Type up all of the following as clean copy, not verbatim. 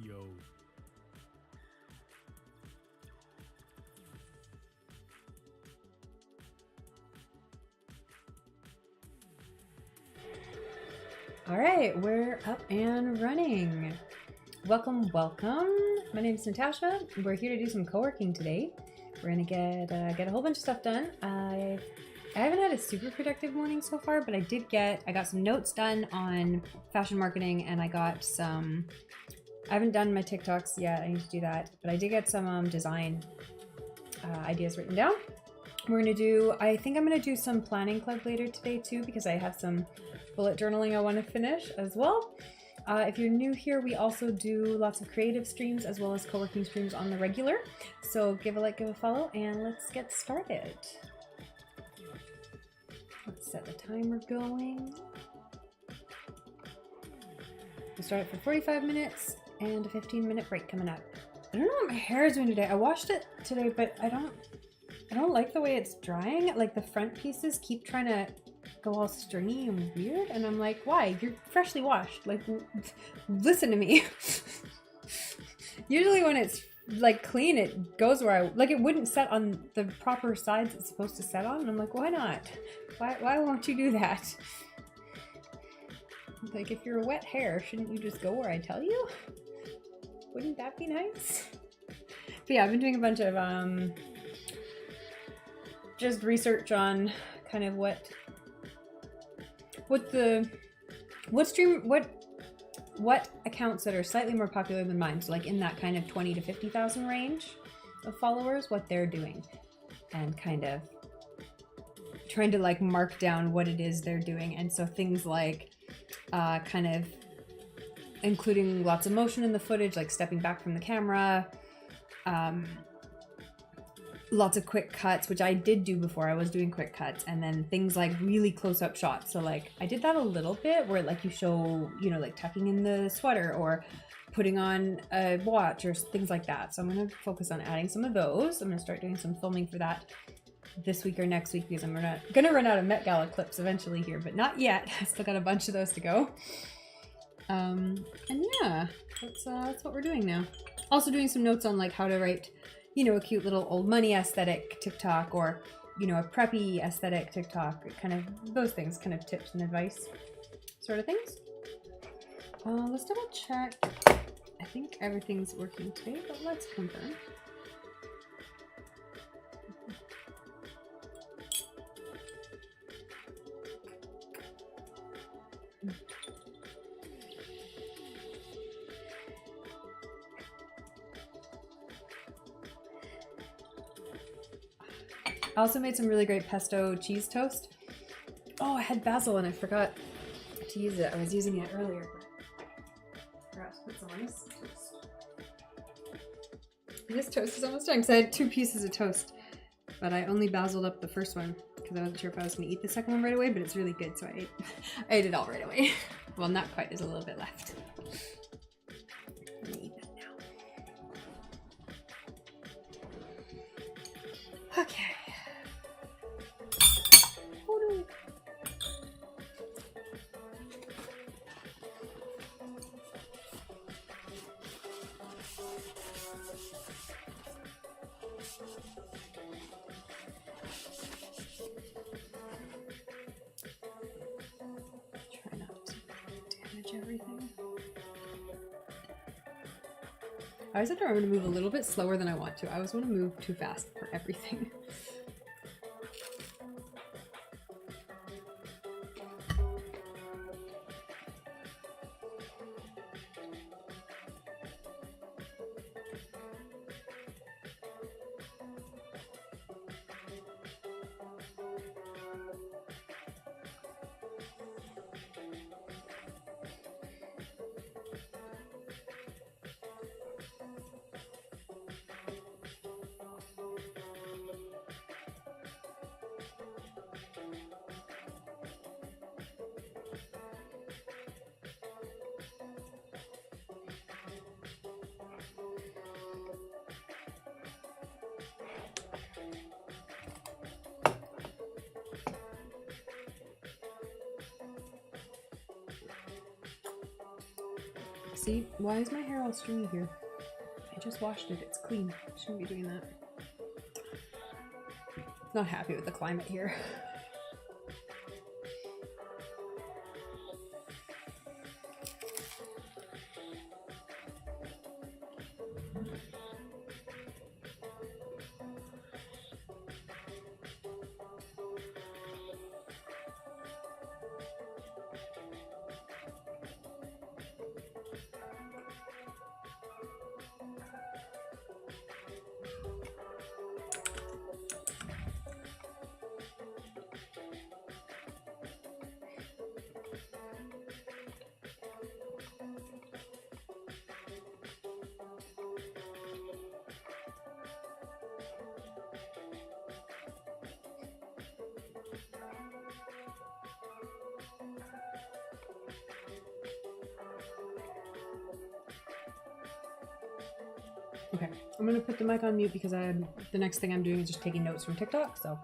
Yo. All right, we're up and running. Welcome, welcome. My name is Natasha. We're here to do some co-working today. We're gonna get a whole bunch of stuff done. I haven't had a super productive morning so far, but I got some notes done on fashion marketing, and I haven't done my TikToks yet. I need to do that, but I did get some design ideas written down. I think I'm gonna do some planning club later today too, because I have some bullet journaling I want to finish as well. If you're new here, we also do lots of creative streams as well as co-working streams on the regular. So give a like, give a follow, and let's get started. Let's set the timer going. We'll start it for 45 minutes and a 15-minute break coming up. I don't know what my hair is doing today. I washed it today, but I don't like the way it's drying. Like the front pieces keep trying to go all stringy and weird, and I'm like, why? You're freshly washed. Like, listen to me. Usually when it's like clean, it goes where it wouldn't set on the proper sides it's supposed to set on, and I'm like, why not? Why won't you do that? Like, if you're a wet hair, shouldn't you just go where I tell you? Wouldn't that be nice? But yeah, I've been doing a bunch of just research on kind of what accounts that are slightly more popular than mine, so like in that kind of 20 to 50,000 range of followers, what they're doing, and kind of trying to like mark down what it is they're doing. And so things like kind of including lots of motion in the footage, like stepping back from the camera, lots of quick cuts, which I did do before. I was doing quick cuts, and then things like really close-up shots. So like I did that a little bit where like you show, you know, like tucking in the sweater or putting on a watch or things like that. So I'm going to focus on adding some of those. I'm going to start doing some filming for that this week or next week, because I'm gonna run out of Met Gala clips eventually here, but not yet. I still got a bunch of those to go. And yeah, that's what we're doing now. Also doing some notes on like how to write, you know, a cute little old money aesthetic TikTok, or, you know, a preppy aesthetic TikTok, kind of those things, kind of tips and advice sort of things. Let's double check. I think everything's working today, but let's confirm. I also made some really great pesto cheese toast. Oh, I had basil and I forgot to use it. I was using it earlier, but I forgot to put some on this toast. This toast is almost done because I had 2 pieces of toast, but I only basiled up the first one because I wasn't sure if I was going to eat the second one right away, but it's really good, so I ate it all right away. Well, not quite. There's a little bit left. I'm gonna eat that now. Okay. Oh no. Try not to damage everything. I always have to remember to move a little bit slower than I want to. I always want to move too fast for everything. See, why is my hair all stringy here? I just washed it, it's clean. Shouldn't be doing that. Not happy with the climate here. Okay, I'm gonna put the mic on mute because the next thing I'm doing is just taking notes from TikTok, so.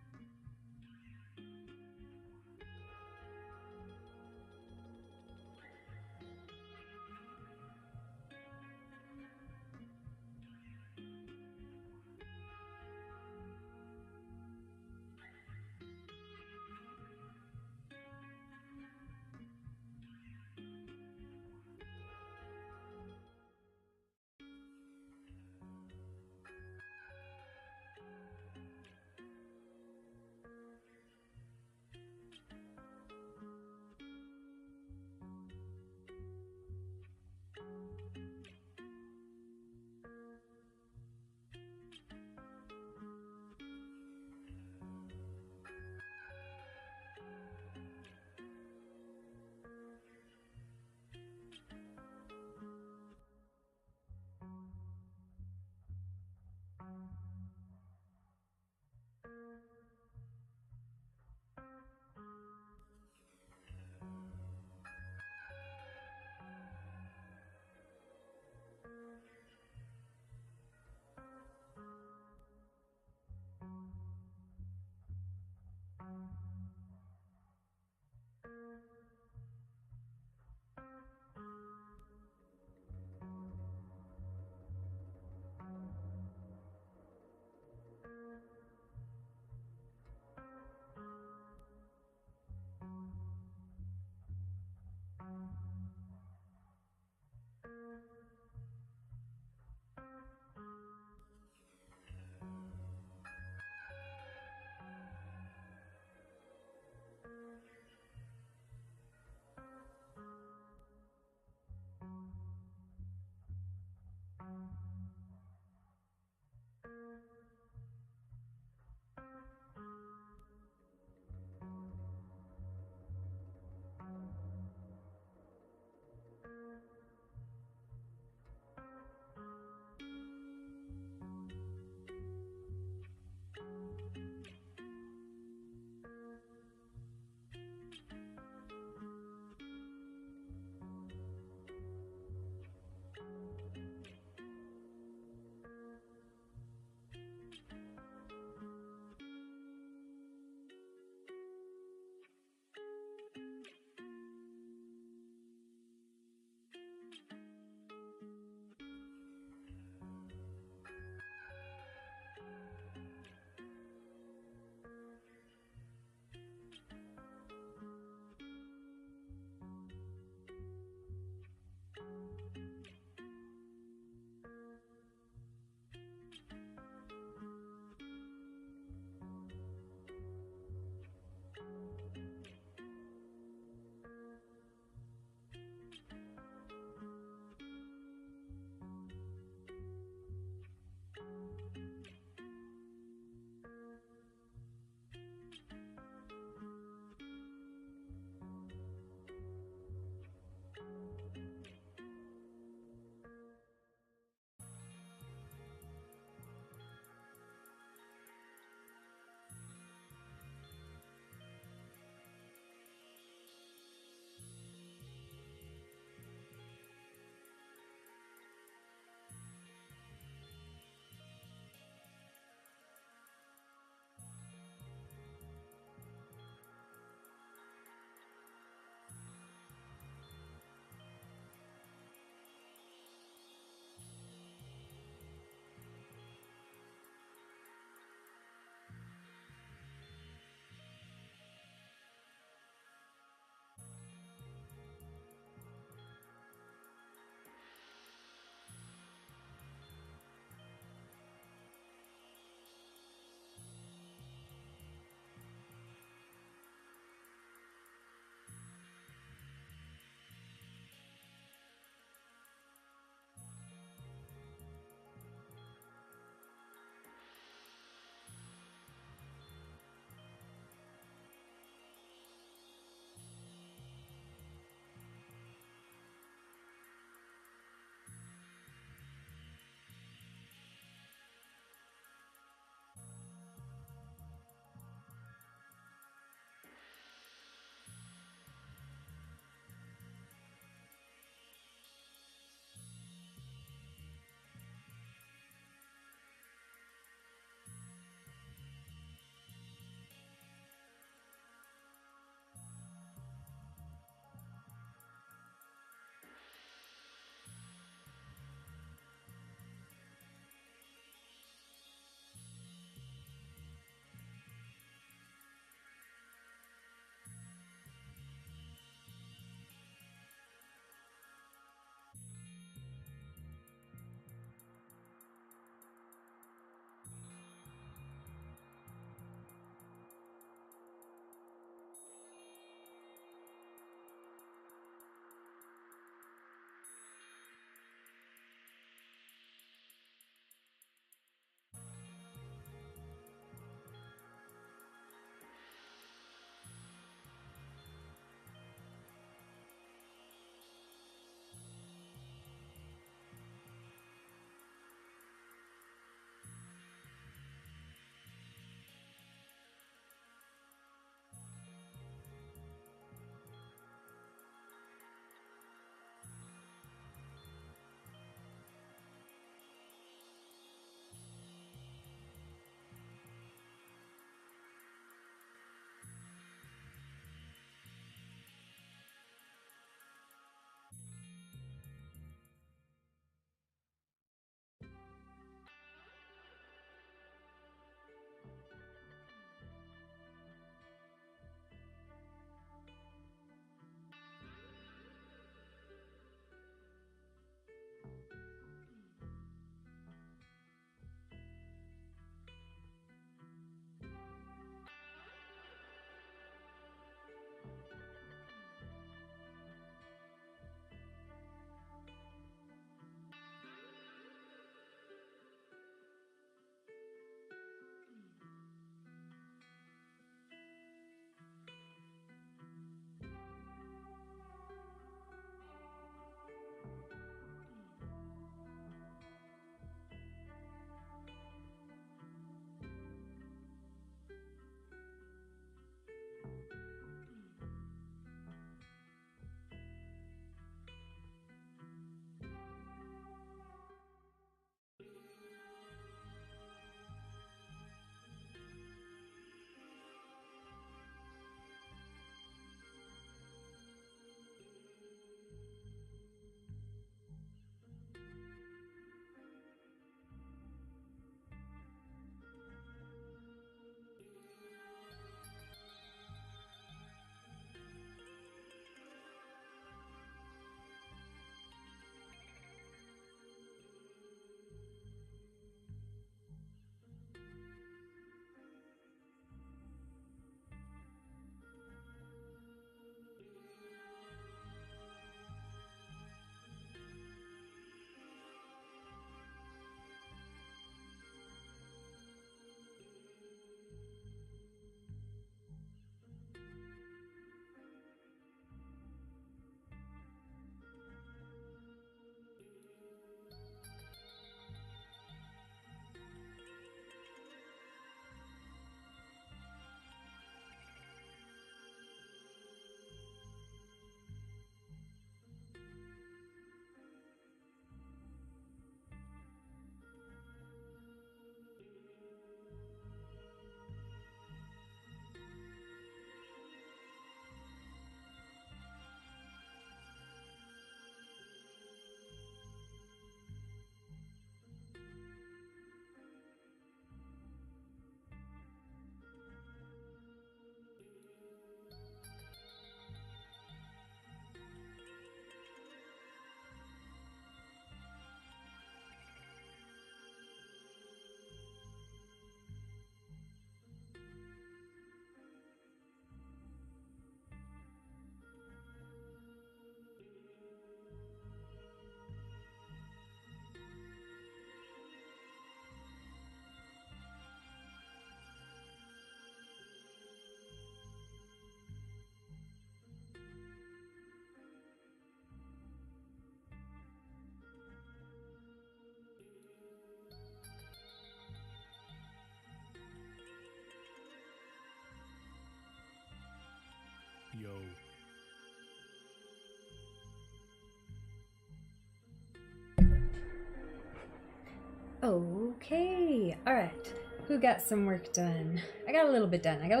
Okay, all right. Who got some work done? I got a little bit done. Not a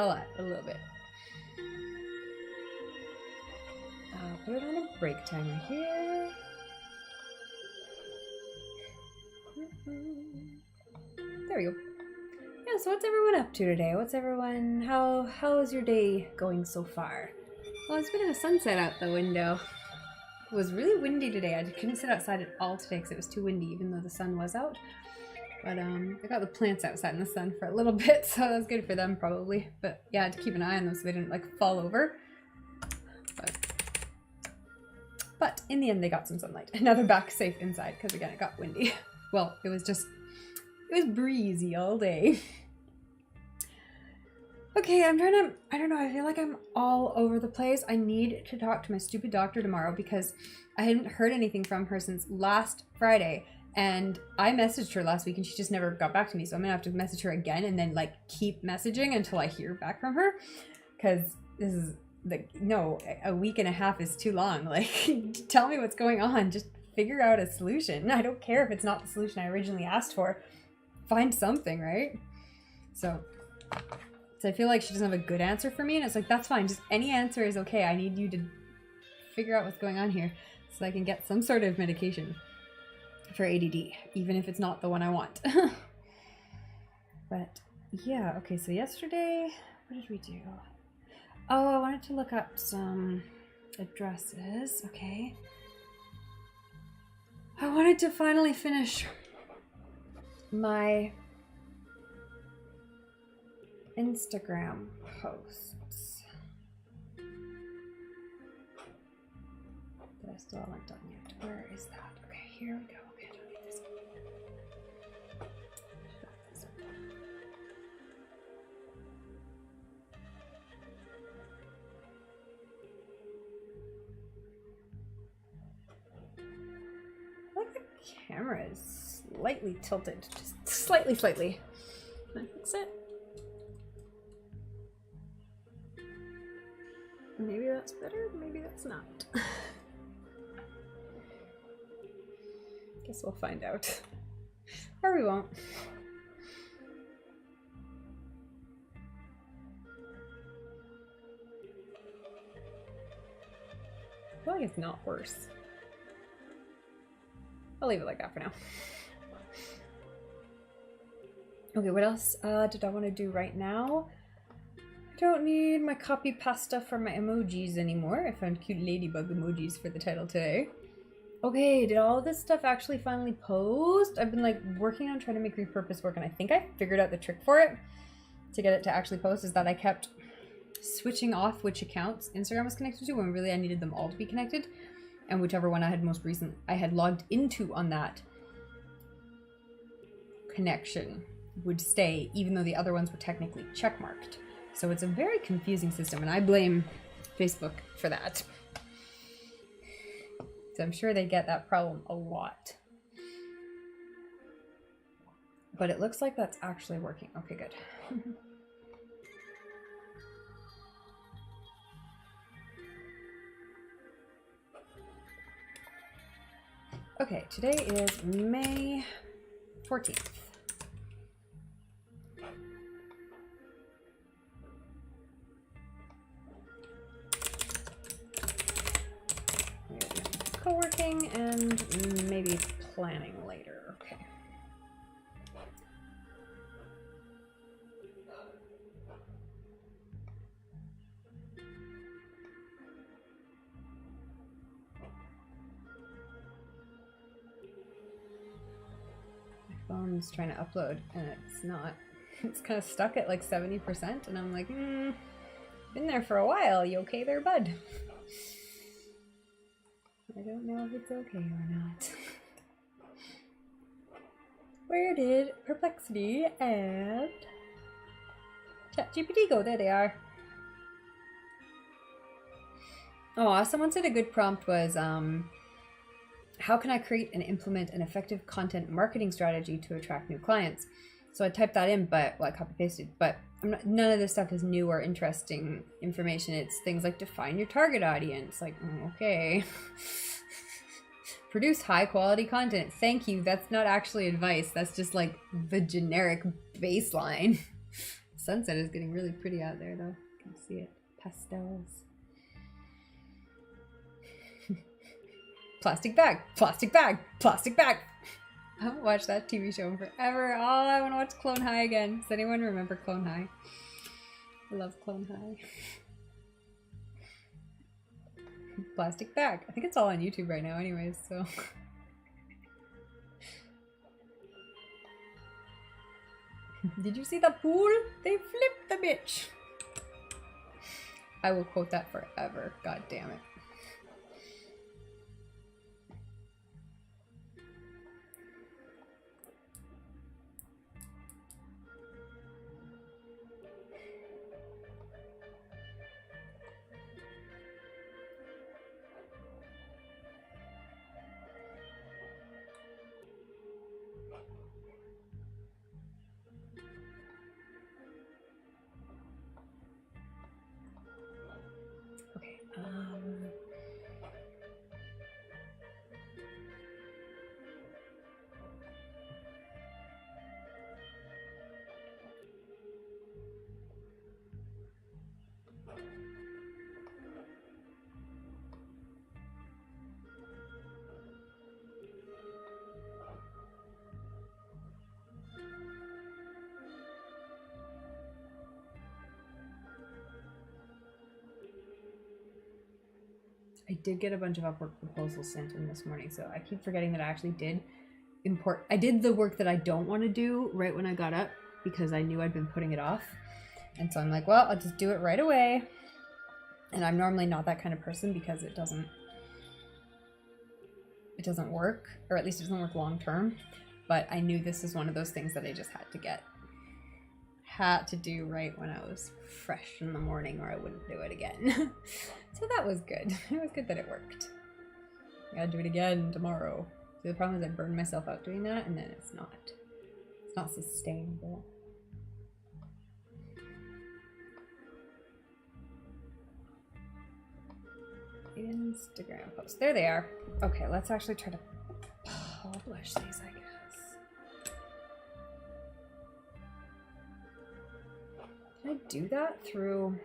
lot, a little bit. I'll put it on a break timer here. There we go. Yeah, so what's everyone up to today? How is your day going so far? Well, it's a bit of a sunset out the window. It was really windy today. I couldn't sit outside at all today because it was too windy, even though the sun was out. But I got the plants outside in the sun for a little bit, so that was good for them probably. But yeah, I had to keep an eye on them so they didn't like fall over. But in the end, they got some sunlight. And now they're back safe inside because again, it got windy. Well, it was breezy all day. Okay, I don't know, I feel like I'm all over the place. I need to talk to my stupid doctor tomorrow because I hadn't heard anything from her since last Friday. And I messaged her last week and she just never got back to me. So I'm gonna have to message her again and then like keep messaging until I hear back from her. Because this is like, no, a week and a half is too long. Like, tell me what's going on. Just figure out a solution. I don't care if it's not the solution I originally asked for. Find something, right? So I feel like she doesn't have a good answer for me, and it's like, that's fine, just any answer is okay. I need you to figure out what's going on here so I can get some sort of medication for ADD, even if it's not the one I want. But yeah, okay, so yesterday, what did we do? Oh, I wanted to look up some addresses, okay. I wanted to finally finish my Instagram posts that I still haven't done yet. Where is that? Okay, here we go. Okay, I don't need this one. I like the camera is slightly tilted, just slightly. Can I fix it? Maybe that's better, maybe that's not. Guess we'll find out. Or we won't. I feel like it's not worse. I'll leave it like that for now. Okay, what else did I want to do right now? I don't need my copy pasta for my emojis anymore. I found cute ladybug emojis for the title today. Okay, did all this stuff actually finally post? I've been like working on trying to make repurpose work, and I think I figured out the trick for it to get it to actually post is that I kept switching off which accounts Instagram was connected to when really I needed them all to be connected, and whichever one I had logged into on that connection would stay, even though the other ones were technically checkmarked. So it's a very confusing system, and I blame Facebook for that. So I'm sure they get that problem a lot. But it looks like that's actually working. Okay, good. Okay, today is May 14th. Coworking and maybe planning later. Okay. My phone's trying to upload and it's not. It's kind of stuck at like 70%, and I'm like, been there for a while. You okay there, bud? I don't know if it's okay or not. Where did Perplexity and ChatGPT go? There they are. Oh, someone said a good prompt was, how can I create and implement an effective content marketing strategy to attract new clients? So I typed that in, but well, I copy pasted, but none of this stuff is new or interesting information. It's things like define your target audience. Like, okay. produce high quality content. Thank you. That's not actually advice. That's just like the generic baseline. Sunset is getting really pretty out there though. You can see it. Pastels. Plastic bag, plastic bag, plastic bag. I haven't watched that TV show in forever. Oh, I want to watch Clone High again. Does anyone remember Clone High? I love Clone High. Plastic bag. I think it's all on YouTube right now anyways, so. Did you see the pool? They flipped the bitch. I will quote that forever. God damn it. I did get a bunch of Upwork proposals sent in this morning, so I keep forgetting that I actually did import. I did the work that I don't want to do right when I got up because I knew I'd been putting it off. And so I'm like, well, I'll just do it right away. And I'm normally not that kind of person because it doesn't work, or at least it doesn't work long term. But I knew this is one of those things that I just had to do right when I was fresh in the morning, or I wouldn't do it again. So that was good. It was good that it worked. I gotta do it again tomorrow. So the problem is I burned myself out doing that, and then it's not sustainable. Instagram post. There they are. Okay, let's actually try to publish these, I guess. Can I do that through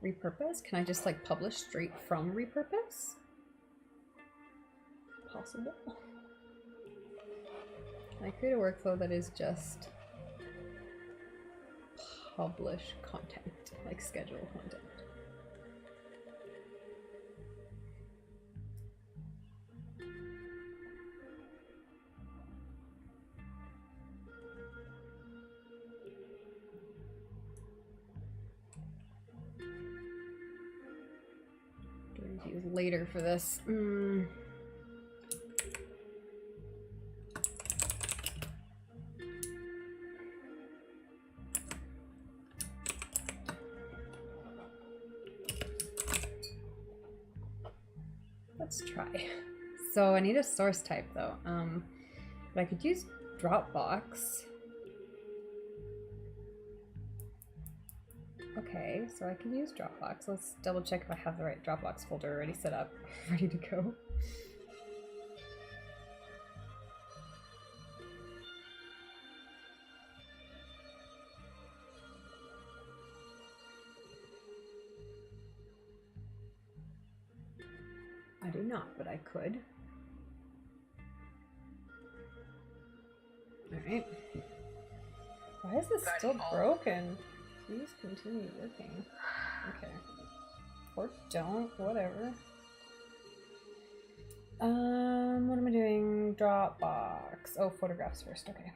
Repurpose? Can I just like publish straight from Repurpose? Possible. Can I create a workflow that is just publish content, like schedule content? Use later for this. Let's try. So I need a source type though. But I could use Dropbox. Okay, so I can use Dropbox. Let's double check if I have the right Dropbox folder already set up, ready to go. I do not, but I could. Alright. Why is this still broken? Please continue working. Okay. Or don't, whatever. What am I doing? Dropbox. Oh, photographs first, okay.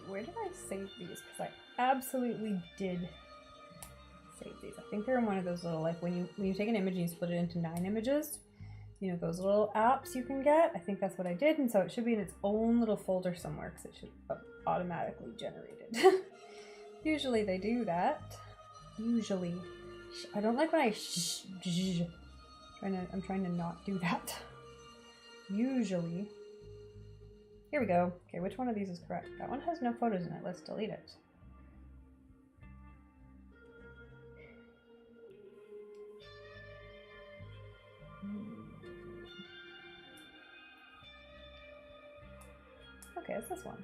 Where did I save these? Because I absolutely did save these. I think they're in one of those little, like when you take an image and you split it into 9 images. You know, those little apps you can get. I think that's what I did, and so it should be in its own little folder somewhere because it should automatically generate it. Usually they do that. Usually. I don't like when I I'm trying to not do that. Usually. Here we go. Okay, which one of these is correct? That one has no photos in it. Let's delete it. Okay, it's this one.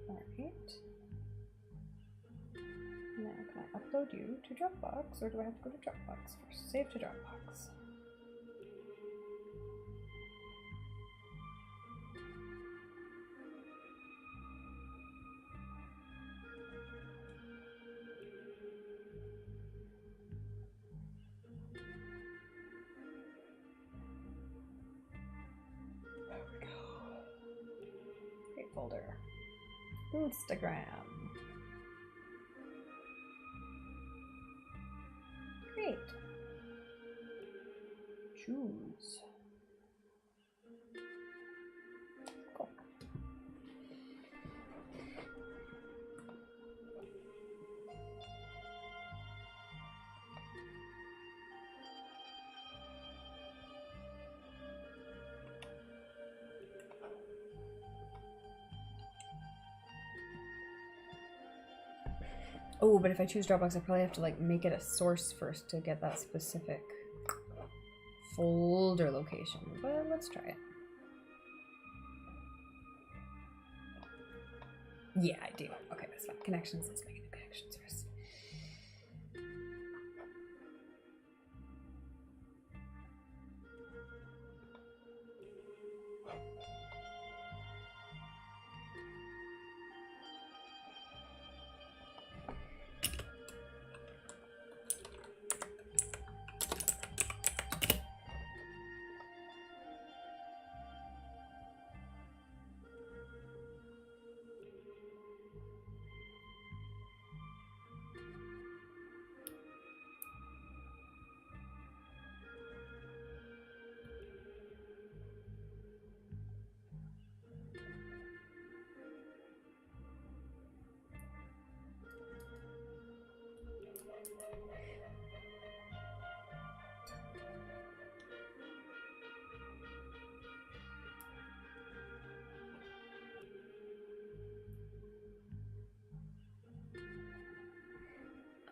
Alright. Now, can I upload you to Dropbox, or do I have to go to Dropbox first? Save to Dropbox. There we go. Great folder. Instagram. Great. Choose. Cool. Oh, but if I choose Dropbox, I probably have to like make it a source first to get that specific folder location. But let's try it. Yeah, I do. Okay, that's fine. Connections. Let's make it connections first.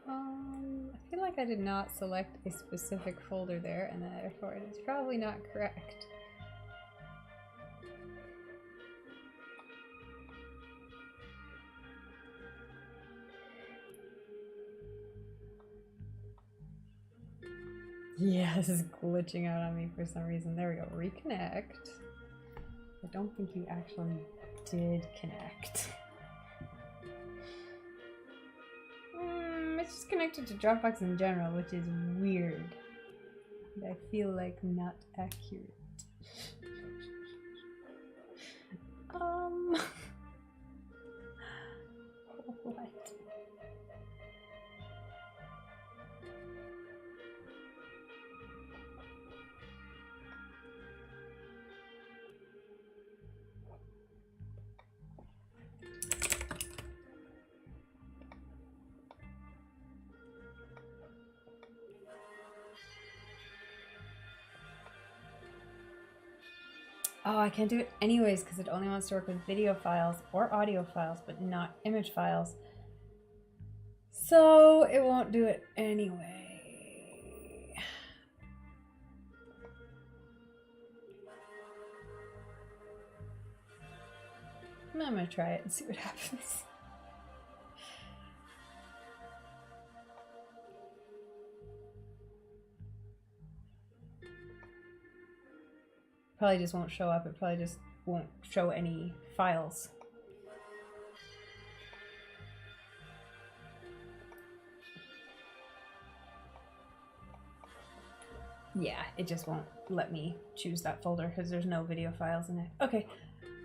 I feel like I did not select a specific folder there, and therefore it is probably not correct. Yeah, this is glitching out on me for some reason. There we go. Reconnect. I don't think you actually did connect. It's just connected to Dropbox in general, which is weird. And I feel like not accurate. What? Oh, I can't do it anyways because it only wants to work with video files or audio files, but not image files. So it won't do it anyway. I'm gonna try it and see what happens. Probably just won't show up. It probably just won't show any files. Yeah, it just won't let me choose that folder because there's no video files in it. Okay.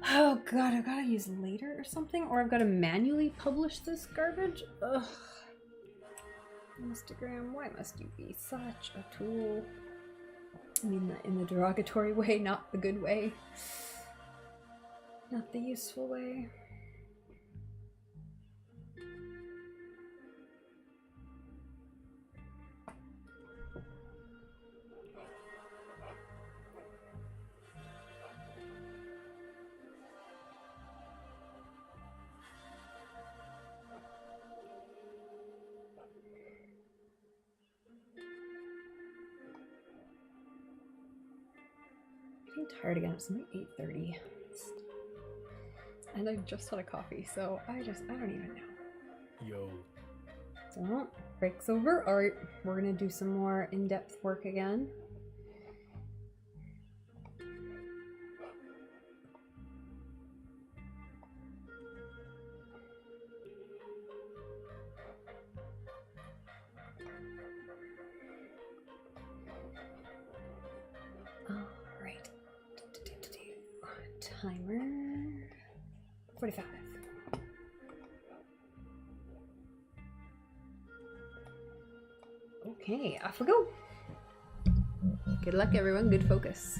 Oh god, I've got to use later or something, or I've got to manually publish this garbage. Ugh. Instagram, why must you be such a tool? I mean, in the derogatory way, not the good way. Not the useful way. I'm tired again. It's only 8:30. And I just had a coffee, so I don't even know. Yo. So, break's over. All right, we're gonna do some more in-depth work again. All right. Timer 45. Okay, off we go. Good luck, everyone. Good focus.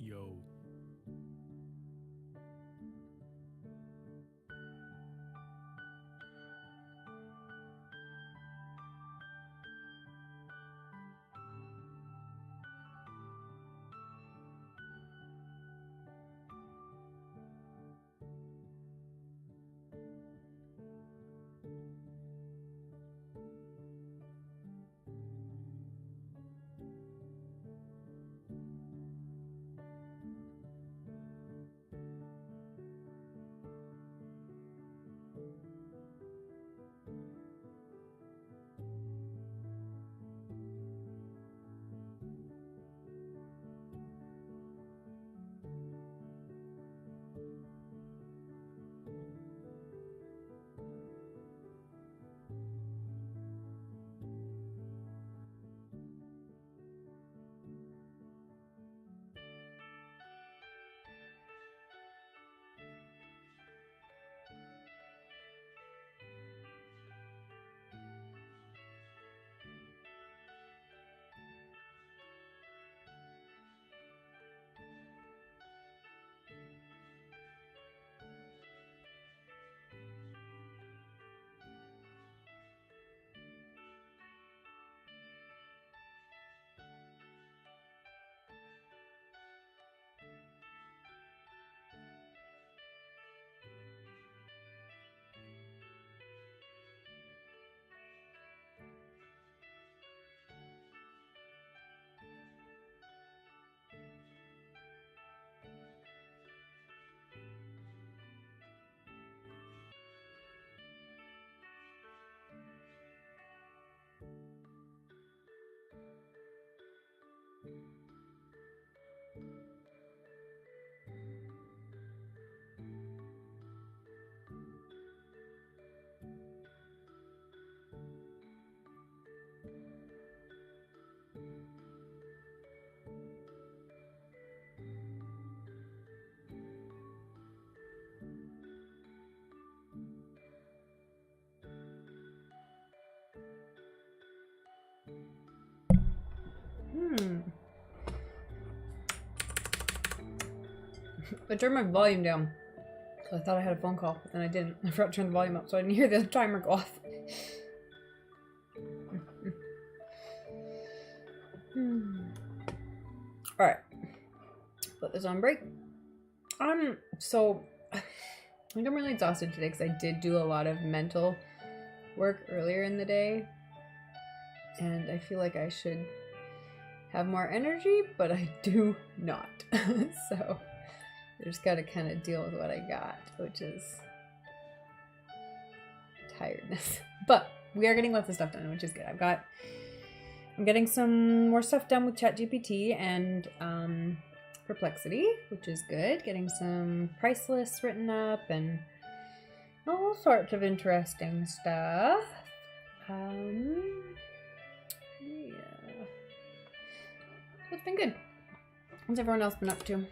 Yo. I turned my volume down. So I thought I had a phone call, but then I didn't. I forgot to turn the volume up, so I didn't hear the timer go off. Alright. Put this on break. So I think I'm really exhausted today because I did do a lot of mental work earlier in the day. And I feel like I should have more energy, but I do not. So I just gotta kind of deal with what I got, which is tiredness. But we are getting lots of stuff done, which is good. I'm getting some more stuff done with ChatGPT and Perplexity, which is good. Getting some price lists written up and all sorts of interesting stuff. Yeah. It's been good. What's everyone else been up to?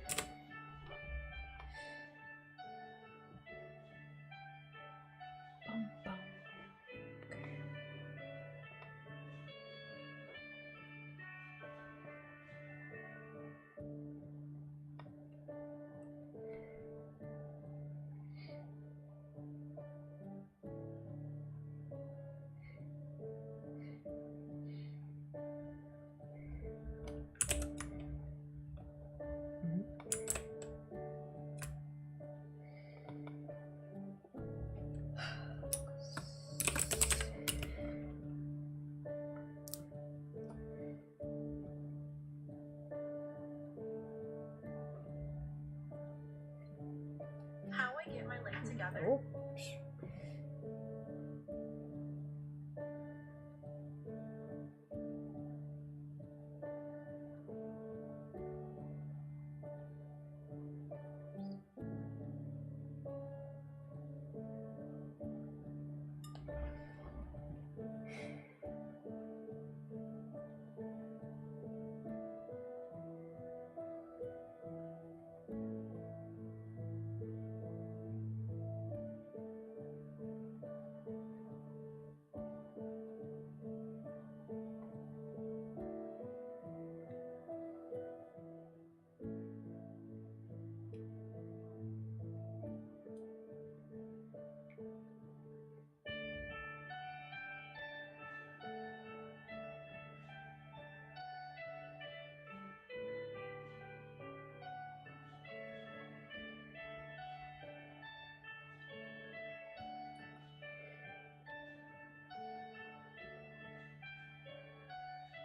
Oh, gosh.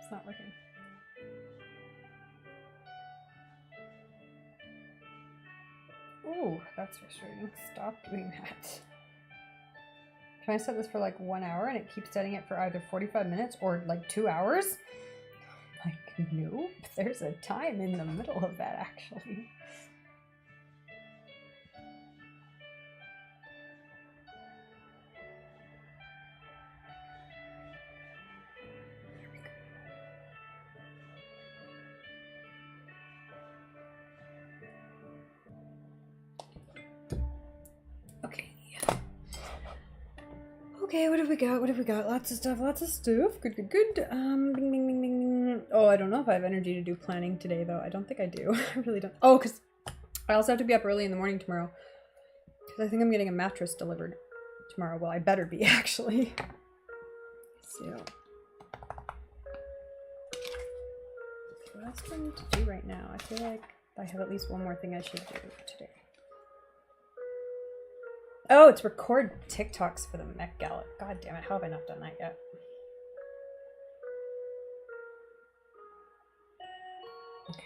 It's not working. Oh, that's frustrating. Stop doing that. Can I set this for like 1 hour and it keeps setting it for either 45 minutes or like 2 hours? Like, nope. There's a time in the middle of that, actually. Okay, what have we got? What have we got? Lots of stuff, lots of stuff. Good, good, good. Bing, bing, bing, bing. Oh, I don't know if I have energy to do planning today, though. I don't think I do. I really don't. Oh, because I also have to be up early in the morning tomorrow. Because I think I'm getting a mattress delivered tomorrow. Well, I better be, actually. So. What else do I need to do right now? I feel like I have at least one more thing I should do today. Oh, it's record TikToks for the Met Gala. God damn it, how have I not done that yet? Okay.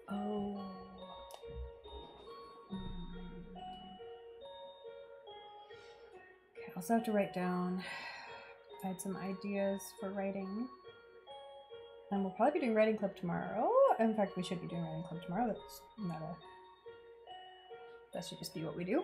Oh. Okay, I also have to write down. I had some ideas for writing. And we'll probably be doing writing club tomorrow. In fact, we should be doing writing club tomorrow. That's not a... That should just be what we do.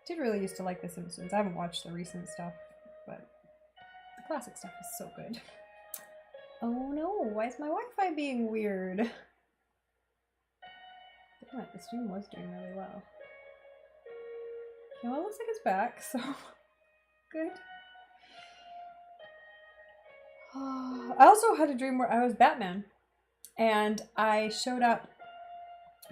Did really used to like The Simpsons. I haven't watched the recent stuff, but the classic stuff is so good. Oh no, why is my Wi-Fi being weird? Damn it, the stream was doing really well. Okay, well, it looks like it's back, so good. I also had a dream where I was Batman, and I showed up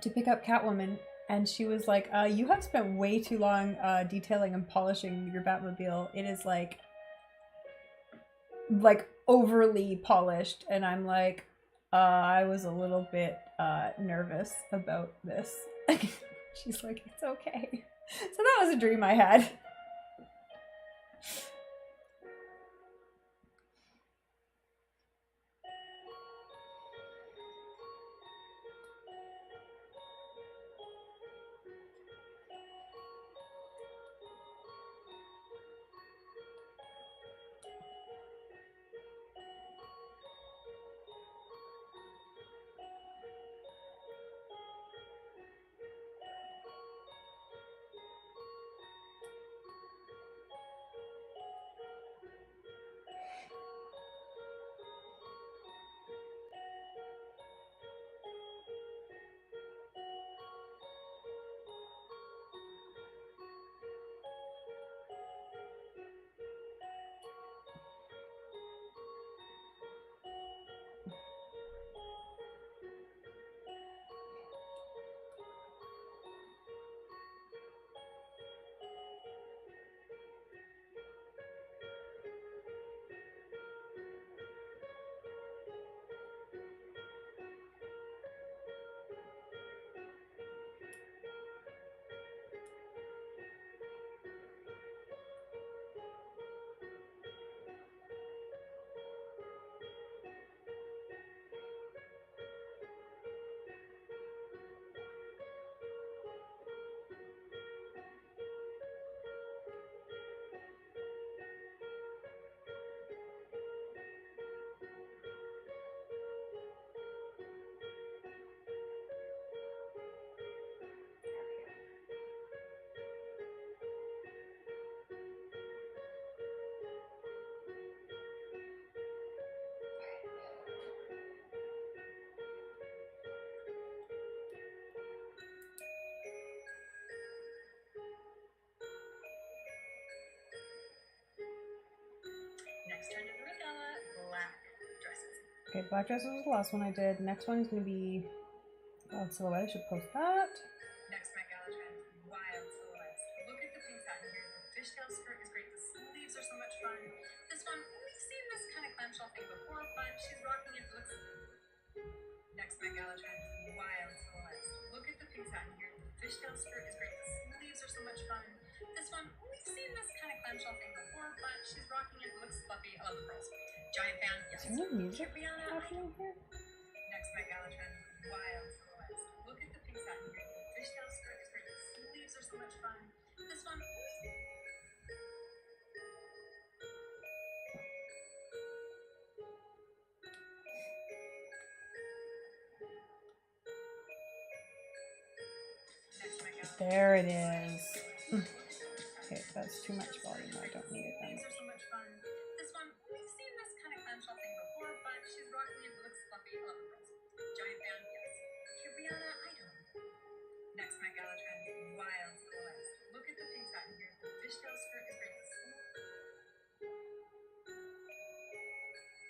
to pick up Catwoman. And she was like, you have spent way too long detailing and polishing your Batmobile. It is like overly polished. And I'm like, I was a little bit nervous about this. She's like, it's okay. So that was a dream I had. Okay, black dress was the last one I did. Next one is going to be wild silhouette. I should post that. Next Met Gala trend, wild silhouettes. Look at the pink satin here. The fishtail skirt is great. The sleeves are so much fun. This one, we've seen this kind of clamshell thing before, but she's rocking it. Looks. Next Met Gala trend, wild silhouettes. Look at the pink satin here. The fishtail skirt is great. The sleeves are so much fun. This one, we've seen this kind of clamshell thing before, but she's rocking it. Looks fluffy. I love the pearls. Giant fan. Yes. Is there any music Rihanna, happening here? Next Met Gala trend, wild silhouettes. Look at the pink satin here. The fishtail skirt is great. The sleeves are so much fun. This one. Next Met Gala. There it is. Okay, that's too much volume. I don't need it then. Sleeves are so much fun. This one, we've seen this kind of clamshell thing before, but she's rocking it. Looks fluffy. I love the pearls. Giant fan. Yes. Okay, Rihanna, I don't. Next Met Gala trend, wild silhouettes. Look at the pink satin here. The fishtail skirt is great.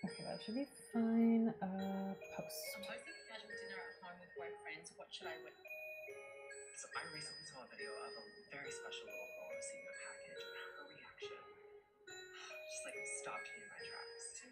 Okay, that should be fine. Post. I'm hosting a casual dinner at home with work friends. What should I wear? So I recently saw a video of a very special little girl receiving a package, and her reaction just like stopped me in my tracks.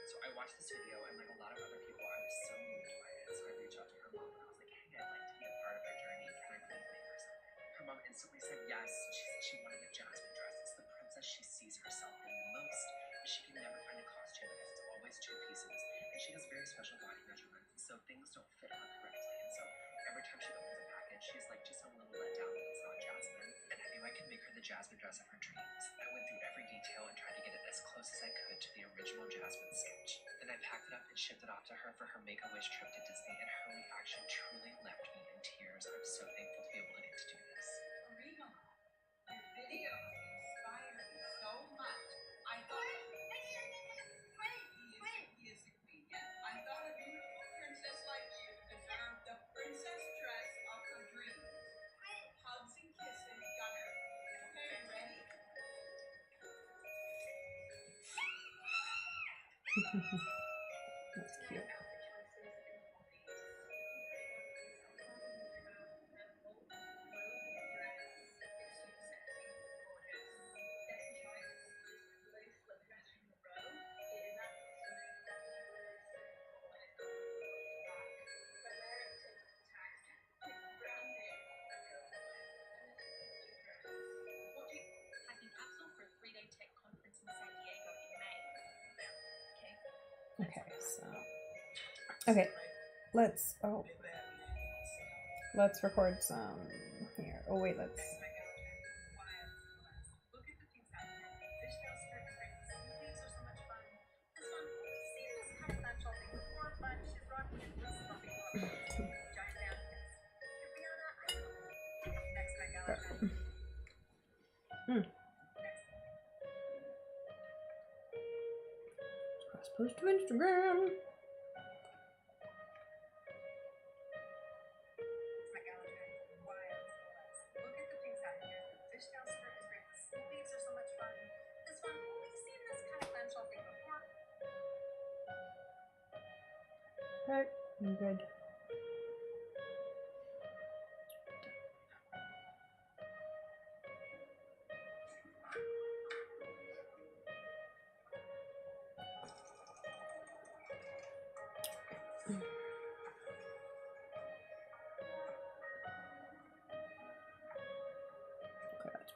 So I watched this video, and like a lot of other people, I was so moved by it. So I reached out to her mom, and I was like, "Hey, I'd like to be a part of her journey. Can I please make her something?" Her mom instantly said yes. She said she wanted a jasmine dress. It's the princess she sees herself in the most. She can never find a costume because it's always two pieces, and she has very special body measurements, and so things don't fit her correctly. And so every time she opens a package, she's like just a little let down that it's not jasmine. And I knew I could make her the jasmine dress of her dreams. I went through every detail and tried to get it as close as I could to the original jasmine sketch. Then I packed it up and shipped it off to her for her Make-A-Wish trip to Disney, and her reaction truly left me in tears. I'm so thankful to be able to get to do this. Rima, your video inspired me so much. I thought I thought a beautiful princess like you deserved the princess dress of her dreams. Hugs and kisses, Gunner. Okay, ready? That's cute. Okay, so let's record some here. Oh wait, let's. Post to Instagram. Okay, I'm good.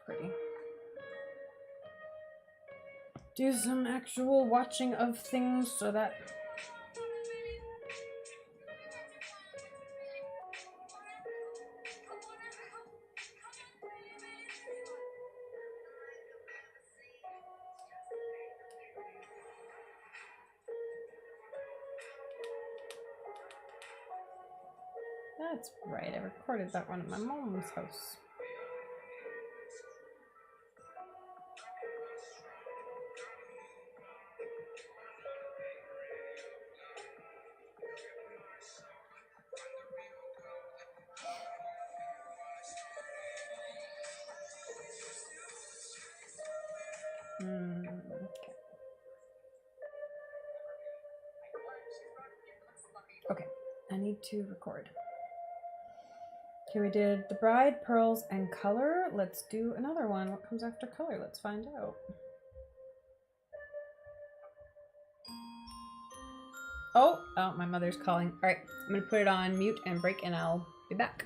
Pretty. Do some actual watching of things so that that's right. I recorded that one at my mom's house. Okay, I need to record. Okay, we did the bride, pearls, and color. Let's do another one. What comes after color? Let's find out. Oh, my mother's calling. All right, I'm gonna put it on mute and break, and I'll be back.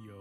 Yo.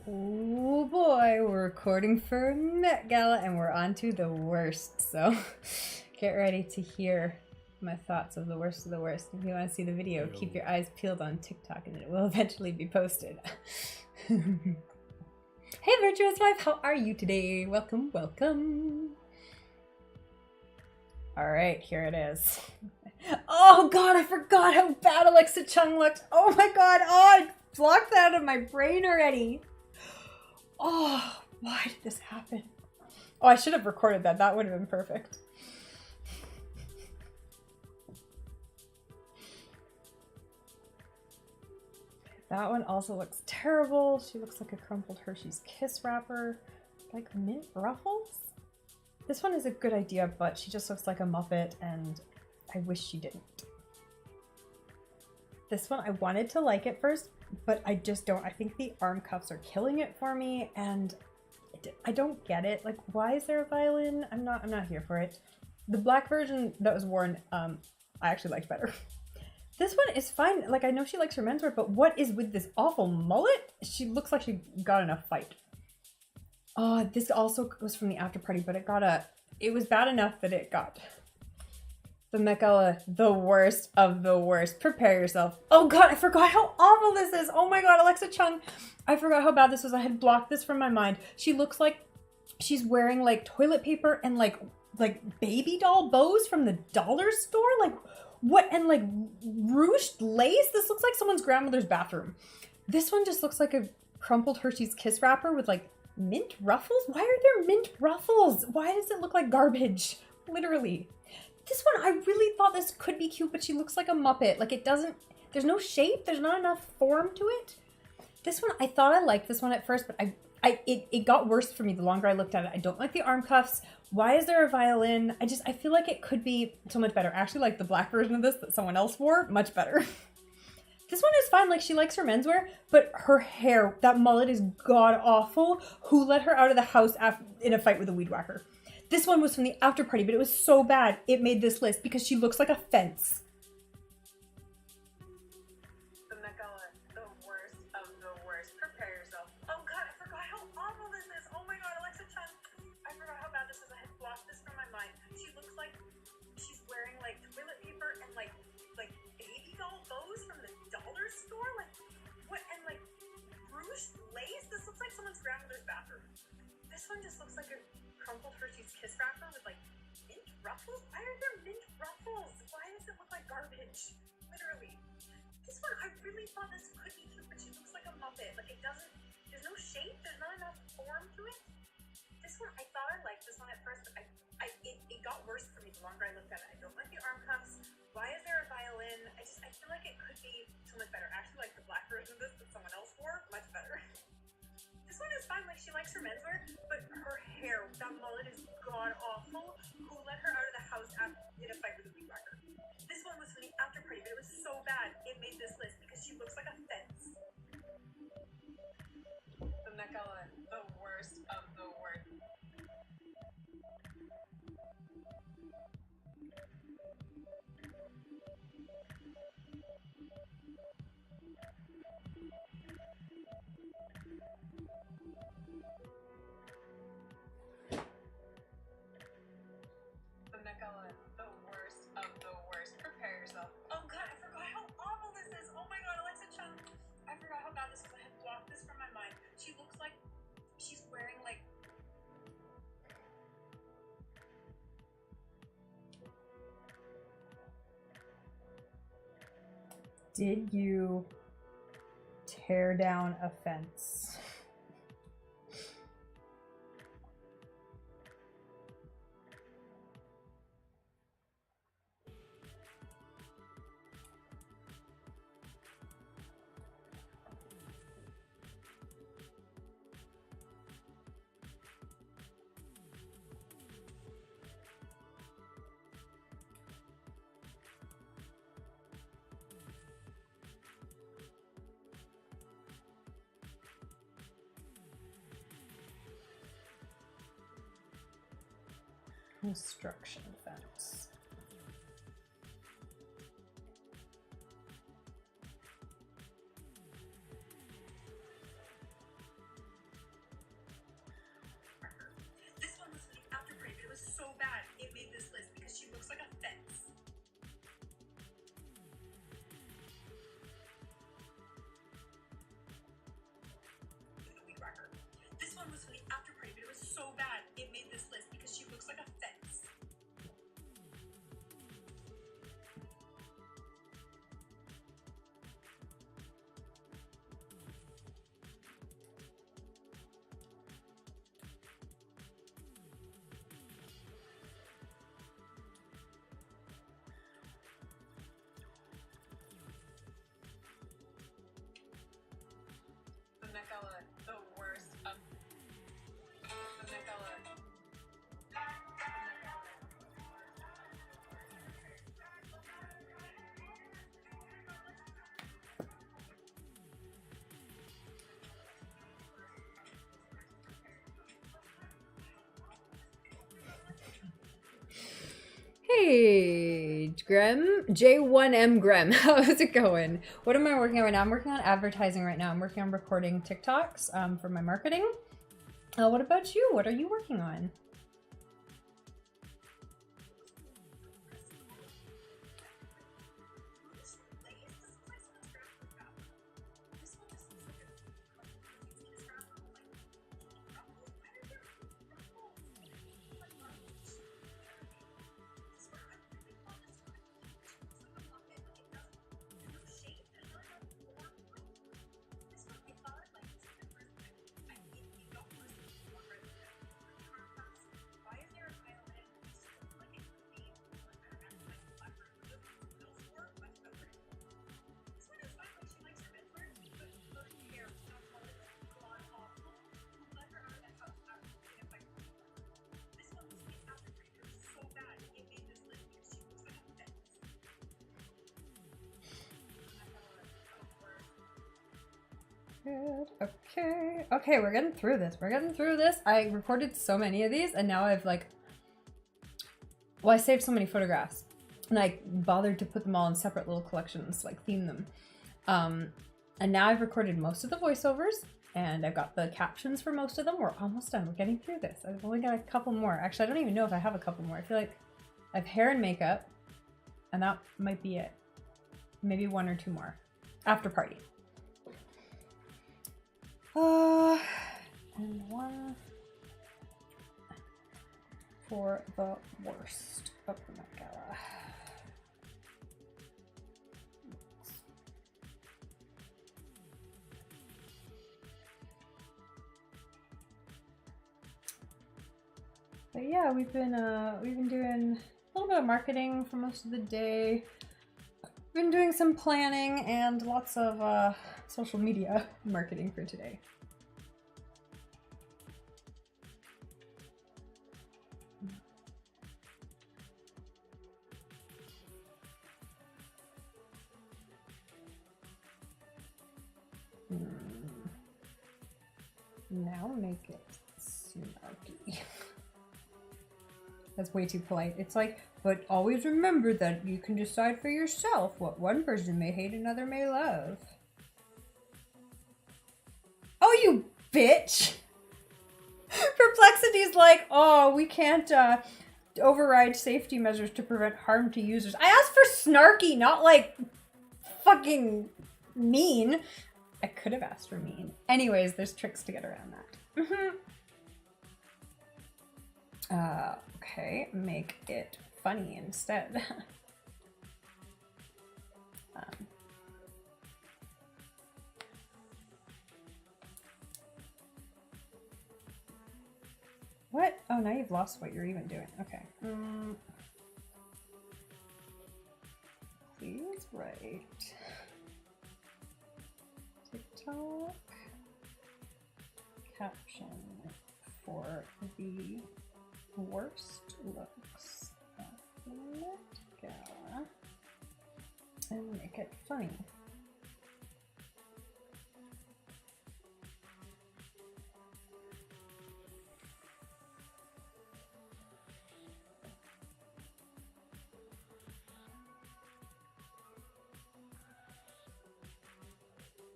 Oh boy, we're recording for Met Gala and we're on to the worst. So get ready to hear my thoughts of the worst of the worst. If you want to see the video, keep your eyes peeled on TikTok and it will eventually be posted. Hey Virtuous Wife, how are you today? Welcome, welcome. Alright, here it is. Oh god, I forgot how bad Alexa Chung looked. Oh my god, oh, I blocked that out of my brain already. Oh, why did this happen? Oh, I should have recorded that. That would have been perfect. That one also looks terrible. She looks like a crumpled Hershey's Kiss wrapper. Like mint ruffles? This one is a good idea, but she just looks like a Muppet and I wish she didn't. This one, I wanted to like it first, but I just don't. I think the arm cuffs are killing it for me and I don't get it. Like, why is there a violin? I'm not here for it. The black version that was worn, I actually liked better. This one is fine. Like, I know she likes her menswear, but what is with this awful mullet? She looks like she got in a fight. Oh, this also was from the after party, but it was bad enough that it got the Met Gala, the worst of the worst. Prepare yourself. Oh god, I forgot how awful this is. Oh my god, Alexa Chung. I forgot how bad this was. I had blocked this from my mind. She looks like she's wearing like toilet paper and like baby doll bows from the dollar store. Like, what? And like ruched lace? This looks like someone's grandmother's bathroom. This one just looks like a crumpled Hershey's Kiss wrapper with like mint ruffles. Why are there mint ruffles? Why does it look like garbage? Literally. This one, I really thought this could be cute, but she looks like a Muppet. Like, it doesn't, there's no shape. There's not enough form to it. This one, I thought I liked this one at first, but it got worse for me the longer I looked at it. I don't like the arm cuffs. Why is there a violin? I feel like it could be so much better. I actually like the black version of this that someone else wore much better. This one is fine. Like, she likes her menswear, but her hair, that mullet is god-awful. Who let her out of the house in a fight with a weed whacker? This one was from the after party, but it was so bad it made this list because she looks like a fence. The Met Gala, the worst of the worst. Prepare yourself. Oh god, I forgot how awful this is. Oh my god, Alexa Chung. I forgot how bad this is. I had blocked this from my mind. She looks like she's wearing like toilet paper and like baby doll bows from the dollar store. Like, what? And like ruched lace? This looks like someone's grandmother's bathroom. This one just looks like a crumpled Hershey's Kiss wrapper with like mint ruffles. Why are there mint ruffles? Why does it look like garbage? Literally. This one, I really thought this could be cute, but she looks like a Muppet. Like, it doesn't, there's no shape, there's not enough form to it. This one, I thought I liked this one at first, but it got worse for me the longer I looked at it. I don't like the arm cuffs. Why is there a violin? I feel like it could be so much better. I actually like the black version of this that someone else wore much better. This one is fine, like, she likes her menswear, but her hair, that mullet is god-awful. Who let her out of the house in a fight with a weed whacker? This one was from the after party, but it was so bad it made this list because she looks like a fence. The Met Gala, the worst of the worst. The worst of the worst. Prepare yourself. Oh god, I forgot how awful this is. Oh my god, Alexa Chung. I forgot how bad this is. I had blocked this from my mind. She looks like she's wearing like Did you tear down a fence? Construction fence. so bad it made this list because she looks like a fence. The Met Gala, the worst. The Met Gala. Hey, Grem, J1M Grem, how's it going? What am I working on right now? I'm working on advertising right now. I'm working on recording TikToks for my marketing. What about you? What are you working on? Good. Okay. Okay, we're getting through this. We're getting through this. I recorded so many of these and now I've like, well, I saved so many photographs and I bothered to put them all in separate little collections, like theme them. And now I've recorded most of the voiceovers and I've got the captions for most of them. We're almost done. We're getting through this. I've only got a couple more. Actually, I don't even know if I have a couple more. I feel like I have hair and makeup and that might be it. Maybe one or two more. After party. And one for the worst of the Met Gala. But yeah, we've been doing a little bit of marketing for most of the day. We've been doing some planning and lots of social media marketing for today. Now make it snarky. That's way too polite. It's like, but always remember that you can decide for yourself what one person may hate, another may love. Oh, you bitch! Perplexity's like, oh, we can't override safety measures to prevent harm to users. I asked for snarky, not like fucking mean. I could have asked for mean. Anyways, there's tricks to get around that. Okay, make it funny instead. What? Oh, now you've lost what you're even doing. Okay. Please write TikTok caption for the worst looks at the Met Gala and make it funny.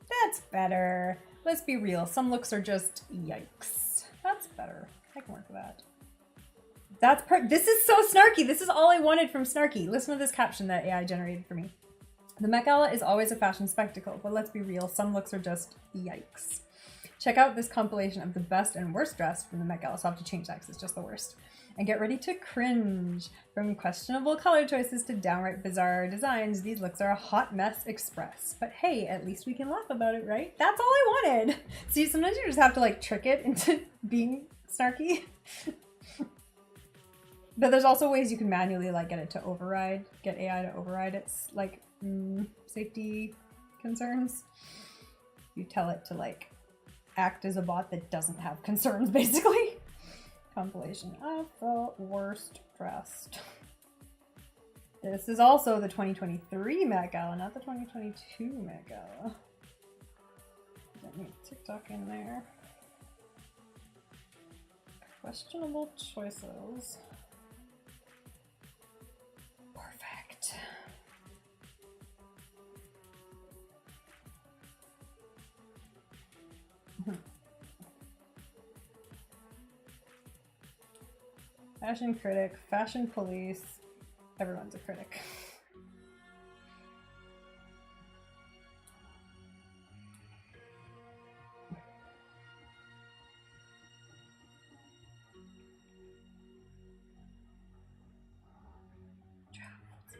That's better. Let's be real. Some looks are just yikes. That's better. I can work with that. This is so snarky. This is all I wanted from snarky. Listen to this caption that AI generated for me. The Met Gala is always a fashion spectacle, but let's be real. Some looks are just yikes. Check out this compilation of the best and worst dressed from the Met Gala. So I'll have to change that because it's just the worst. And get ready to cringe. From questionable color choices to downright bizarre designs, these looks are a hot mess express. But hey, at least we can laugh about it, right? That's all I wanted. See, sometimes you just have to like trick it into being snarky. But there's also ways you can manually like get AI to override its like safety concerns. You tell it to like act as a bot that doesn't have concerns, basically. Compilation of the worst dressed. This is also the 2023 Met Gala, not the 2022 Met Gala. Let me TikTok in there. Questionable choices. Perfect. Fashion critic, fashion police, everyone's a critic.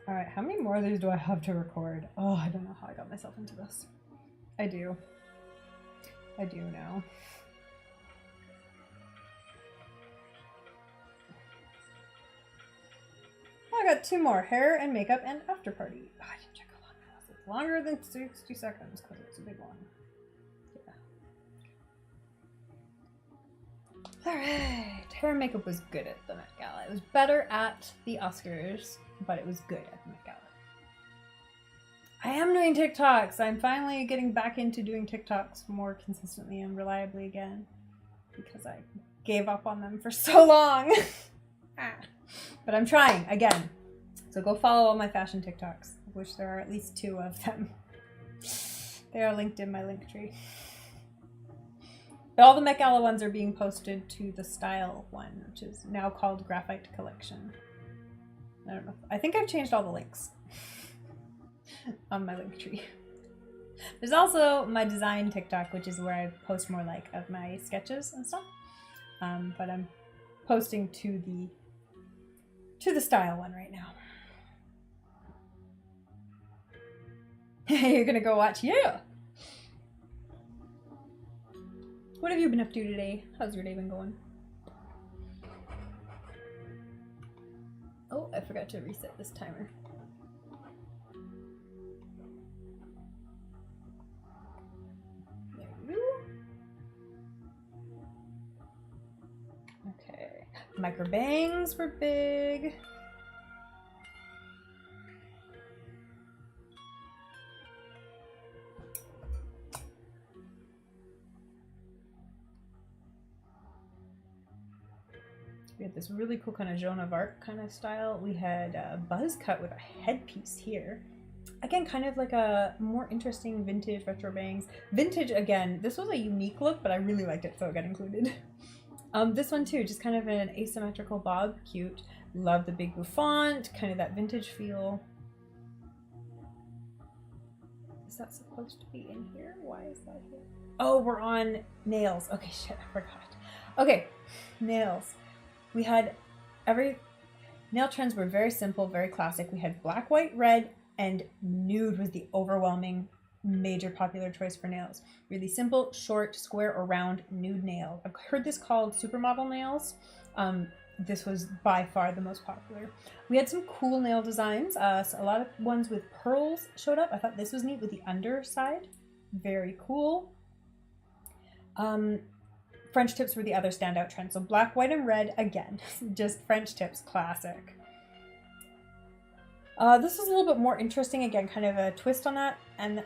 All right, how many more of these do I have to record? Oh, I don't know how I got myself into this. I do now. I got 2 more. Hair and makeup and after party. Oh, I didn't check how long it was. It's longer than 60 seconds because it's a big one. Yeah. Alright. Hair and makeup was good at the Met Gala. It was better at the Oscars, but it was good at the Met Gala. I am doing TikToks. I'm finally getting back into doing TikToks more consistently and reliably again because I gave up on them for so long. But I'm trying again. So go follow all my fashion TikToks, of which there are at least 2 of them. They are linked in my link tree. But all the Met Gala ones are being posted to the Style one, which is now called Graphite Collection. I don't know. I think I've changed all the links on my link tree. There's also my design TikTok, which is where I post more like of my sketches and stuff. But I'm posting to the Style one right now. You're gonna go watch? Yeah! What have you been up to today? How's your day been going? Oh, I forgot to reset this timer. There you go. Okay. Micro bangs were big. We had this really cool kind of Joan of Arc kind of style. We had a buzz cut with a headpiece here. Again, kind of like a more interesting vintage retro bangs. Vintage, again, this was a unique look, but I really liked it, so it got included. This one too, just kind of an asymmetrical bob, cute. Love the big bouffant, kind of that vintage feel. Is that supposed to be in here? Why is that here? Oh, we're on nails. Okay, shit, I forgot. Okay, nails. We had nail trends were very simple, very classic. We had black, white, red, and nude was the overwhelming major popular choice for nails. Really simple, short, square, or round nude nail. I've heard this called supermodel nails. This was by far the most popular. We had some cool nail designs. So a lot of ones with pearls showed up. I thought this was neat with the underside. Very cool. French tips were the other standout trend. So black, white, and red, again, just French tips, classic. This was a little bit more interesting, again, kind of a twist on that. And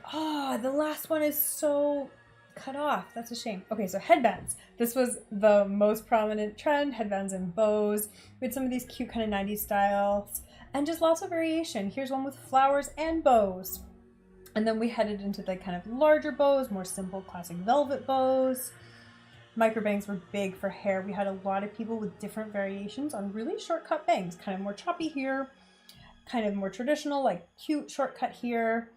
the last one is so cut off. That's a shame. Okay, so headbands. This was the most prominent trend, headbands and bows. We had some of these cute kind of 90s styles and just lots of variation. Here's one with flowers and bows. And then we headed into the kind of larger bows, more simple classic velvet bows. Micro bangs were big for hair. We had a lot of people with different variations on really shortcut bangs, kind of more choppy here, kind of more traditional, like cute shortcut here.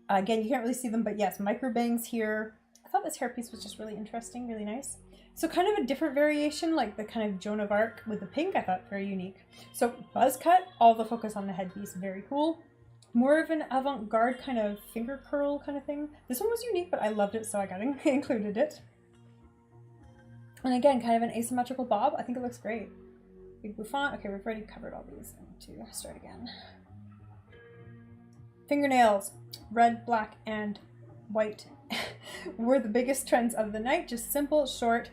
Again, you can't really see them, but yes, micro bangs here. I thought thought this hairpiece was just really interesting, really nice. So kind of a different variation, like the kind of Joan of Arc with the pink, I thought very unique. So buzz cut, all the focus on the headpiece, very cool. More of an avant-garde kind of finger curl kind of thing. This one was unique, but I loved it, so I got included it. And again, kind of an asymmetrical bob. I think it looks great. Big bouffant. Okay, we've already covered all these. I need to start again. Fingernails, red, black, and white were the biggest trends of the night. Just simple, short,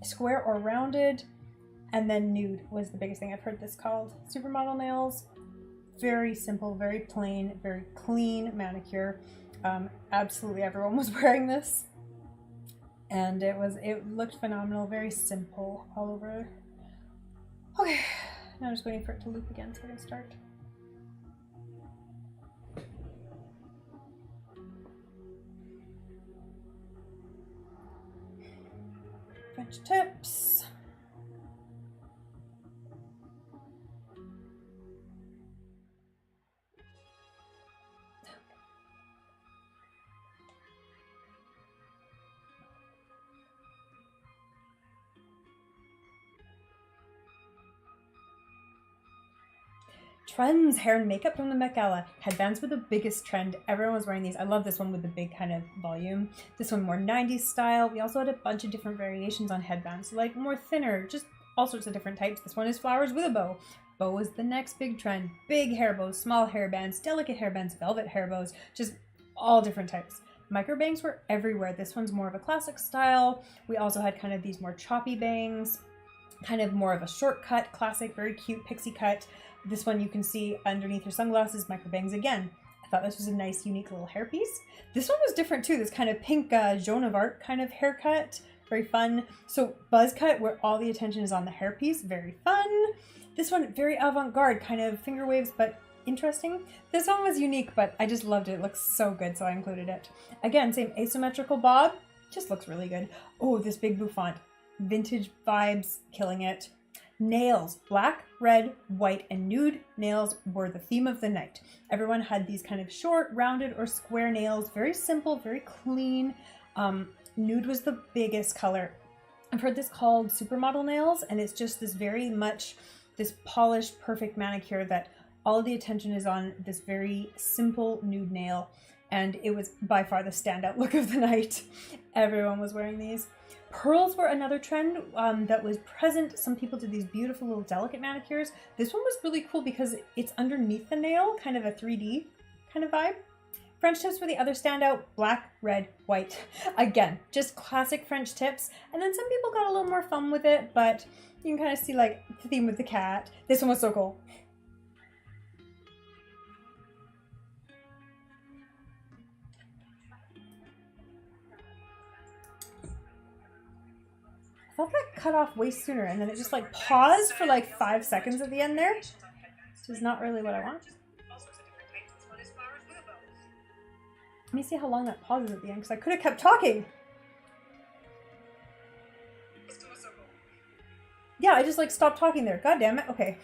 square or rounded, and then nude was the biggest thing. I've heard this called supermodel nails. Very simple, very plain, very clean manicure. Absolutely everyone was wearing this. And it looked phenomenal, very simple all over. Okay, now I'm just waiting for it to loop again so I can start. French tips. Trends, hair and makeup from the Met Gala. Headbands were the biggest trend. Everyone was wearing these. I love this one with the big kind of volume. This one more 90s style. We also had a bunch of different variations on headbands. So like more thinner, just all sorts of different types. This one is flowers with a bow. Bow was the next big trend. Big hair bows, small hairbands, delicate hairbands, velvet hair bows, just all different types. Micro bangs were everywhere. This one's more of a classic style. We also had kind of these more choppy bangs, kind of more of a shortcut, classic, very cute pixie cut. This one you can see underneath your sunglasses, micro bangs again. I thought this was a nice, unique little hairpiece. This one was different too, this kind of pink Joan of Arc kind of haircut. Very fun. So buzz cut, where all the attention is on the hairpiece, very fun. This one, very avant-garde, kind of finger waves, but interesting. This one was unique, but I just loved it. It looks so good, so I included it. Again, same asymmetrical bob, just looks really good. Oh, this big bouffant. Vintage vibes, killing it. Nails, black, red, white, and nude nails were the theme of the night. Everyone had these kind of short, rounded, or square nails. Very simple, very clean. Nude was the biggest color. I've heard this called supermodel nails, and it's just this very much, this polished, perfect manicure that all of the attention is on this very simple nude nail. And it was by far the standout look of the night. Everyone was wearing these. Pearls were another trend that was present. Some people did these beautiful little delicate manicures. This one was really cool because it's underneath the nail, kind of a 3D kind of vibe. French tips were the other standout, black, red, white. Again, just classic French tips. And then some people got a little more fun with it, but you can kind of see like the theme with the cat. This one was so cool. I thought that cut off way sooner, and then it just like paused for like 5 seconds at the end there, which is not really what I want. Let me see how long that pauses at the end, because I could have kept talking. Yeah, I just like stopped talking there. God damn it. Okay.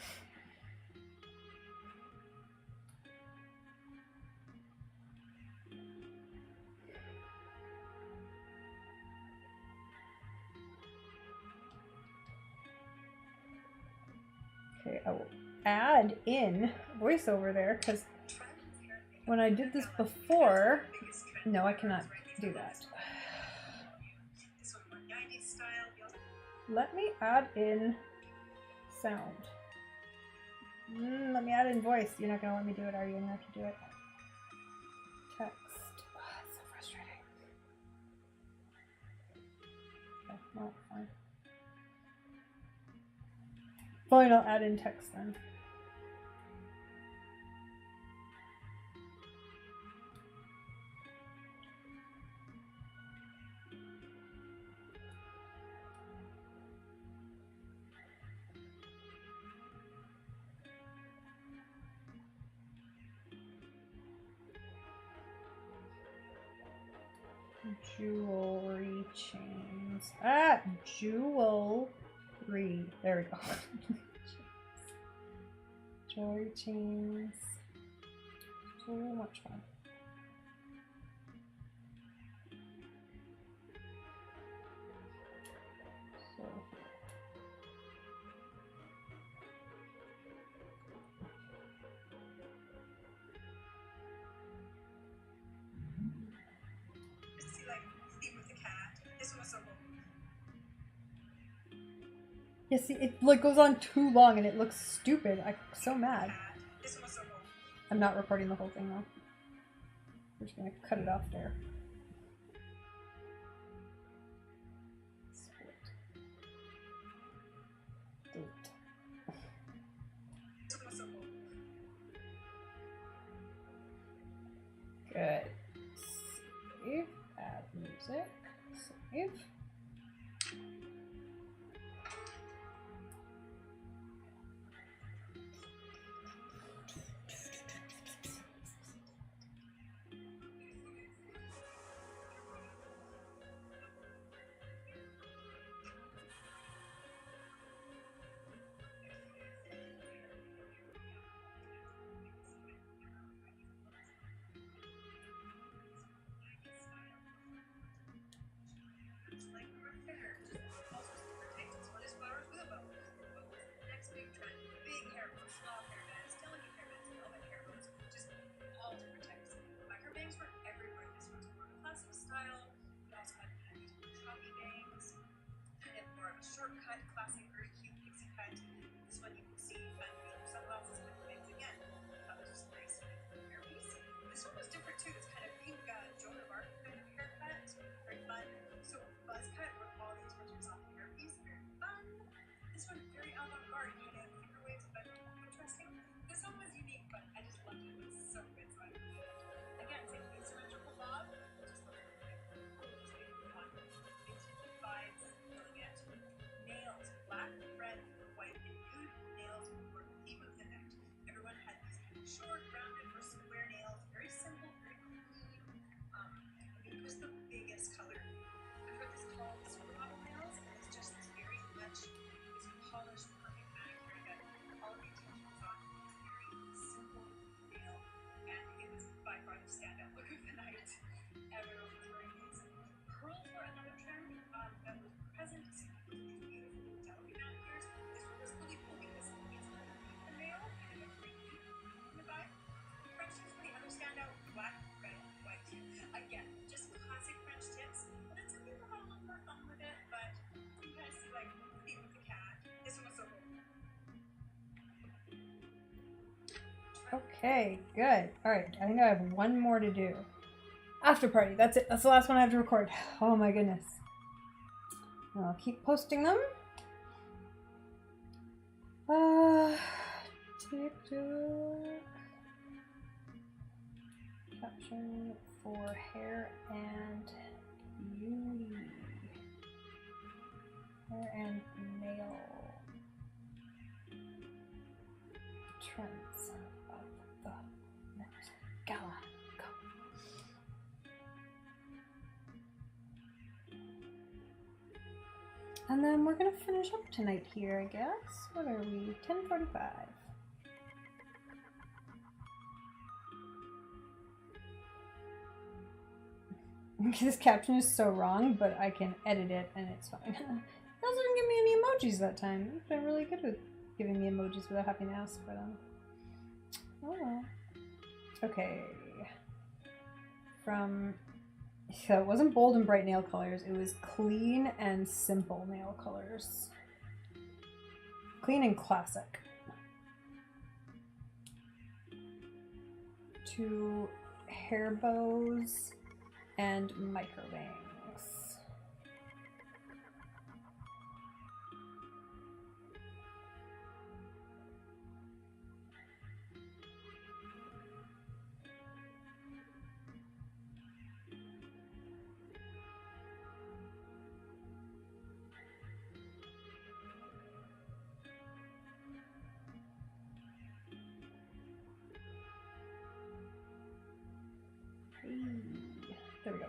Okay, I will add in voiceover there, because when I did this before, no, I cannot do that. Let me add in sound. Let me add in voice. You're not gonna let me do it, are you? I'm gonna have to do it. Text. Oh, that's so frustrating. Okay, no, fine. Fine, I'll add in text then. Jewelry chains. Ah, jewelry. There we go. Jewelry chains. So much fun. Yeah, see, it like goes on too long and it looks stupid. I'm so mad. This one was so cool. I'm not recording the whole thing though. We're just gonna cut it off there. Split. Delete. This one was so cool. Good. Save. Add music. Save. Like more thinner, all sorts of different types. This one is flowers with a bow. Bow is the next big trend. Big hair bows, small hair bands, delicate hair bands, velvet hair bows, just all different types. Micro bangs were everywhere. This one's more classic style. We also had these choppy bangs, kind of more of a shortcut, classic, very cute pixie cut. This one you can see sunglasses with bangs again. That was just a nice hairpiece. This one was different too. This kind of big Joan of Arc kind of haircut. Very fun. So buzz cut with all these pictures off the hairpiece. Very fun. This one very avant-garde, kind of finger waves, but interesting. This one was unique, but I just loved it. It was so good. So again, same asymmetrical bob. Just love it. Just make it fun. Vintage vibes. Brilliant. Nails. Black, red, white, and nude nails were the theme of the night. Everyone had these kind of short, rounded, or square nails. Very simple, very clean. It was the biggest color. I've heard this called supermodel nails, and it's just this very much this polished, perfect manicure that all the attention was on. This very simple nail, and it was by far the standout look of the night. Everyone was wearing these. Curls were another trend that was present. So these beautiful, delicate manicures. This one was really cool because it's underneath the nail, kind of a creepy in the vibe. French tips were the other standout. Black, red, white. Again, just classic French tips. And then some people had a little more fun with it, but you kind of see like the theme with the cat. This one was so cool. Okay, good. Alright, I think I have one more to do. After party, that's it. That's the last one I have to record. Oh my goodness. I'll keep posting them. TikTok. Caption for hair and beauty. Hair and nail trends of the next gala. Go. And then we're gonna finish up tonight here, I guess. What are we? 10:45. This caption is so wrong, but I can edit it and it's fine. It also didn't give me any emojis that time. It's been really good with giving me emojis without having to ask for them. Oh well. Okay. So it wasn't bold and bright nail colors, it was clean and simple nail colors. Clean and classic. To hair bows and micro bangs. There we go.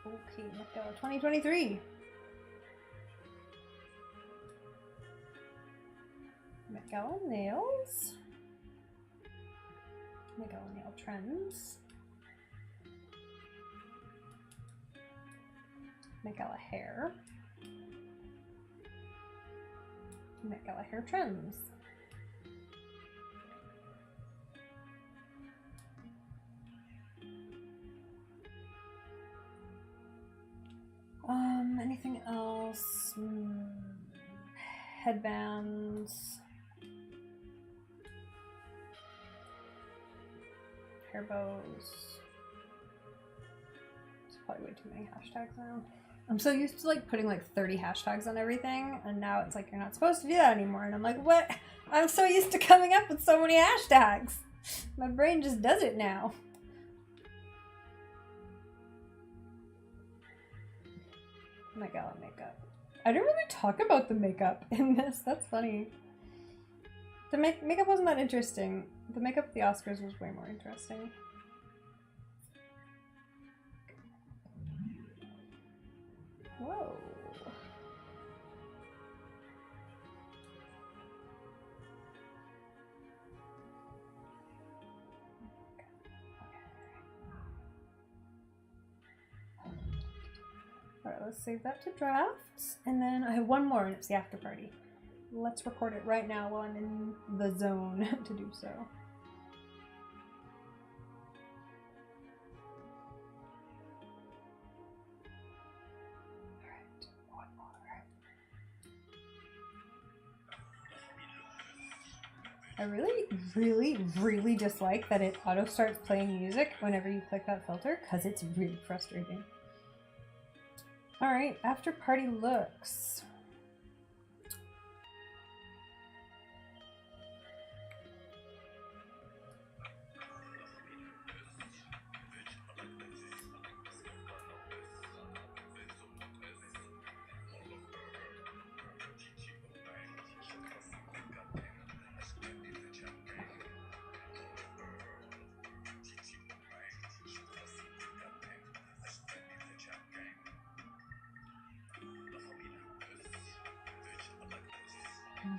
Okay, Met Gala 2023. Met Gala nails. Met Gala nail trends. Met Gala hair. Met Gala hair trends. Anything else? Headbands. Hair bows. It's probably way too many hashtags now. I'm so used to like putting like 30 hashtags on everything, and now it's like you're not supposed to do that anymore. And I'm like, what? I'm so used to coming up with so many hashtags. My brain just does it now. My gala makeup. I didn't really talk about the makeup in this. That's funny. The makeup wasn't that interesting. The makeup at the Oscars was way more interesting. Whoa. Alright, let's save that to drafts. And then I have one more, and it's the after party. Let's record it right now while I'm in the zone to do so. Alright, one more. I really dislike that it auto starts playing music whenever you click that filter, because it's really frustrating. Alright, after party looks.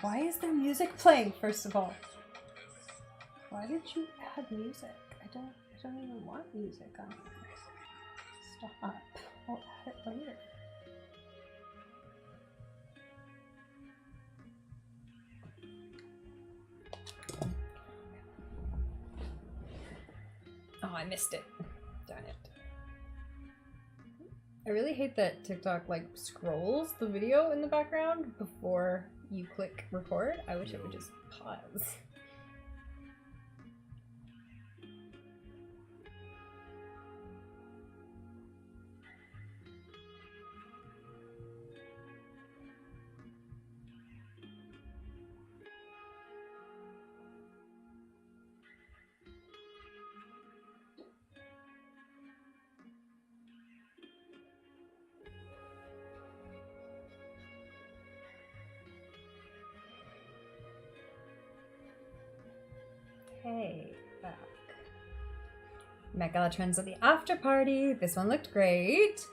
Why is there music playing, first of all? Why did you add music? I don't even want music on here. Stop. I'll add it later. Oh, I missed it. Darn it. I really hate that TikTok like scrolls the video in the background before you click record. I wish it would just pause. Hey, back. Met Gala trends at the after party. This one looked great.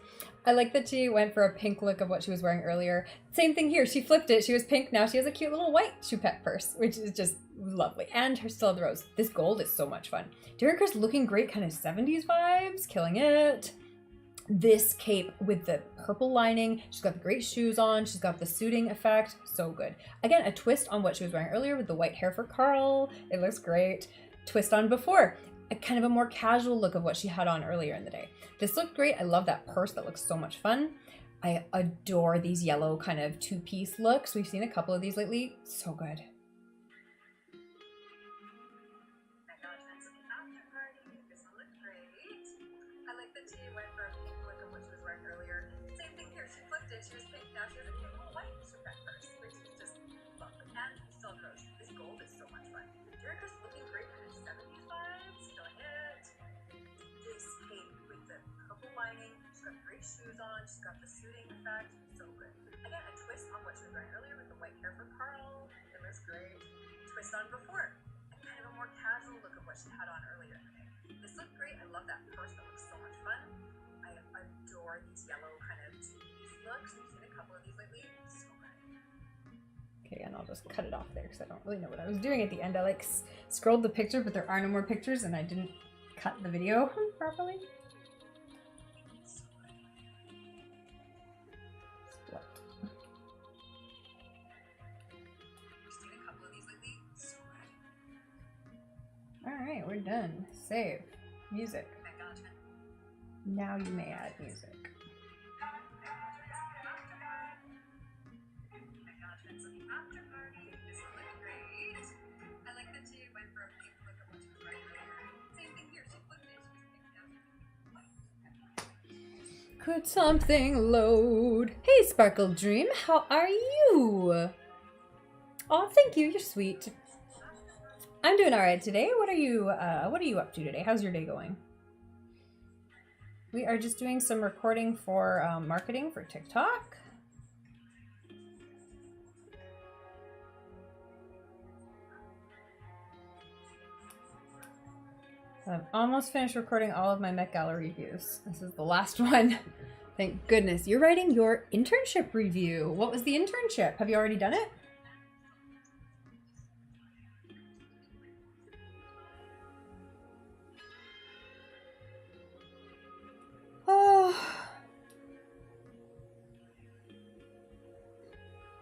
I like that she went for a pink look of what she was wearing earlier. Same thing here. She flipped it. She was pink. Now she has a cute little white choupette purse, which is just lovely. And her still the rose. This gold is so much fun. Derica's looking great, kind of 70s vibes, killing it. This cape with the purple lining. She's got the great shoes on. She's got the suiting effect. So good. Again, a twist on what she was wearing earlier with the white hair for Karl. It looks great. Twist on before. A kind of a more casual look of what she had on earlier in the day. This looked great. I love that purse. That looks so much fun. I adore these yellow kind of two-piece looks. We've seen a couple of these lately. So good. She was pink, now she has a cute little white choupette purse, which is just lovely. And still gross. This gold is so much fun. Derica's looking great, kind of 70s vibes, killing it. This cape with the purple lining, she's got great shoes on, she's got the suiting effect, so good. Again, a twist on what she was wearing earlier with the white hair for Karl. It looks great. Twist on before. A kind of a more casual look of what she had on earlier in the day. This looked great. I love that purse. That looks so much fun. I adore these yellow kind of two-piece looks. We've seen a couple of these lately. So good. Okay, and I'll just cut it off there because I don't really know what I was doing at the end. I like scrolled the picture, but there are no more pictures, and I didn't cut the video properly. Split. We've seen a couple of these lately. So good. All right, we're done. Save. Music. Met Gala trend. Now you may add music. Could something load? Hey, Sparkle Dream, how are you? Oh, thank you. You're sweet. I'm doing all right today. What are you up to today? How's your day going? We are just doing some recording for marketing for TikTok. I've almost finished recording all of my Met Gala reviews. This is the last one. Thank goodness. You're writing your internship review. What was the internship? Have you already done it? Oh.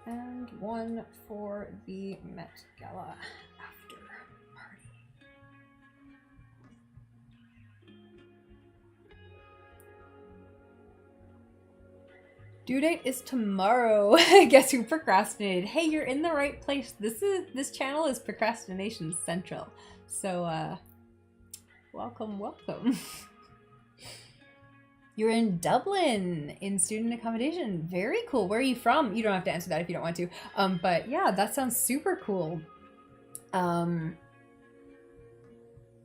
And one for the Met Gala after party. Due date is tomorrow. Guess who procrastinated? Hey, you're in the right place. This channel is Procrastination Central. So welcome. You're in Dublin in student accommodation. Very cool. Where are you from? You don't have to answer that if you don't want to. But yeah, that sounds super cool.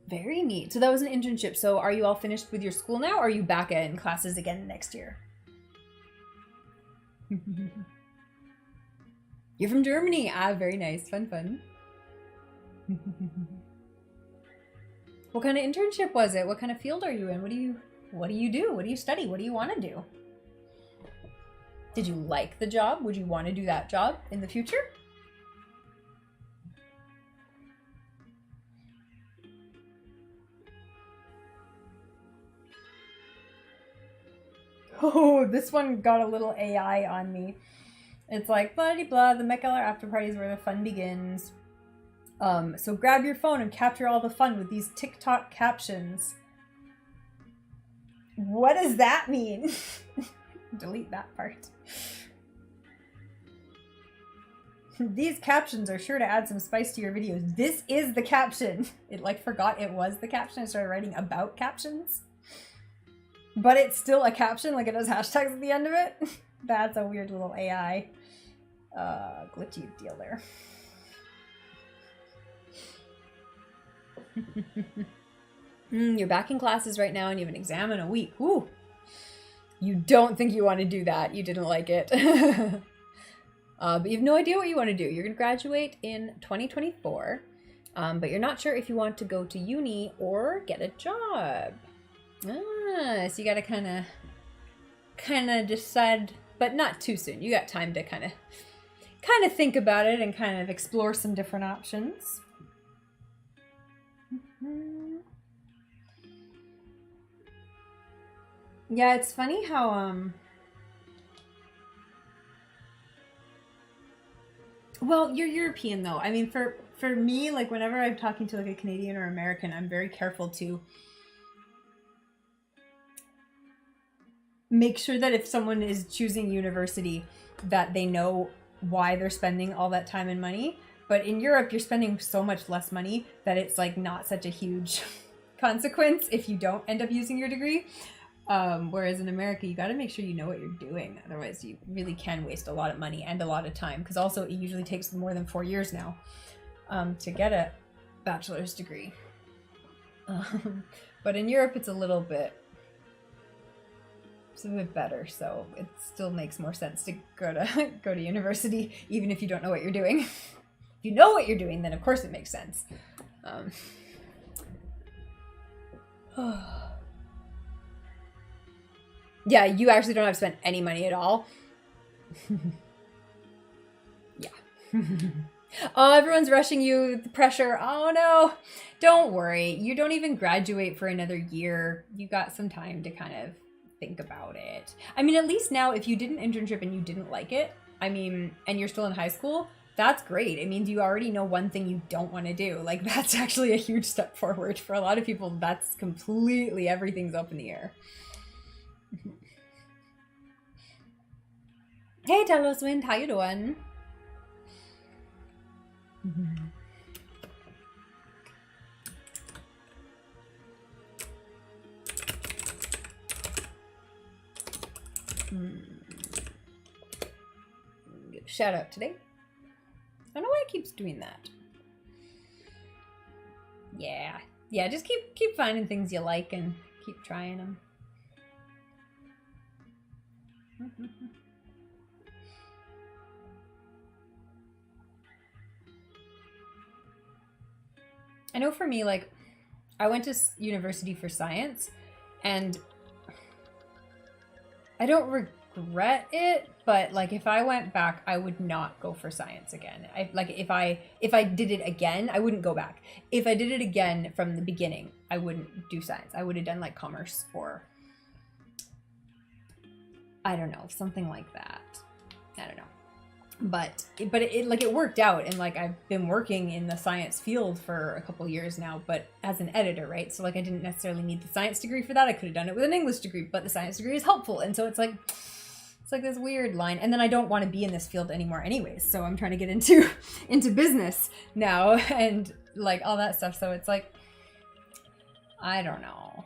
Very neat. So that was an internship. So are you all finished with your school now, or are you back in classes again next year? You're from Germany. Ah, very nice. Fun. What kind of internship was it? What kind of field are you in? What do you do? What do you study? What do you want to do? Did you like the job? Would you want to do that job in the future? Oh, this one got a little AI on me. It's like, blah, blah, the Met Gala after party is where the fun begins. So grab your phone and capture all the fun with these TikTok captions. What does that mean? Delete that part. These captions are sure to add some spice to your videos. This is the caption. It like forgot it was the caption and started writing about captions. But it's still a caption, like it has hashtags at the end of it. That's a weird little AI glitchy deal there. You're back in classes right now and you have an exam in a week. Woo! You don't think you want to do that. You didn't like it. But you have no idea what you want to do. You're going to graduate in 2024, but you're not sure if you want to go to uni or get a job. So you got to kind of decide, but not too soon. You got time to kind of think about it and kind of explore some different options. Yeah, it's funny how well, you're European though. I mean, for me, like whenever I'm talking to like a Canadian or American, I'm very careful to make sure that if someone is choosing university, that they know why they're spending all that time and money. But in Europe, you're spending so much less money that it's like not such a huge consequence if you don't end up using your degree. Whereas in America, you got to make sure you know what you're doing. Otherwise, you really can waste a lot of money and a lot of time. Because also, it usually takes more than 4 years now to get a bachelor's degree. But in Europe, it's a bit better. So it still makes more sense to go to university, even if you don't know what you're doing. If you know what you're doing, then of course it makes sense. Yeah, you actually don't have to spend any money at all. Yeah. Oh, everyone's rushing you, the pressure. Oh no, don't worry. You don't even graduate for another year. You got some time to kind of think about it. I mean, at least now, if you did an internship and you didn't like it, I mean, and you're still in high school, that's great. It means you already know one thing you don't want to do. Like, that's actually a huge step forward. For a lot of people, that's completely, everything's up in the air. Hey, Talos Wind, how you doing? Give a shout out today. I don't know why it keeps doing that. Yeah. Yeah, just keep finding things you like and keep trying them. I know for me, like, I went to university for science, and I don't regret it, but like if I went back, I would not go for science again. If I did it again, I wouldn't go back. If I did it again from the beginning, I wouldn't do science. I would have done like commerce or I don't know, something like that. I don't know. But it worked out, and like I've been working in the science field for a couple years now, but as an editor, right? So like I didn't necessarily need the science degree for that. I could have done it with an English degree, but the science degree is helpful. And so it's like this weird line. And then I don't want to be in this field anymore anyways. So I'm trying to get into business now and like all that stuff. So it's like, I don't know.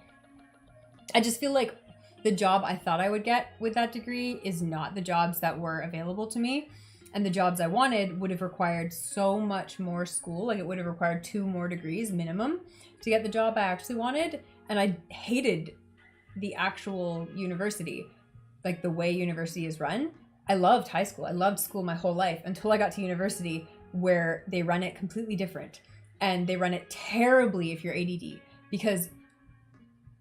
I just feel like the job I thought I would get with that degree is not the jobs that were available to me. And the jobs I wanted would have required so much more school. Like it would have required 2 more degrees minimum to get the job I actually wanted. And I hated the actual university, like the way university is run. I loved high school. I loved school my whole life until I got to university where they run it completely different. And they run it terribly if you're ADD because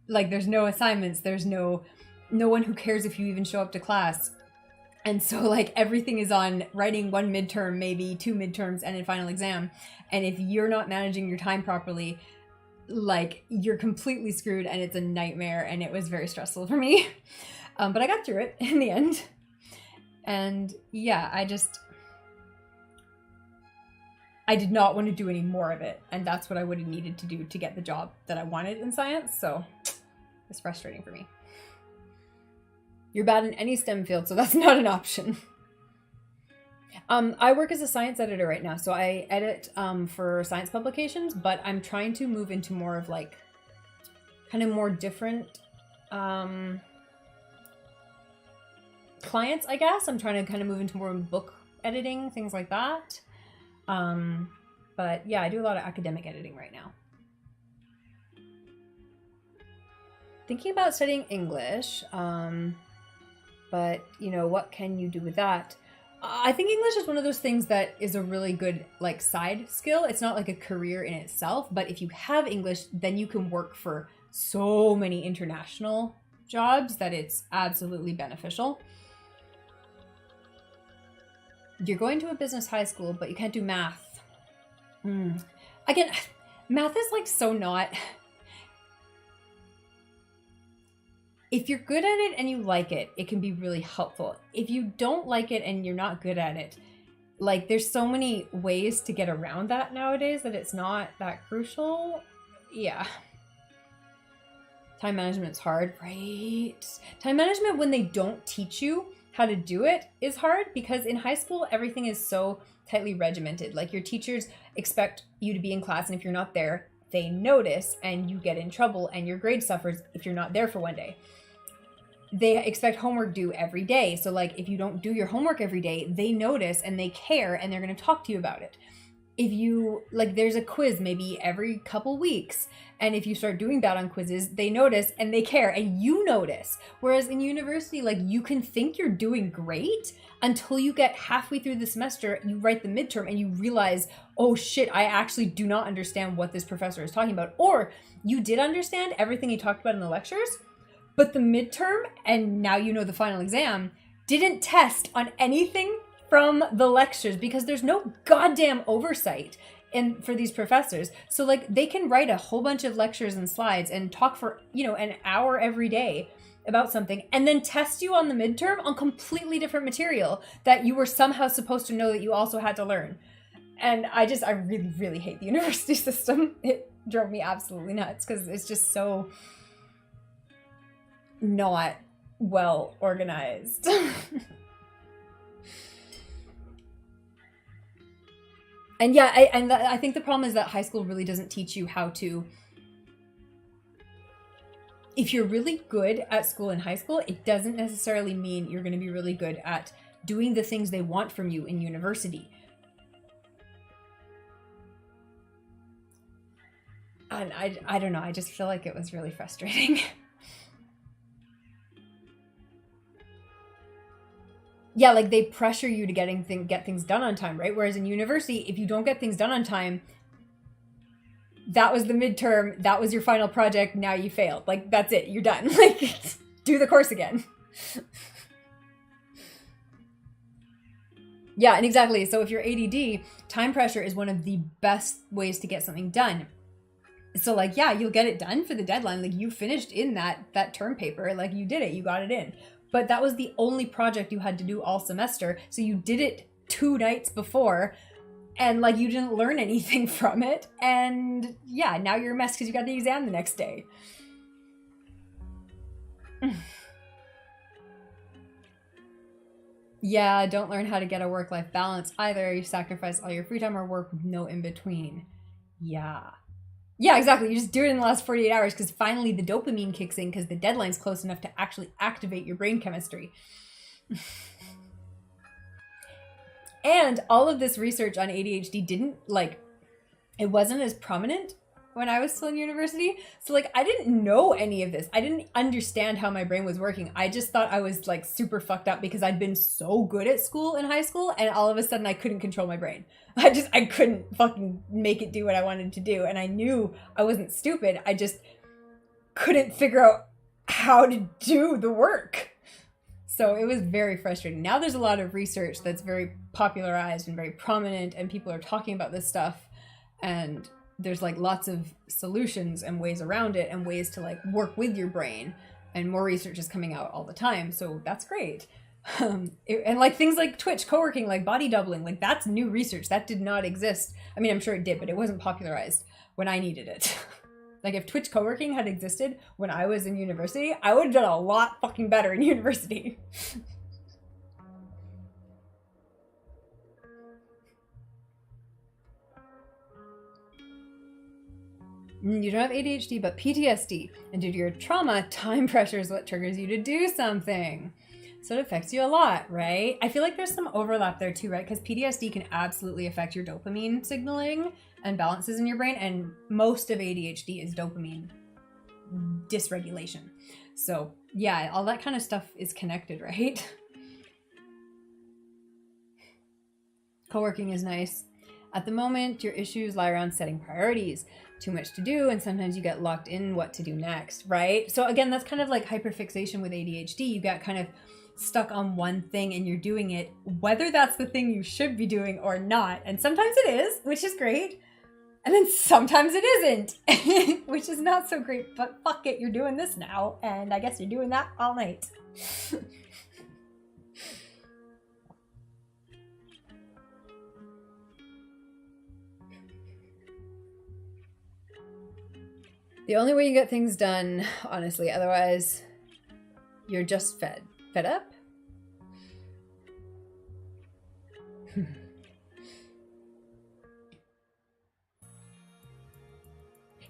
like there's no assignments. There's no one who cares if you even show up to class. And so like everything is on writing 1 midterm, maybe 2 midterms and a final exam. And if you're not managing your time properly, like you're completely screwed and it's a nightmare. And it was very stressful for me. But I got through it in the end. And yeah, I did not want to do any more of it. And that's what I would have needed to do to get the job that I wanted in science. So it's frustrating for me. You're bad in any STEM field, so that's not an option. I work as a science editor right now, so I edit for science publications, but I'm trying to move into more of like kind of more different clients, I guess. I'm trying to kind of move into more book editing, things like that. But yeah, I do a lot of academic editing right now. Thinking about studying English, but you know, what can you do with that? I think English is one of those things that is a really good like side skill. It's not like a career in itself, but if you have English, then you can work for so many international jobs that it's absolutely beneficial. You're going to a business high school, but you can't do math. Again, math is like so not... If you're good at it and you like it, it can be really helpful. If you don't like it and you're not good at it, like there's so many ways to get around that nowadays that it's not that crucial. Yeah. Time management's hard, right? Time management when they don't teach you how to do it is hard because in high school, everything is so tightly regimented. Like your teachers expect you to be in class, and if you're not there, they notice and you get in trouble and your grade suffers if you're not there for one day. They expect homework due every day. So like if you don't do your homework every day, they notice and they care and they're going to talk to you about it. If you like, there's a quiz maybe every couple weeks. And if you start doing bad on quizzes, they notice and they care and you notice. Whereas in university, like you can think you're doing great until you get halfway through the semester, you write the midterm and you realize, oh shit, I actually do not understand what this professor is talking about. Or you did understand everything he talked about in the lectures, but the midterm, and now you know the final exam, didn't test on anything from the lectures because there's no goddamn oversight for these professors. So like they can write a whole bunch of lectures and slides and talk for, you know, an hour every day about something and then test you on the midterm on completely different material that you were somehow supposed to know that you also had to learn. And I really, really hate the university system. It drove me absolutely nuts because it's just so not well organized. And yeah, I think the problem is that high school really doesn't teach you how to if you're really good at school in high school, it doesn't necessarily mean you're going to be really good at doing the things they want from you in university. And I don't know, I just feel like it was really frustrating. Yeah, like they pressure you to get things done on time, right? Whereas in university, if you don't get things done on time, that was the midterm, that was your final project, now you failed. Like, that's it, you're done. Like, do the course again. Yeah, and exactly. So if you're ADD, time pressure is one of the best ways to get something done. So like, yeah, you'll get it done for the deadline. Like you finished in that term paper, like you did it, you got it in. But that was the only project you had to do all semester. So you did it 2 nights before and like you didn't learn anything from it. And yeah, now you're a mess because you got the exam the next day. Yeah, don't learn how to get a work-life balance either. You sacrifice all your free time or work with no in-between. Yeah. Yeah, exactly. You just do it in the last 48 hours because finally the dopamine kicks in because the deadline's close enough to actually activate your brain chemistry. And all of this research on ADHD it wasn't as prominent when I was still in university. So like, I didn't know any of this. I didn't understand how my brain was working. I just thought I was like super fucked up because I'd been so good at school in high school and all of a sudden I couldn't control my brain. I couldn't fucking make it do what I wanted to do. And I knew I wasn't stupid. I just couldn't figure out how to do the work. So it was very frustrating. Now there's a lot of research that's very popularized and very prominent and people are talking about this stuff and there's like lots of solutions and ways around it and ways to like work with your brain and more research is coming out all the time. So that's great. And like things like Twitch, Coworking, like body doubling, like that's new research that did not exist. I mean, I'm sure it did, but it wasn't popularized when I needed it. Like if Twitch Coworking had existed when I was in university, I would have done a lot fucking better in university. You don't have ADHD, but PTSD. And due to your trauma, time pressure is what triggers you to do something. So it affects you a lot, right? I feel like there's some overlap there too, right? Because PTSD can absolutely affect your dopamine signaling and balances in your brain. And most of ADHD is dopamine dysregulation. So yeah, all that kind of stuff is connected, right? Coworking is nice. At the moment, your issues lie around setting priorities. Too much to do, and sometimes you get locked in what to do next, right? So again, that's kind of like hyperfixation with ADHD. You get kind of stuck on one thing and you're doing it, whether that's the thing you should be doing or not. And sometimes it is, which is great. And then sometimes it isn't, which is not so great, but fuck it, you're doing this now. And I guess you're doing that all night. The only way you get things done, honestly, otherwise you're just fed up.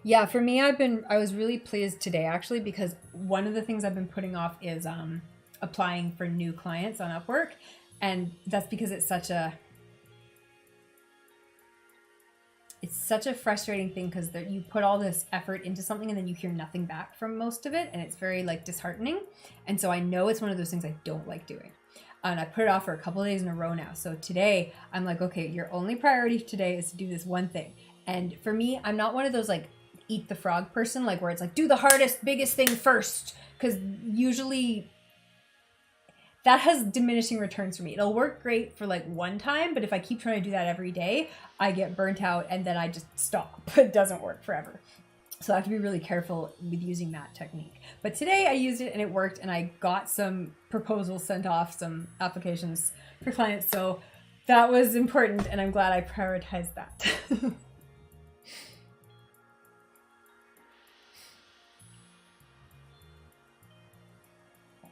Yeah, for me, I was really pleased today actually, because one of the things I've been putting off is applying for new clients on Upwork. And that's because it's such a frustrating thing because you put all this effort into something and then you hear nothing back from most of it. And it's very like disheartening. And so I know it's one of those things I don't like doing. And I put it off for a couple of days in a row now. So today I'm like, okay, your only priority today is to do this one thing. And for me, I'm not one of those like eat the frog person, like where it's like, do the hardest, biggest thing first. Because usually that has diminishing returns for me. It'll work great for like one time, but if I keep trying to do that every day, I get burnt out and then I just stop. It doesn't work forever. So I have to be really careful with using that technique. But today I used it and it worked and I got some proposals sent off, some applications for clients. So that was important and I'm glad I prioritized that.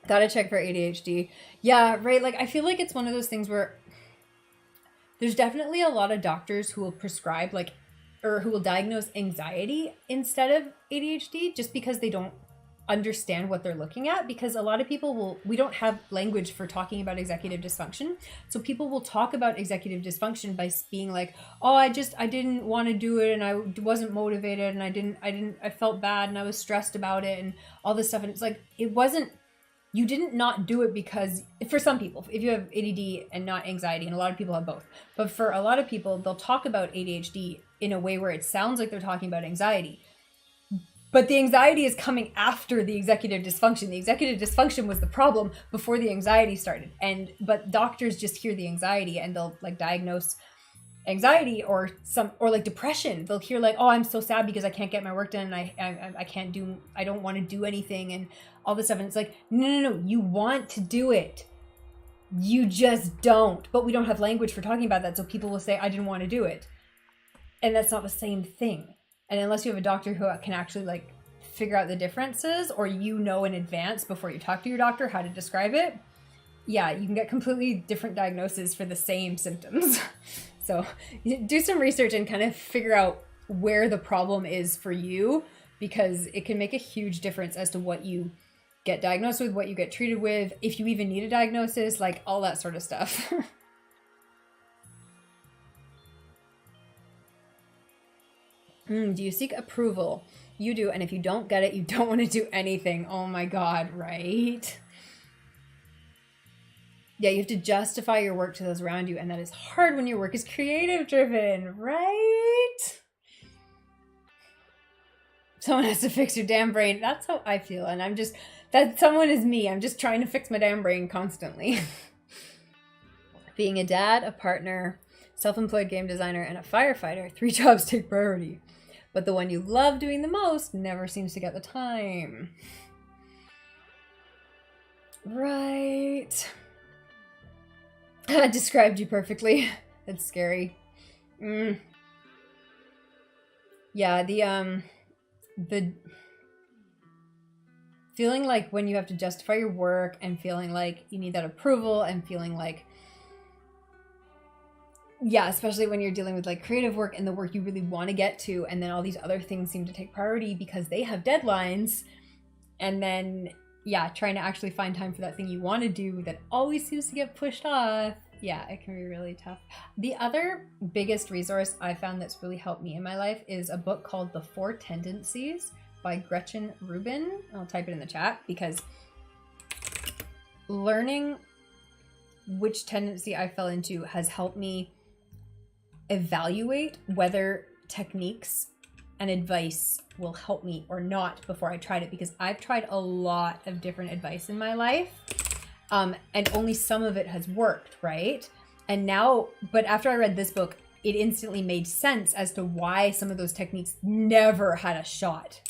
Gotta check for ADHD. Yeah, right. Like, I feel like it's one of those things where there's definitely a lot of doctors who will prescribe or who will diagnose anxiety instead of ADHD just because they don't understand what they're looking at, because a lot of people we don't have language for talking about executive dysfunction. So people will talk about executive dysfunction by being like, oh, I didn't want to do it, and I wasn't motivated, and I felt bad, and I was stressed about it, and all this stuff. And it's like, you didn't not do it because, for some people, if you have ADD and not anxiety, and a lot of people have both, but for a lot of people, they'll talk about ADHD in a way where it sounds like they're talking about anxiety. But the anxiety is coming after the executive dysfunction. The executive dysfunction was the problem before the anxiety started. But doctors just hear the anxiety and they'll like diagnose anxiety or like depression. They'll hear like, oh, I'm so sad because I can't get my work done, and I don't want to do anything and all this stuff. And it's like, no, you want to do it. You just don't. But we don't have language for talking about that. So people will say, I didn't want to do it. And that's not the same thing. And unless you have a doctor who can actually like figure out the differences, or in advance before you talk to your doctor how to describe it, yeah, you can get completely different diagnoses for the same symptoms. So do some research and kind of figure out where the problem is for you, because it can make a huge difference as to what you get diagnosed with, what you get treated with, if you even need a diagnosis, like all that sort of stuff. Do you seek approval? You do, and if you don't get it, you don't want to do anything. Oh my God, right? Yeah, you have to justify your work to those around you, and that is hard when your work is creative driven, right? Someone has to fix your damn brain. That's how I feel, and that someone is me. I'm just trying to fix my damn brain constantly. Being a dad, a partner, self-employed game designer, and a firefighter, 3 jobs take priority. But the one you love doing the most never seems to get the time. Right. I described you perfectly. It's scary. Yeah, the feeling like when you have to justify your work and feeling like you need that approval and feeling like, yeah, especially when you're dealing with like creative work and the work you really want to get to, and then all these other things seem to take priority because they have deadlines, and then yeah, trying to actually find time for that thing you want to do that always seems to get pushed off. Yeah, it can be really tough. The other biggest resource I found that's really helped me in my life is a book called The 4 Tendencies by Gretchen Rubin. I'll type it in the chat, because learning which tendency I fell into has helped me evaluate whether techniques and advice will help me or not before I tried it, because I've tried a lot of different advice in my life, and only some of it has worked, right? And now, but after I read this book, it instantly made sense as to why some of those techniques never had a shot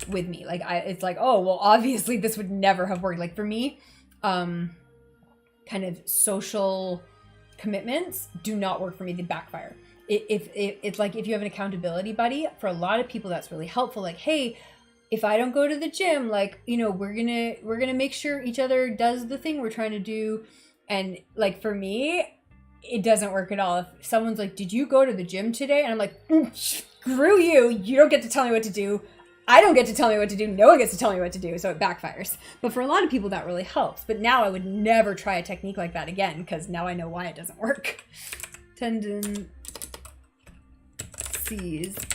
with me. Like it's like, oh, well, obviously this would never have worked. Like for me, kind of social commitments do not work for me. They backfire. It's like if you have an accountability buddy, for a lot of people that's really helpful. Like, hey, if I don't go to the gym, like, we're gonna make sure each other does the thing we're trying to do. And like for me, it doesn't work at all. If someone's like, did you go to the gym today? And I'm like, screw you. You don't get to tell me what to do. I don't get to tell me what to do. No one gets to tell me what to do. So it backfires. But for a lot of people, that really helps. But now I would never try a technique like that again, because now I know why it doesn't work. Tendencies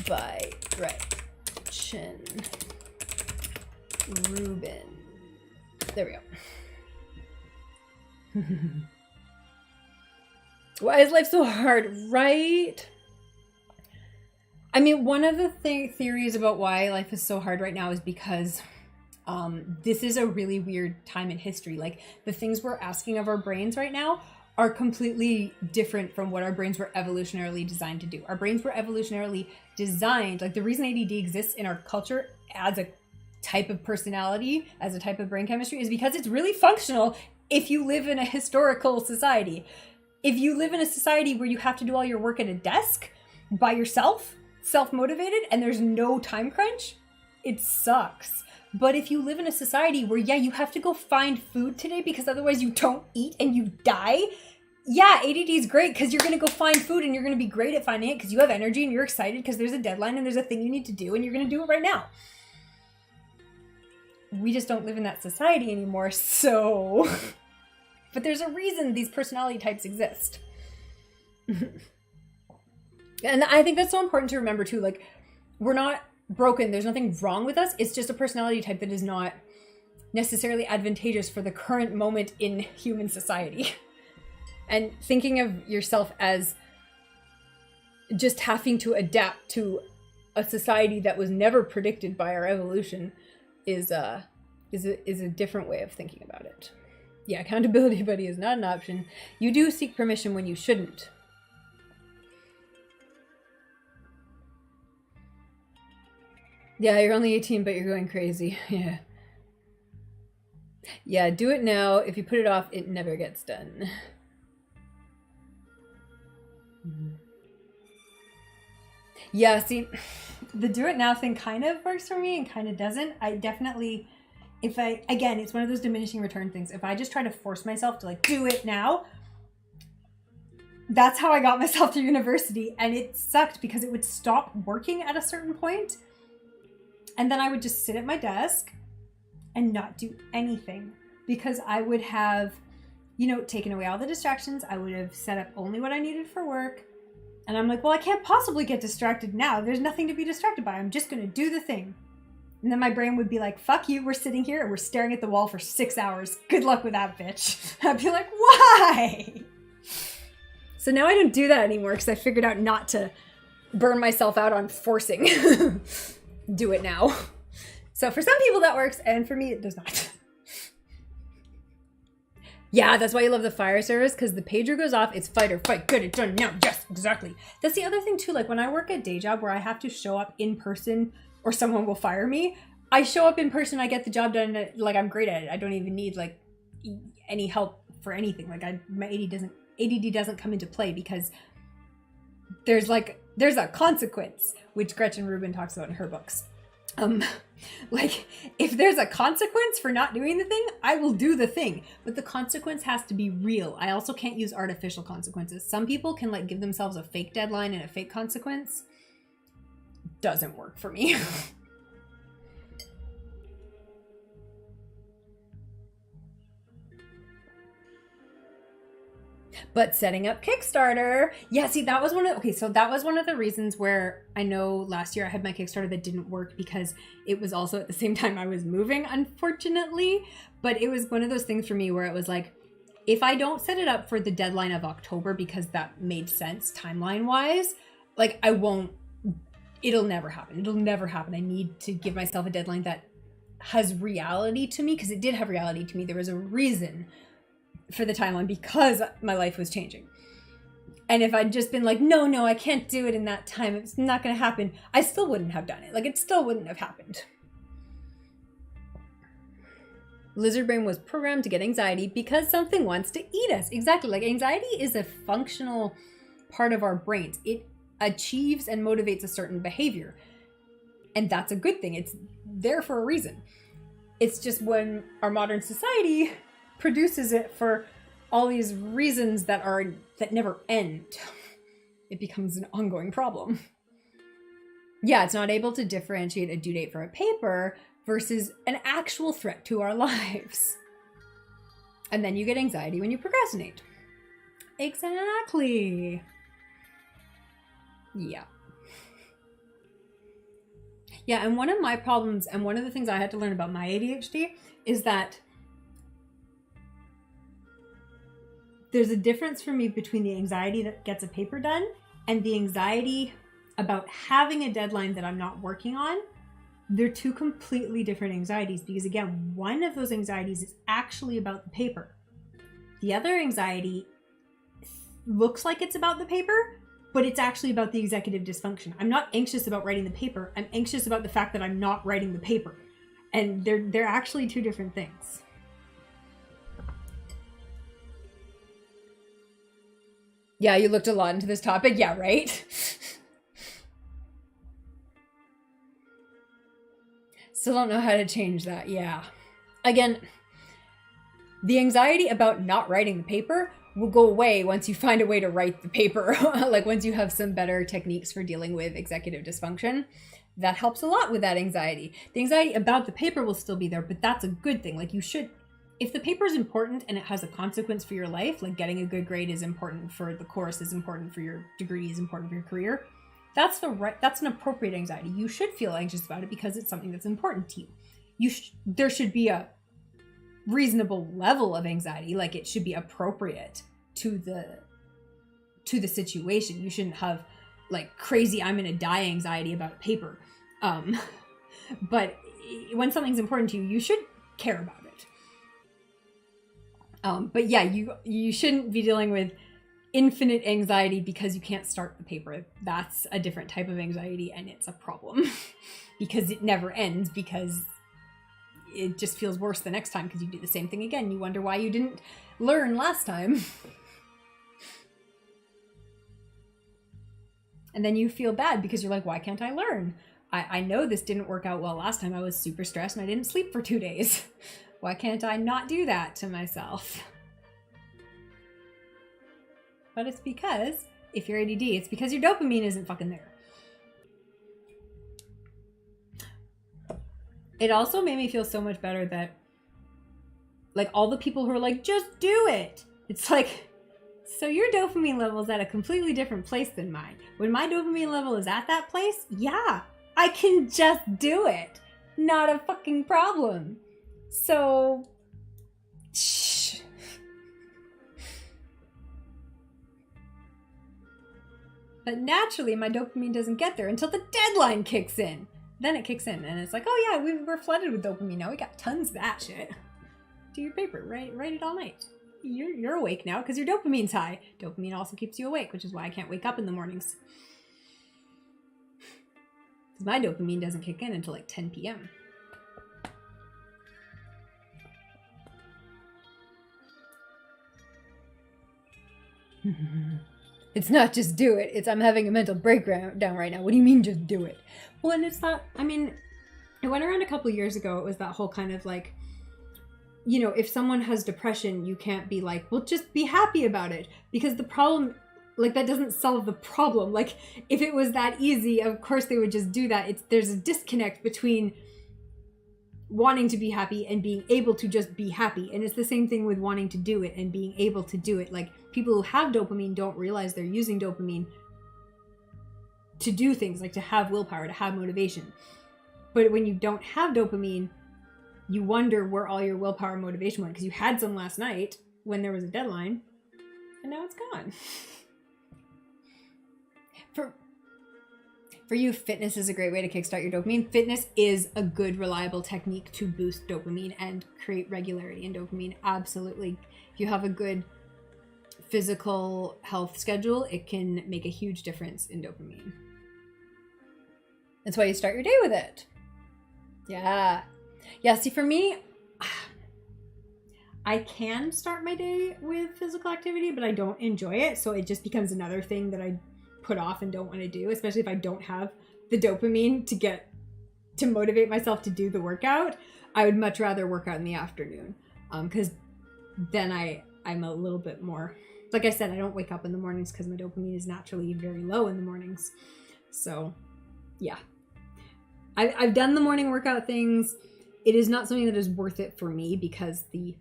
by Gretchen Rubin. There we go. Why is life so hard, right? I mean, one of the theories about why life is so hard right now is because this is a really weird time in history. Like, the things we're asking of our brains right now are completely different from what our brains were evolutionarily designed to do. Our brains were evolutionarily designed, like the reason ADD exists in our culture as a type of personality, as a type of brain chemistry, is because it's really functional if you live in a historical society. If you live in a society where you have to do all your work at a desk by yourself, self-motivated, and there's no time crunch, it sucks. But if you live in a society where, yeah, you have to go find food today because otherwise you don't eat and you die, yeah, ADD is great because you're going to go find food and you're going to be great at finding it because you have energy and you're excited because there's a deadline and there's a thing you need to do and you're going to do it right now. we just don't live in that society anymore, so... But there's a reason these personality types exist. And I think that's so important to remember too. Like, we're not broken. There's nothing wrong with us. It's just a personality type that is not necessarily advantageous for the current moment in human society. And thinking of yourself as just having to adapt to a society that was never predicted by our evolution is a different way of thinking about it. Yeah, accountability buddy is not an option. You do seek permission when you shouldn't. Yeah, you're only 18, but you're going crazy. Yeah. Yeah, do it now. If you put it off, it never gets done. Yeah, see, the do it now thing kind of works for me and kind of doesn't. I definitely, again, it's one of those diminishing return things. If I just try to force myself to like do it now, that's how I got myself through university, and it sucked because it would stop working at a certain point, and then I would just sit at my desk and not do anything because I would have, taken away all the distractions. I would have set up only what I needed for work. And I'm like, well, I can't possibly get distracted now. There's nothing to be distracted by. I'm just going to do the thing. And then my brain would be like, fuck you. We're sitting here and we're staring at the wall for 6 hours. Good luck with that, bitch. I'd be like, why? So now I don't do that anymore because I figured out not to burn myself out on forcing. Do it now. So for some people that works, and for me it does not. Yeah, that's why you love the fire service, because the pager goes off, it's fight or fight, get it done now, yes, exactly. That's the other thing too, like when I work a day job where I have to show up in person or someone will fire me, I show up in person, I get the job done, like I'm great at it. I don't even need like any help for anything. Like my ADD doesn't come into play because there's a consequence, which Gretchen Rubin talks about in her books. Like if there's a consequence for not doing the thing, I will do the thing, but the consequence has to be real. I also can't use artificial consequences. Some people can like give themselves a fake deadline and a fake consequence. Doesn't work for me. But setting up Kickstarter, yeah, see, that was one of the reasons where I know last year I had my Kickstarter that didn't work because it was also at the same time I was moving, unfortunately. But it was one of those things for me where it was like, if I don't set it up for the deadline of October because that made sense timeline wise, like it'll never happen. It'll never happen. I need to give myself a deadline that has reality to me, because it did have reality to me. There was a reason for the timeline because my life was changing. And if I'd just been like, no, I can't do it in that time, it's not going to happen, I still wouldn't have done it. Like, it still wouldn't have happened. Lizard brain was programmed to get anxiety because something wants to eat us. Exactly. Like, anxiety is a functional part of our brains. It achieves and motivates a certain behavior. And that's a good thing. It's there for a reason. It's just when our modern society produces it for all these reasons that never end, it becomes an ongoing problem. Yeah, it's not able to differentiate a due date for a paper versus an actual threat to our lives. And then you get anxiety when you procrastinate. Exactly. Yeah. Yeah, and one of my problems, and one of the things I had to learn about my ADHD is that there's a difference for me between the anxiety that gets a paper done and the anxiety about having a deadline that I'm not working on. They're two completely different anxieties because, again, one of those anxieties is actually about the paper. The other anxiety looks like it's about the paper, but it's actually about the executive dysfunction. I'm not anxious about writing the paper. I'm anxious about the fact that I'm not writing the paper. And they're actually two different things. Yeah, you looked a lot into this topic. Yeah, right? Still don't know how to change that. Yeah. Again, the anxiety about not writing the paper will go away once you find a way to write the paper. Like once you have some better techniques for dealing with executive dysfunction. that helps a lot with that anxiety. The anxiety about the paper will still be there, but that's a good thing. Like, you should, if the paper is important and it has a consequence for your life, like getting a good grade is important for the course, is important for your degree, is important for your career, that's an appropriate anxiety. You should feel anxious about it because it's something that's important to you. There should be a reasonable level of anxiety, like it should be appropriate to the situation. You shouldn't have like crazy I'm gonna die anxiety about a paper. But when something's important to you, you should care about it. But yeah, you shouldn't be dealing with infinite anxiety because you can't start the paper. That's a different type of anxiety, and it's a problem because it never ends, because it just feels worse the next time because you do the same thing again. You wonder why you didn't learn last time. And then you feel bad because you're like, why can't I learn? I know this didn't work out well last time. I was super stressed and I didn't sleep for 2 days. Why can't I not do that to myself? But it's because, if you're ADD, it's because your dopamine isn't fucking there. It also made me feel so much better that, like, all the people who are like, just do it. It's like, so your dopamine level is at a completely different place than mine. When my dopamine level is at that place, yeah, I can just do it. Not a fucking problem. So, shh. But naturally, my dopamine doesn't get there until the deadline kicks in. Then it kicks in, and it's like, oh yeah, we're flooded with dopamine now. We got tons of that shit. Do your paper, write it all night. You're awake now because your dopamine's high. Dopamine also keeps you awake, which is why I can't wake up in the mornings. Because my dopamine doesn't kick in until like 10 p.m. It's not just do it. It's I'm having a mental breakdown right now. What do you mean just do it? Well, and it's not, I mean, it went around a couple years ago. It was that whole kind of like, you know, if someone has depression, you can't be like, well, just be happy about it. Because the problem, like, that doesn't solve the problem. Like, if it was that easy, of course they would just do that. There's a disconnect between wanting to be happy and being able to just be happy. And it's the same thing with wanting to do it and being able to do it. Like, people who have dopamine don't realize they're using dopamine to do things, like to have willpower, to have motivation. But when you don't have dopamine, you wonder where all your willpower and motivation went, because you had some last night when there was a deadline, and now it's gone. For you, fitness is a great way to kickstart your dopamine. Fitness is a good, reliable technique to boost dopamine and create regularity in dopamine. Absolutely. If you have a good physical health schedule, it can make a huge difference in dopamine. That's why you start your day with it. Yeah. Yeah, see, for me, I can start my day with physical activity, but I don't enjoy it. So it just becomes another thing that I put off and don't want to do, especially if I don't have the dopamine to motivate myself to do the workout. I would much rather work out in the afternoon, because then I'm a little bit more, like I said, I don't wake up in the mornings because my dopamine is naturally very low in the mornings. So yeah, I've done the morning workout things. It is not something that is worth it for me because the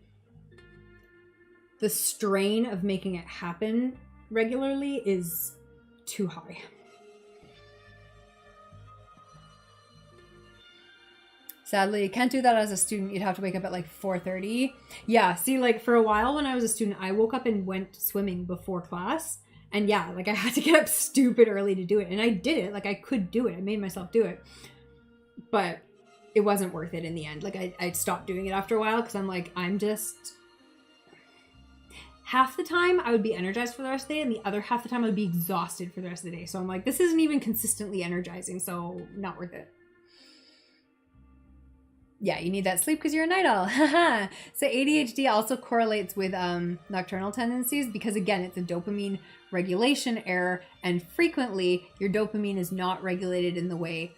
strain of making it happen regularly is too high. Sadly, you can't do that as a student. You'd have to wake up at like 4:30. Yeah, see, like for a while when I was a student, I woke up and went swimming before class. And yeah, like I had to get up stupid early to do it. And I did it. Like I could do it. I made myself do it. But it wasn't worth it in the end. Like I stopped doing it after a while because I'm like, I'm just... Half the time I would be energized for the rest of the day, and the other half the time I would be exhausted for the rest of the day. So I'm like, this isn't even consistently energizing, so not worth it. Yeah, you need that sleep because you're a night owl. So ADHD also correlates with nocturnal tendencies because, again, it's a dopamine regulation error, and frequently your dopamine is not regulated in the way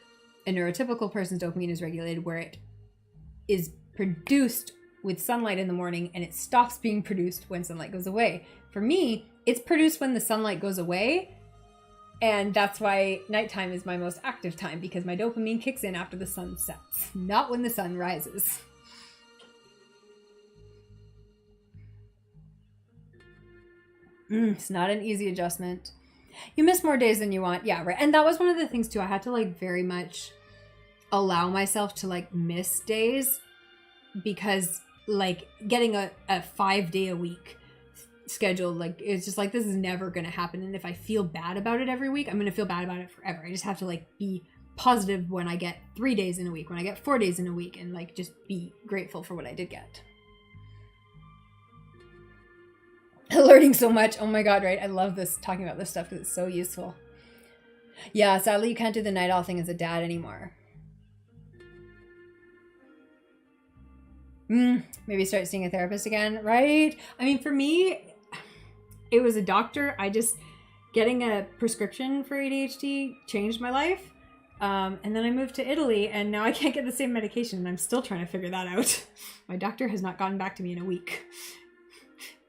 a neurotypical person's dopamine is regulated, where it is produced with sunlight in the morning and it stops being produced when sunlight goes away. For me, it's produced when the sunlight goes away, And that's why nighttime is my most active time, because my dopamine kicks in after the sun sets, not when the sun rises. It's not an easy adjustment. You miss more days than you want. Yeah, right. And that was one of the things too. I had to like very much allow myself to like miss days, because like getting a 5-day a week schedule, like it's just like, this is never going to happen. And if I feel bad about it every week, I'm going to feel bad about it forever. I just have to like be positive when I get 3 days in a week, when I get 4 days in a week, and like just be grateful for what I did get. Learning so much. Oh my God, right? I love this, talking about this stuff, because it's so useful. Yeah, sadly you can't do the night owl thing as a dad anymore. Maybe start seeing a therapist again, right? I mean, for me, it was a doctor. Getting a prescription for ADHD changed my life. And then I moved to Italy, and now I can't get the same medication, and I'm still trying to figure that out. My doctor has not gotten back to me in a week.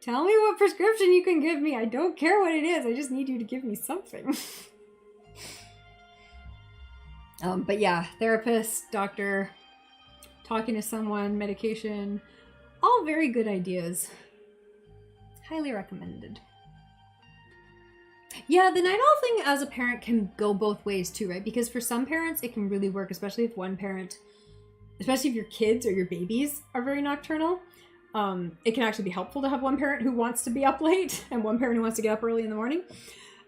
Tell me what prescription you can give me. I don't care what it is. I just need you to give me something. But yeah, therapist, doctor, talking to someone, medication, all very good ideas. Highly recommended. Yeah, the night owl thing as a parent can go both ways too, right? Because for some parents, it can really work, especially if one parent, especially if your kids or your babies are very nocturnal. It can actually be helpful to have one parent who wants to be up late and one parent who wants to get up early in the morning.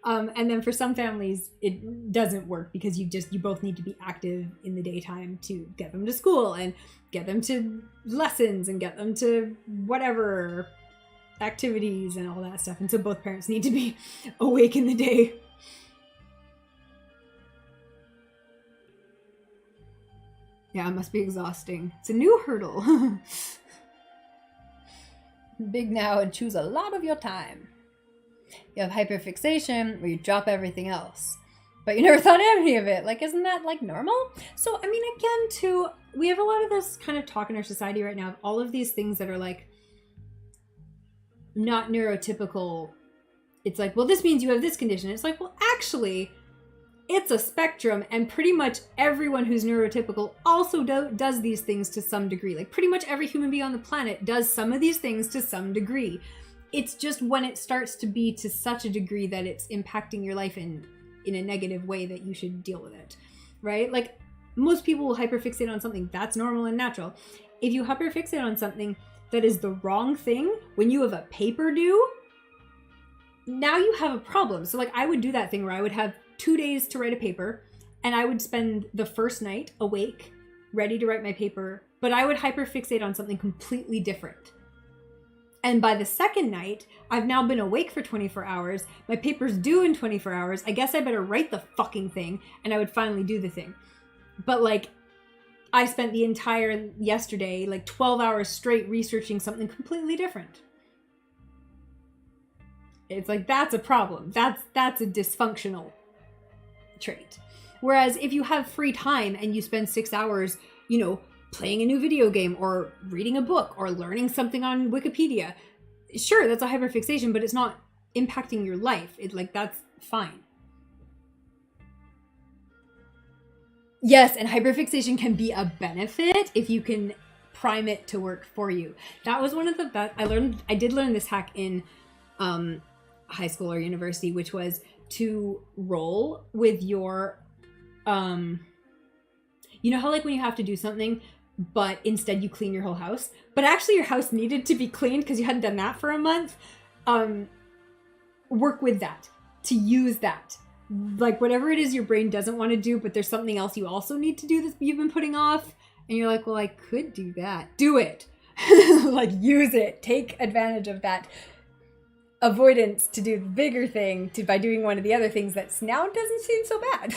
And then for some families, it doesn't work, because you both need to be active in the daytime to get them to school and get them to lessons and get them to whatever activities and all that stuff. And so both parents need to be awake in the day. Yeah, it must be exhausting. It's a new hurdle. Big now and choose a lot of your time. You have hyperfixation where you drop everything else, but you never thought of any of it. Like, isn't that like normal? So, I mean, again, too, we have a lot of this kind of talk in our society right now of all of these things that are like not neurotypical. It's like, well, this means you have this condition. It's like, well, actually, it's a spectrum, and pretty much everyone who's neurotypical also does these things to some degree. Like, pretty much every human being on the planet does some of these things to some degree. It's just when it starts to be to such a degree that it's impacting your life in a negative way that you should deal with it, right? Like, most people will hyperfixate on something that's normal and natural. If you hyperfixate on something that is the wrong thing when you have a paper due, now you have a problem. So like, I would do that thing where I would have 2 days to write a paper, and I would spend the first night awake, ready to write my paper, but I would hyperfixate on something completely different. And by the second night, I've now been awake for 24 hours. My paper's due in 24 hours. I guess I better write the fucking thing. And I would finally do the thing. But like, I spent the entire yesterday, like 12 hours straight, researching something completely different. It's like, that's a problem. That's a dysfunctional trait. Whereas if you have free time and you spend 6 hours, playing a new video game or reading a book or learning something on Wikipedia, sure, that's a hyperfixation, but it's not impacting your life. That's fine. Yes, and hyperfixation can be a benefit if you can prime it to work for you. That was one of the best. I did learn this hack in high school or university, which was to roll with your, you know how like when you have to do something, but instead you clean your whole house, but actually your house needed to be cleaned because you hadn't done that for a month. Work with that, to use that. Like whatever it is your brain doesn't want to do, but there's something else you also need to do that you've been putting off. And you're like, well, I could do that. Do it. Like use it. Take advantage of that avoidance to do the bigger thing by doing one of the other things that now doesn't seem so bad.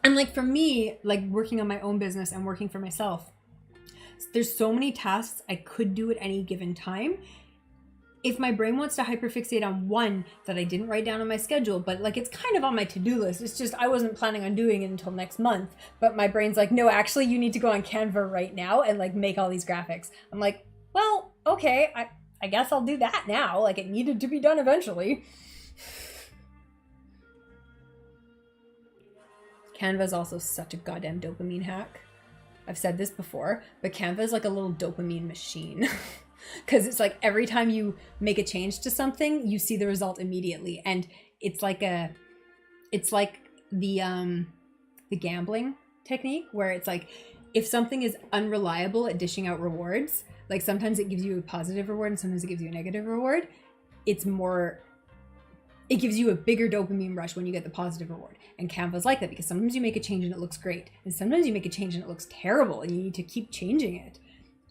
And like for me, like working on my own business and working for myself, there's so many tasks I could do at any given time. If my brain wants to hyperfixate on one that I didn't write down on my schedule, but like it's kind of on my to-do list, it's just I wasn't planning on doing it until next month, but my brain's like, no, actually you need to go on Canva right now and like make all these graphics. I'm like, well, okay, I I guess I'll do that now. Like, it needed to be done eventually. Canva is also such a goddamn dopamine hack. I've said this before, but Canva is like a little dopamine machine. Because it's like every time you make a change to something, you see the result immediately. And it's like the gambling technique where it's like, if something is unreliable at dishing out rewards, like sometimes it gives you a positive reward and sometimes it gives you a negative reward, it gives you a bigger dopamine rush when you get the positive reward. And Canva's like that because sometimes you make a change and it looks great. And sometimes you make a change and it looks terrible and you need to keep changing it.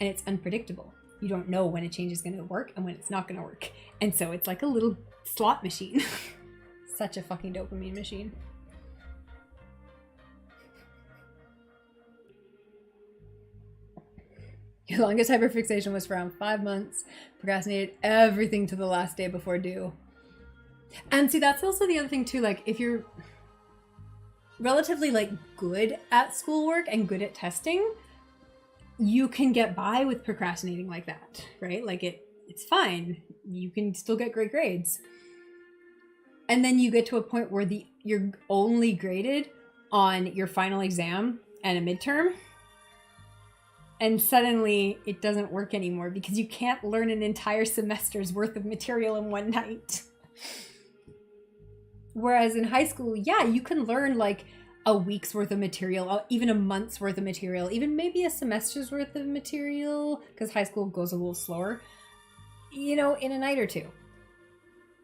And it's unpredictable. You don't know when a change is going to work and when it's not going to work. And so it's like a little slot machine. Such a fucking dopamine machine. Your longest hyperfixation was for around 5 months. Procrastinated everything to the last day before due. And see, that's also the other thing too. Like, if you're relatively like good at schoolwork and good at testing, you can get by with procrastinating like that, right? Like it's fine. You can still get great grades. And then you get to a point where you're only graded on your final exam and a midterm. And suddenly it doesn't work anymore because you can't learn an entire semester's worth of material in one night. Whereas in high school, yeah, you can learn like a week's worth of material, even a month's worth of material, even maybe a semester's worth of material, because high school goes a little slower, you know, in a night or two.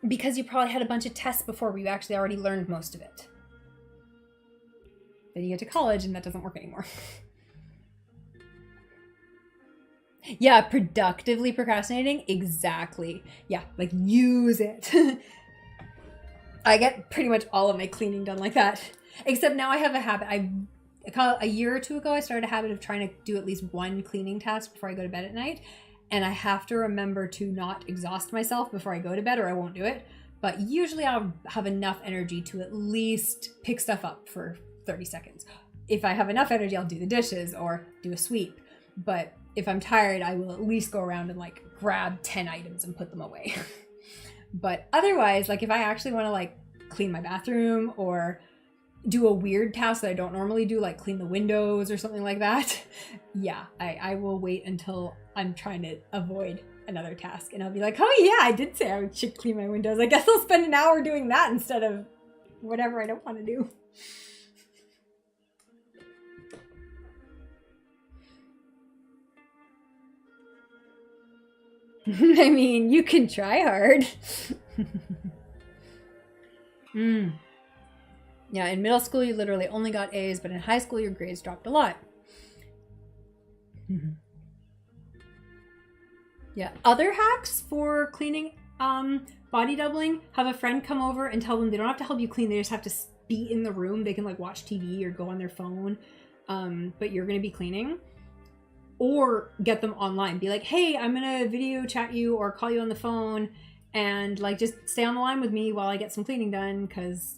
Because you probably had a bunch of tests before where you actually already learned most of it. Then you get to college and that doesn't work anymore. Yeah, productively procrastinating, exactly. Yeah, like use it. I get pretty much all of my cleaning done like that. Except now I have a habit. A year or two ago, I started a habit of trying to do at least one cleaning task before I go to bed at night. And I have to remember to not exhaust myself before I go to bed or I won't do it. But usually I'll have enough energy to at least pick stuff up for 30 seconds. If I have enough energy, I'll do the dishes or do a sweep. But if I'm tired, I will at least go around and like grab 10 items and put them away. But otherwise, like if I actually want to like clean my bathroom or do a weird task that I don't normally do, like clean the windows or something like that, yeah, I will wait until I'm trying to avoid another task. And I'll be like, oh yeah, I did say I should clean my windows. I guess I'll spend an hour doing that instead of whatever I don't want to do. I mean, you can try hard. Yeah, in middle school, you literally only got A's, but in high school, your grades dropped a lot. Yeah, other hacks for cleaning, body doubling, have a friend come over and tell them they don't have to help you clean, they just have to be in the room. They can like watch TV or go on their phone, but you're going to be cleaning. Or get them online. Be like, hey, I'm going to video chat you or call you on the phone and like just stay on the line with me while I get some cleaning done. Because,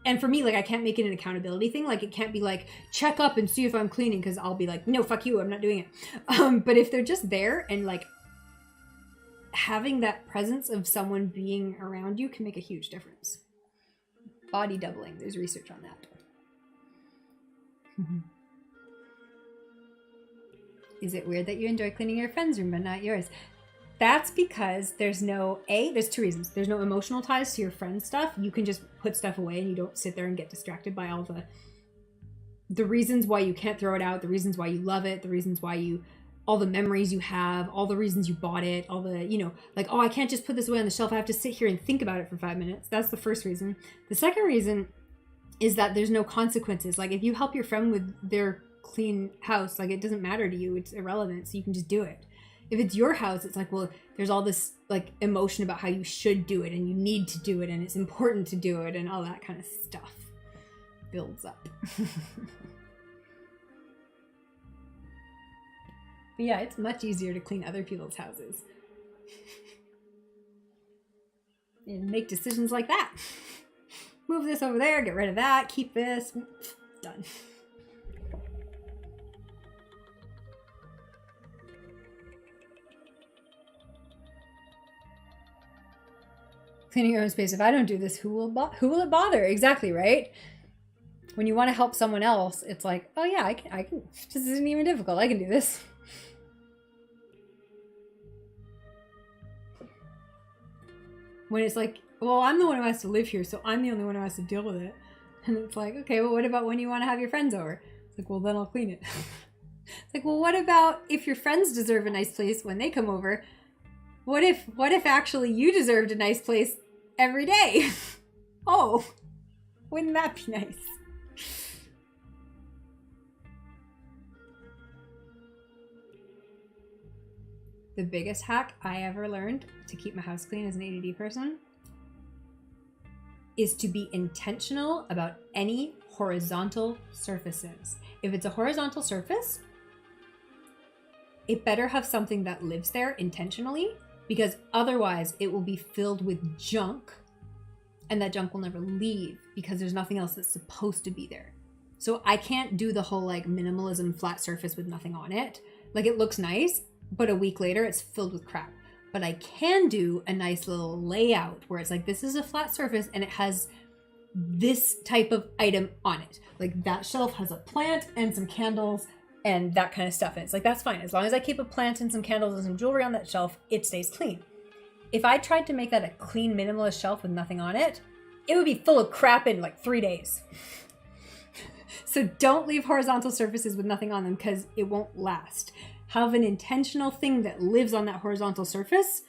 and for me, like I can't make it an accountability thing. Like it can't be like, check up and see if I'm cleaning, because I'll be like, no, fuck you, I'm not doing it. But if they're just there and like having that presence of someone being around you can make a huge difference. Body doubling, there's research on that. Is it weird that you enjoy cleaning your friend's room but not yours? That's because there's two reasons. There's no emotional ties to your friend's stuff. You can just put stuff away and you don't sit there and get distracted by all the reasons why you can't throw it out, the reasons why you love it, the reasons why all the memories you have, all the reasons you bought it, all the, you know, like, oh, I can't just put this away on the shelf. I have to sit here and think about it for 5 minutes. That's the first reason. The second reason is that there's no consequences. Like if you help your friend with their clean house, like it doesn't matter to you, it's irrelevant, so you can just do it. If it's your house, it's like, well, there's all this like emotion about how you should do it and you need to do it and it's important to do it and all that kind of stuff builds up. But yeah, it's much easier to clean other people's houses and make decisions like that. Move this over there, get rid of that, keep this, done. Cleaning your own space. If I don't do this, who will it bother? Exactly, right? When you want to help someone else, it's like, oh yeah, I can. This isn't even difficult. I can do this. When it's like, well, I'm the one who has to live here, so I'm the only one who has to deal with it. And it's like, okay, well, what about when you want to have your friends over? It's like, well, then I'll clean it. It's like, well, what about if your friends deserve a nice place when they come over? What if actually you deserved a nice place every day? Oh, wouldn't that be nice? The biggest hack I ever learned to keep my house clean as an ADD person is to be intentional about any horizontal surfaces. If it's a horizontal surface, it better have something that lives there intentionally, because otherwise it will be filled with junk and that junk will never leave because there's nothing else that's supposed to be there. So I can't do the whole like minimalism flat surface with nothing on it. Like it looks nice, but a week later it's filled with crap. But I can do a nice little layout where it's like, this is a flat surface and it has this type of item on it. Like that shelf has a plant and some candles and that kind of stuff. And it's like, that's fine. As long as I keep a plant and some candles and some jewelry on that shelf, it stays clean. If I tried to make that a clean minimalist shelf with nothing on it, it would be full of crap in like 3 days. So don't leave horizontal surfaces with nothing on them because it won't last. Have an intentional thing that lives on that horizontal surface,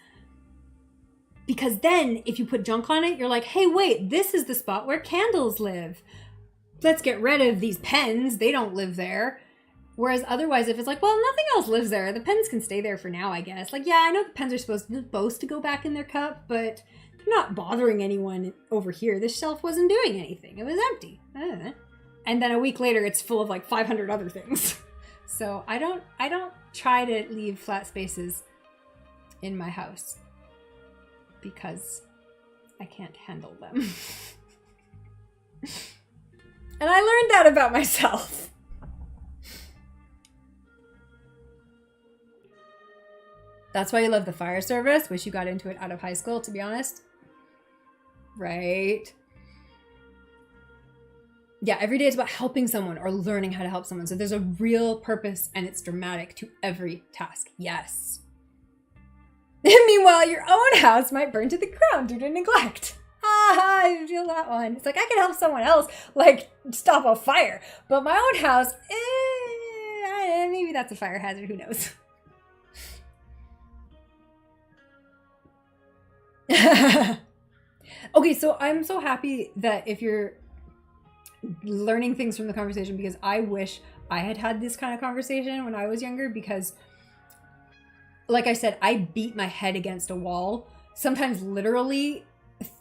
because then if you put junk on it, you're like, hey, wait, this is the spot where candles live. Let's get rid of these pens. They don't live there. Whereas otherwise, if it's like, well, nothing else lives there, the pens can stay there for now, I guess. Like, yeah, I know the pens are supposed to go back in their cup, but they're not bothering anyone over here. This shelf wasn't doing anything. It was empty. And then a week later, it's full of like 500 other things. So I don't try to leave flat spaces in my house because I can't handle them. And I learned that about myself. That's why you love the fire service. Wish you got into it out of high school, to be honest. Right? Yeah, every day is about helping someone or learning how to help someone. So there's a real purpose and it's dramatic to every task. Yes. Meanwhile, your own house might burn to the ground due to neglect. I feel that one. It's like I can help someone else, like stop a fire. But my own house, maybe that's a fire hazard. Who knows? Okay, so I'm so happy that if you're learning things from the conversation, because I wish I had had this kind of conversation when I was younger, because like I said, I beat my head against a wall, sometimes literally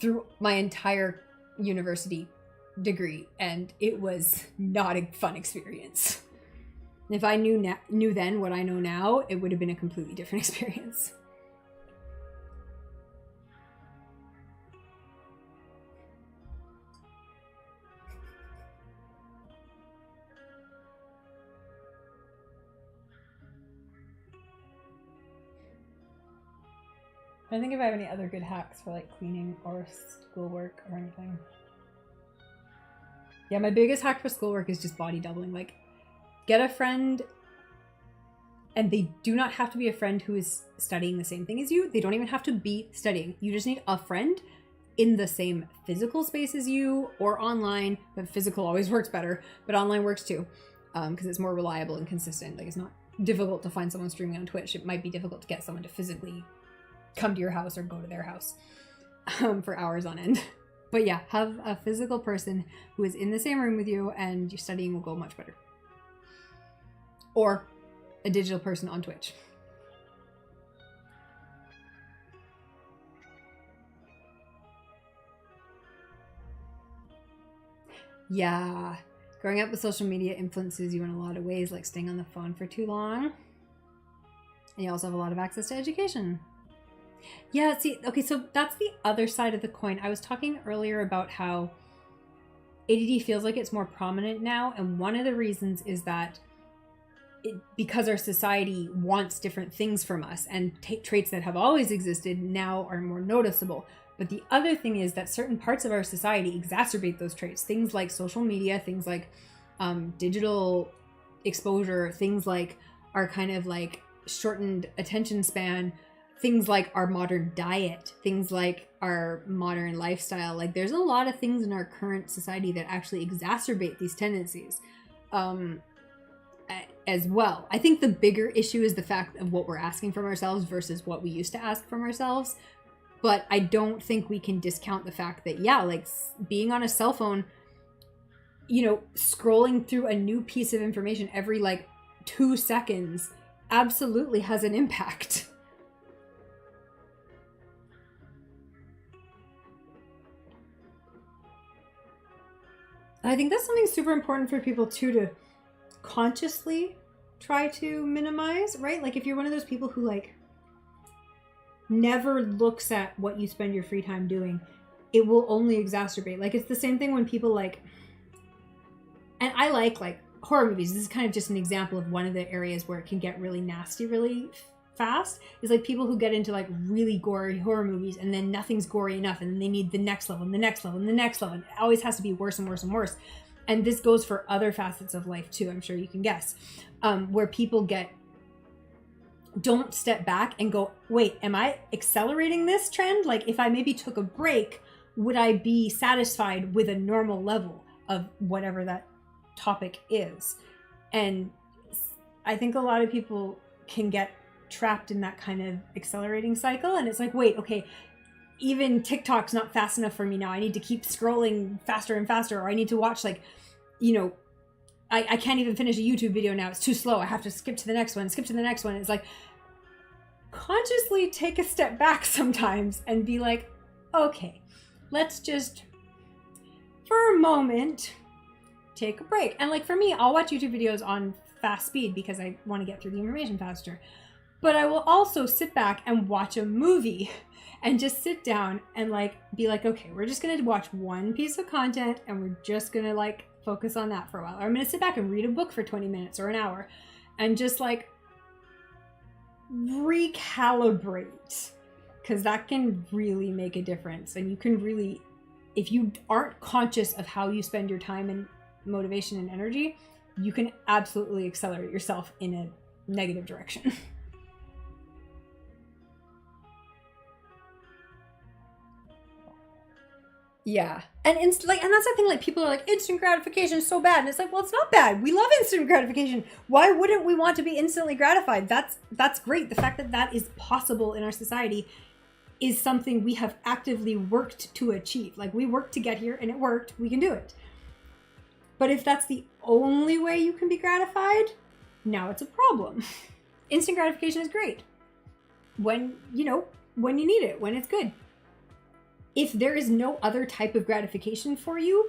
through my entire university degree, and it was not a fun experience. If I knew then what I know now, it would have been a completely different experience. I don't think if I have any other good hacks for like cleaning or schoolwork or anything. Yeah, my biggest hack for schoolwork is just body doubling. Like, get a friend, and they do not have to be a friend who is studying the same thing as you. They don't even have to be studying. You just need a friend in the same physical space as you or online, but physical always works better, but online works too, because it's more reliable and consistent. Like, it's not difficult to find someone streaming on Twitch. It might be difficult to get someone to physically come to your house or go to their house for hours on end. But yeah, have a physical person who is in the same room with you, and your studying will go much better. Or a digital person on Twitch. Yeah, growing up with social media influences you in a lot of ways, like staying on the phone for too long. And you also have a lot of access to education. Yeah, see, okay, so that's the other side of the coin. I was talking earlier about how ADD feels like it's more prominent now, and one of the reasons is that because our society wants different things from us, and traits that have always existed now are more noticeable. But the other thing is that certain parts of our society exacerbate those traits. Things like social media, things like digital exposure, things like our kind of like shortened attention span, things like our modern diet, things like our modern lifestyle. Like there's a lot of things in our current society that actually exacerbate these tendencies as well. I think the bigger issue is the fact of what we're asking from ourselves versus what we used to ask from ourselves. But I don't think we can discount the fact that, yeah, like being on a cell phone, you know, scrolling through a new piece of information every like 2 seconds absolutely has an impact. And I think that's something super important for people too, to consciously try to minimize, right? Like if you're one of those people who like never looks at what you spend your free time doing, it will only exacerbate. Like it's the same thing when people like, and I like horror movies. This is kind of just an example of one of the areas where it can get really nasty really fast, is like people who get into like really gory horror movies and then nothing's gory enough and then they need the next level and the next level and the next level. It always has to be worse and worse and worse. And this goes for other facets of life too, I'm sure you can guess, where people don't step back and go, wait, am I accelerating this trend? Like if I maybe took a break, would I be satisfied with a normal level of whatever that topic is? And I think a lot of people can get trapped in that kind of accelerating cycle. And it's like, wait, okay, even TikTok's not fast enough for me now. I need to keep scrolling faster and faster, or I need to watch like, you know, I can't even finish a YouTube video now. It's too slow. I have to skip to the next one, skip to the next one. It's like, consciously take a step back sometimes and be like, okay, let's just, for a moment, take a break. And like for me, I'll watch YouTube videos on fast speed because I want to get through the information faster. But I will also sit back and watch a movie and just sit down and like be like, okay, we're just going to watch one piece of content and we're just going to like focus on that for a while. Or I'm going to sit back and read a book for 20 minutes or an hour and just like recalibrate, because that can really make a difference. And you can really, if you aren't conscious of how you spend your time and motivation and energy, you can absolutely accelerate yourself in a negative direction. Yeah. And that's the thing, like people are like, instant gratification is so bad. And it's like, well, it's not bad. We love instant gratification. Why wouldn't we want to be instantly gratified? That's great. The fact that that is possible in our society is something we have actively worked to achieve. Like we worked to get here and it worked. We can do it. But if that's the only way you can be gratified, now it's a problem. Instant gratification is great when you need it, when it's good. If there is no other type of gratification for you,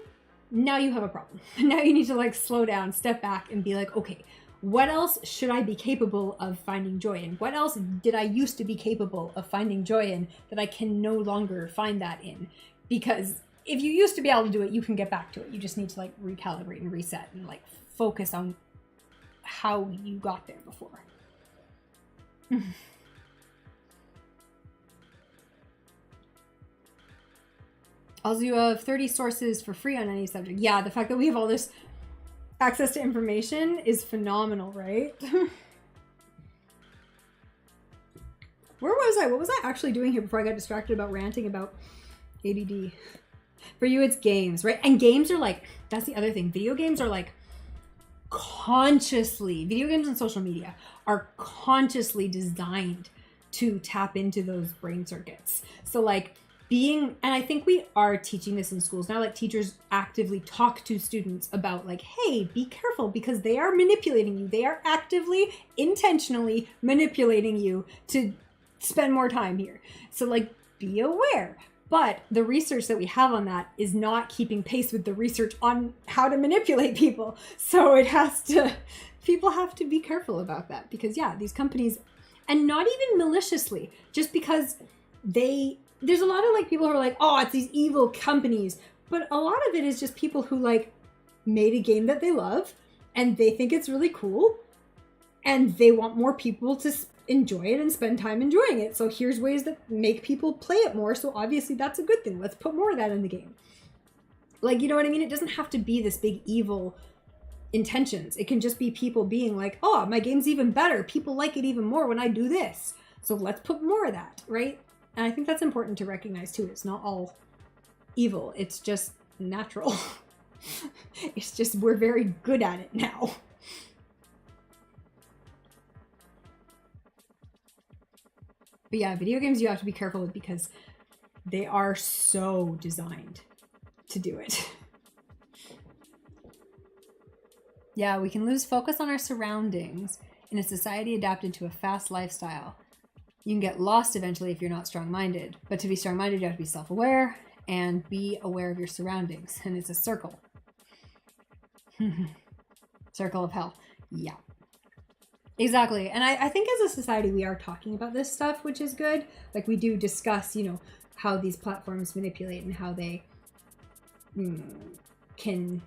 now you have a problem. Now you need to like slow down, step back and be like, okay, what else should I be capable of finding joy in? What else did I used to be capable of finding joy in that I can no longer find that in? Because if you used to be able to do it, you can get back to it. You just need to like recalibrate and reset and like focus on how you got there before. Also, you have 30 sources for free on any subject. Yeah, the fact that we have all this access to information is phenomenal, right? Where was I? What was I actually doing here before I got distracted about ranting about ADD? For you, it's games, right? And games are like, that's the other thing. Video games are like video games and social media are consciously designed to tap into those brain circuits. So like, and I think we are teaching this in schools now, like teachers actively talk to students about like, hey, be careful because they are manipulating you. They are actively, intentionally manipulating you to spend more time here. So like, be aware. But the research that we have on that is not keeping pace with the research on how to manipulate people. So people have to be careful about that because yeah, these companies, and not even maliciously, just because there's a lot of like people who are like, oh, it's these evil companies. But a lot of it is just people who like made a game that they love and they think it's really cool and they want more people to enjoy it and spend time enjoying it. So here's ways that make people play it more. So obviously that's a good thing. Let's put more of that in the game. Like, you know what I mean? It doesn't have to be this big evil intentions. It can just be people being like, oh, my game's even better. People like it even more when I do this. So let's put more of that, right? And I think that's important to recognize too. It's not all evil. It's just natural. It's just we're very good at it now. But yeah, video games you have to be careful with because they are so designed to do it. Yeah, we can lose focus on our surroundings in a society adapted to a fast lifestyle. You can get lost eventually if you're not strong-minded. But to be strong-minded, you have to be self-aware and be aware of your surroundings. And it's a circle. Circle of hell. Yeah. Exactly. And I think as a society, we are talking about this stuff, which is good. Like we do discuss, you know, how these platforms manipulate and how they can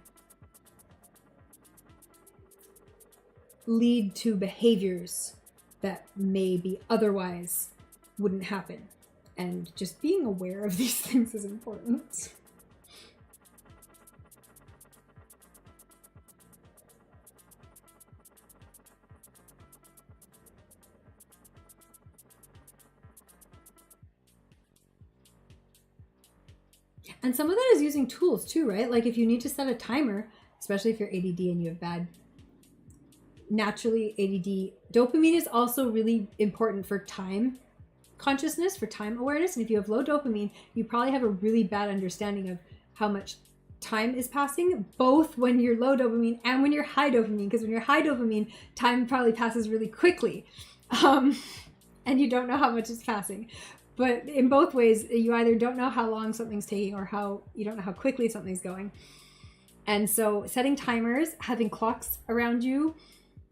lead to behaviors that maybe otherwise wouldn't happen. And just being aware of these things is important. And some of that is using tools too, right? Like if you need to set a timer, especially if you're ADD and you have bad, naturally ADD, dopamine is also really important for time consciousness, for time awareness. And if you have low dopamine, you probably have a really bad understanding of how much time is passing, both when you're low dopamine and when you're high dopamine. Because when you're high dopamine, time probably passes really quickly. And you don't know how much is passing. But in both ways, you either don't know how long something's taking or how you don't know how quickly something's going. And so setting timers, having clocks around you,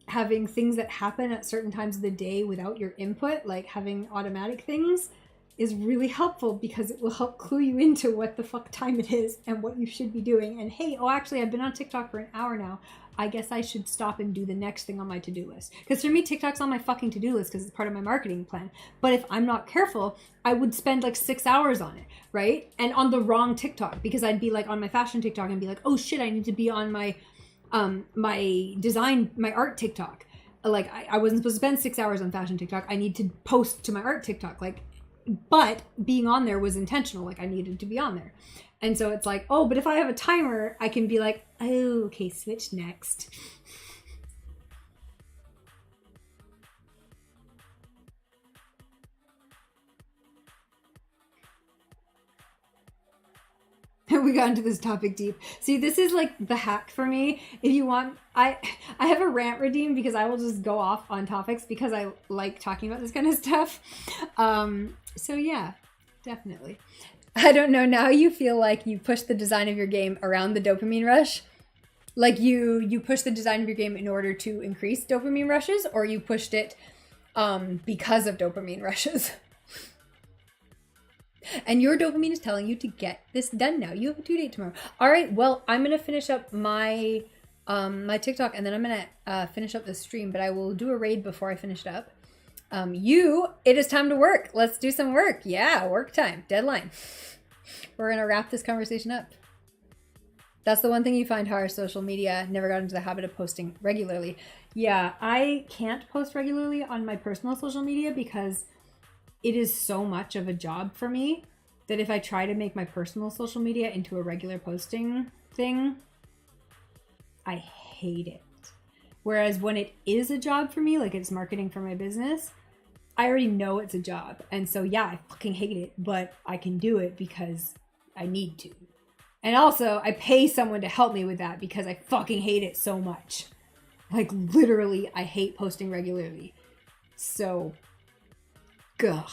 having things that happen at certain times of the day without your input, like having automatic things, is really helpful because it will help clue you into what the fuck time it is and what you should be doing. And hey, oh, actually, I've been on TikTok for an hour now. I guess I should stop and do the next thing on my to-do list. Because for me, TikTok's on my fucking to-do list because it's part of my marketing plan. But if I'm not careful, I would spend like 6 hours on it, right? And on the wrong TikTok, because I'd be like on my fashion TikTok and be like, oh shit, I need to be on my my design, my art TikTok. Like I wasn't supposed to spend 6 hours on fashion TikTok. I need to post to my art TikTok. Like, but being on there was intentional. Like I needed to be on there. And so it's like, oh, but if I have a timer, I can be like, oh, okay, switch next. We got into this topic deep. See, this is like the hack for me. If you want, I have a rant redeem because I will just go off on topics because I like talking about this kind of stuff. So yeah, definitely. I don't know, now you feel like you push the design of your game around the dopamine rush? Like you push the design of your game in order to increase dopamine rushes, or you pushed it because of dopamine rushes? And your dopamine is telling you to get this done now. You have a due date tomorrow. All right, well, I'm going to finish up my my TikTok and then I'm going to finish up the stream, but I will do a raid before I finish it up. It is time to work. Let's do some work. Yeah, work time, deadline. We're going to wrap this conversation up. That's the one thing you find hard, social media. Never got into the habit of posting regularly. Yeah, I can't post regularly on my personal social media because it is so much of a job for me that if I try to make my personal social media into a regular posting thing, I hate it. Whereas when it is a job for me, like it's marketing for my business, I already know it's a job. And so yeah, I fucking hate it, but I can do it because I need to. And also I pay someone to help me with that because I fucking hate it so much. Like literally, I hate posting regularly. So, gah.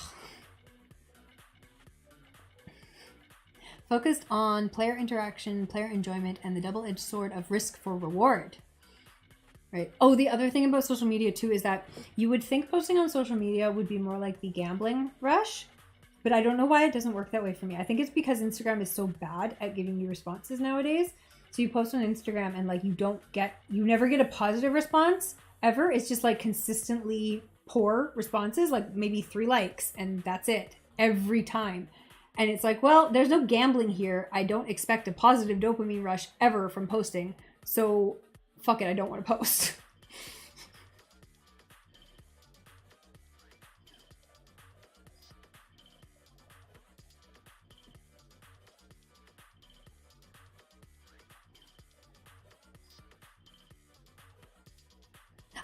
Focused on player interaction, player enjoyment, and the double-edged sword of risk for reward. Right. Oh, the other thing about social media too is that you would think posting on social media would be more like the gambling rush, but I don't know why it doesn't work that way for me. I think it's because Instagram is so bad at giving you responses nowadays. So you post on Instagram and like you never get a positive response ever. It's just like consistently poor responses, like maybe 3 likes, and that's it every time. And it's like, well, there's no gambling here. I don't expect a positive dopamine rush ever from posting. So fuck it, I don't want to post.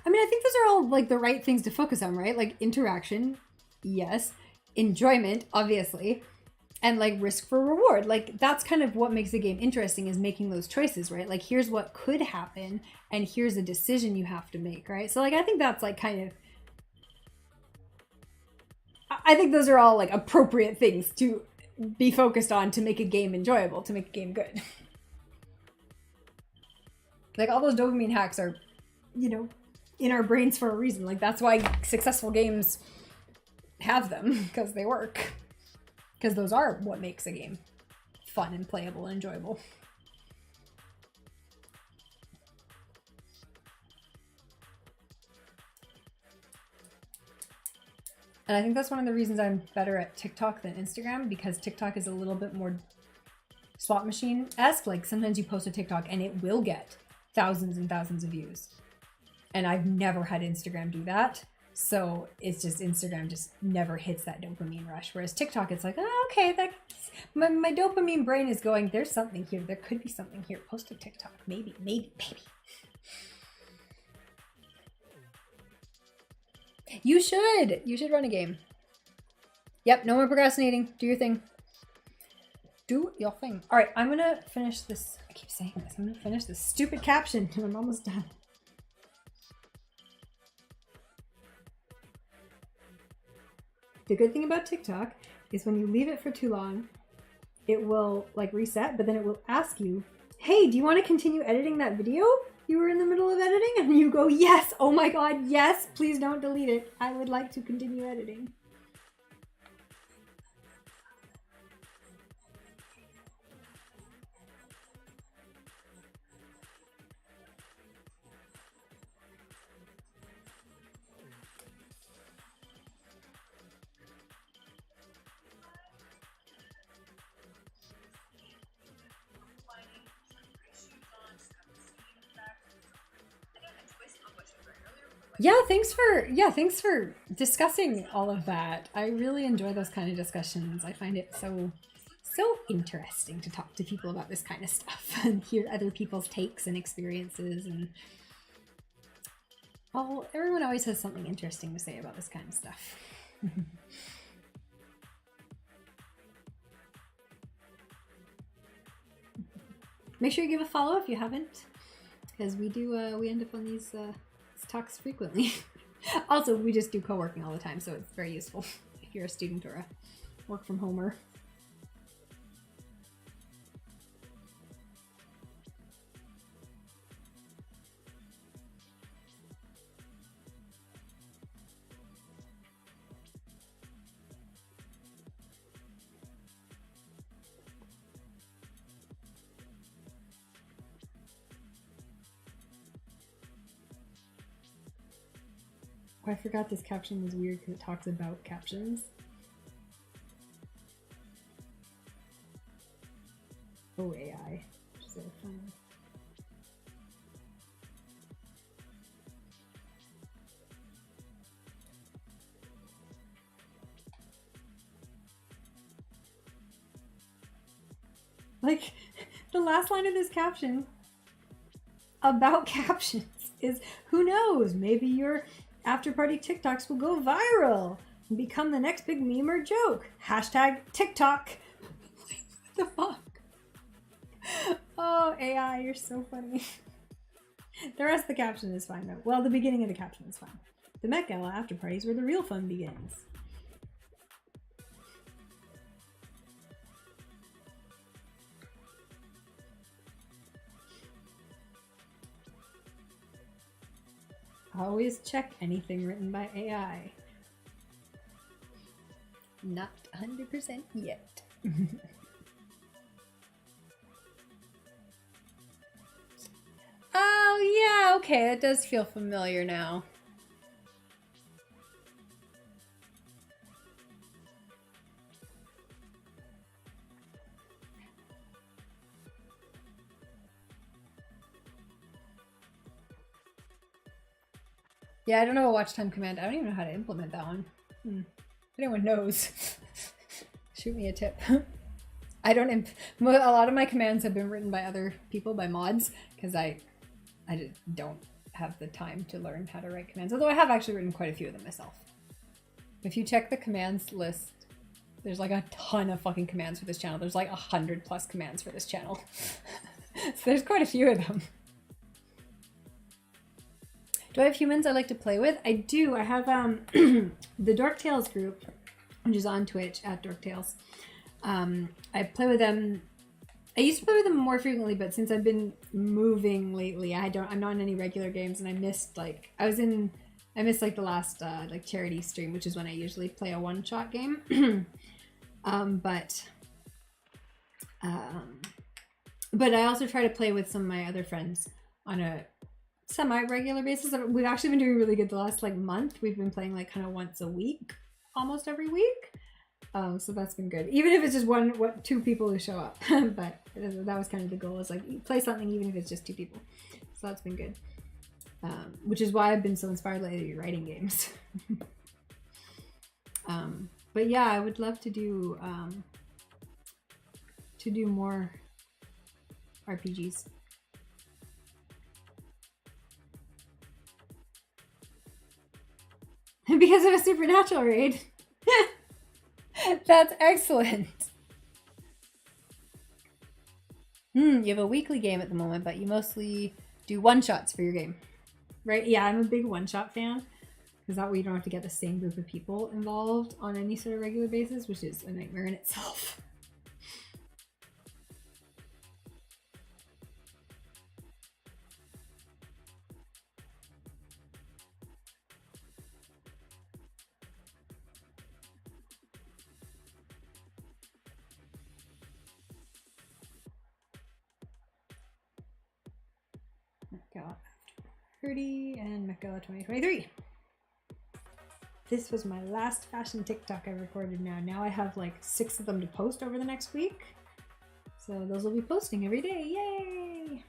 I mean, I think those are all like the right things to focus on, right? Like interaction, yes. Enjoyment, obviously. And like risk for reward. Like that's kind of what makes the game interesting, is making those choices, right? Like here's what could happen and here's a decision you have to make, right? So like I think that's like kind of, I think those are all like appropriate things to be focused on to make a game enjoyable, to make a game good. Like all those dopamine hacks are, you know, in our brains for a reason. Like that's why successful games have them, because they work. Because those are what makes a game fun and playable and enjoyable. And I think that's one of the reasons I'm better at TikTok than Instagram, because TikTok is a little bit more slot machine-esque. Like sometimes you post a TikTok and it will get thousands and thousands of views. And I've never had Instagram do that. So it's just, Instagram just never hits that dopamine rush. Whereas TikTok, it's like, oh, okay, my dopamine brain is going, there's something here. There could be something here. Post a TikTok. Maybe. You should run a game. Yep, no more procrastinating. Do your thing. Do your thing. All right, I'm going to finish this. I keep saying this. I'm going to finish this stupid caption and I'm almost done. The good thing about TikTok is when you leave it for too long, it will like reset, but then it will ask you, hey, do you want to continue editing that video you were in the middle of editing? And you go, yes, oh my God, yes, please don't delete it. I would like to continue editing. Thanks for discussing all of that. I really enjoy those kind of discussions. I find it so interesting to talk to people about this kind of stuff and hear other people's takes and experiences. And well, everyone always has something interesting to say about this kind of stuff. Make sure you give a follow if you haven't, because we end up on these talks frequently. Also, we just do co-working all the time, so it's very useful if you're a student or a work from homer. I forgot this caption was weird because it talks about captions. Oh, AI. So funny. Like, the last line of this caption about captions is, who knows, maybe your after party TikToks will go viral and become the next big meme or joke. Hashtag TikTok. What the fuck? Oh, AI, you're so funny. The rest of the caption is fine though. Well, the beginning of the caption is fine. The Met Gala after parties where the real fun begins. Always check anything written by AI. Not 100% yet. Oh yeah, okay, it does feel familiar now. Yeah, I don't know a watch time command. I don't even know how to implement that one. If anyone knows, shoot me a tip. I don't. A lot of my commands have been written by other people, by mods, because I just don't have the time to learn how to write commands. Although I have actually written quite a few of them myself. If you check the commands list, there's like a ton of fucking commands for this channel. There's like 100+ commands for this channel. So there's quite a few of them. Do I have humans I like to play with? I do. I have the Dork Tales group, which is on Twitch at Dork Tales. I play with them. I used to play with them more frequently, but since I've been moving lately, I'm not in any regular games, and I missed like the last like charity stream, which is when I usually play a one-shot game. But I also try to play with some of my other friends on a semi-regular basis. We've actually been doing really good the last like month. We've been playing like kind of once a week, almost every week. So that's been good. Even if it's just two people who show up. But that was kind of the goal, is like play something even if it's just 2 people. So that's been good. Which is why I've been so inspired lately writing games. But yeah, I would love to do more RPGs. Because of a supernatural raid. That's excellent. You have a weekly game at the moment, but you mostly do one-shots for your game. Right? Yeah, I'm a big one-shot fan. Because that way you don't have to get the same group of people involved on any sort of regular basis, which is a nightmare in itself. Mecca 30 and Mecca 2023. This was my last fashion TikTok I recorded now. Now I have like 6 of them to post over the next week. So those will be posting every day. Yay!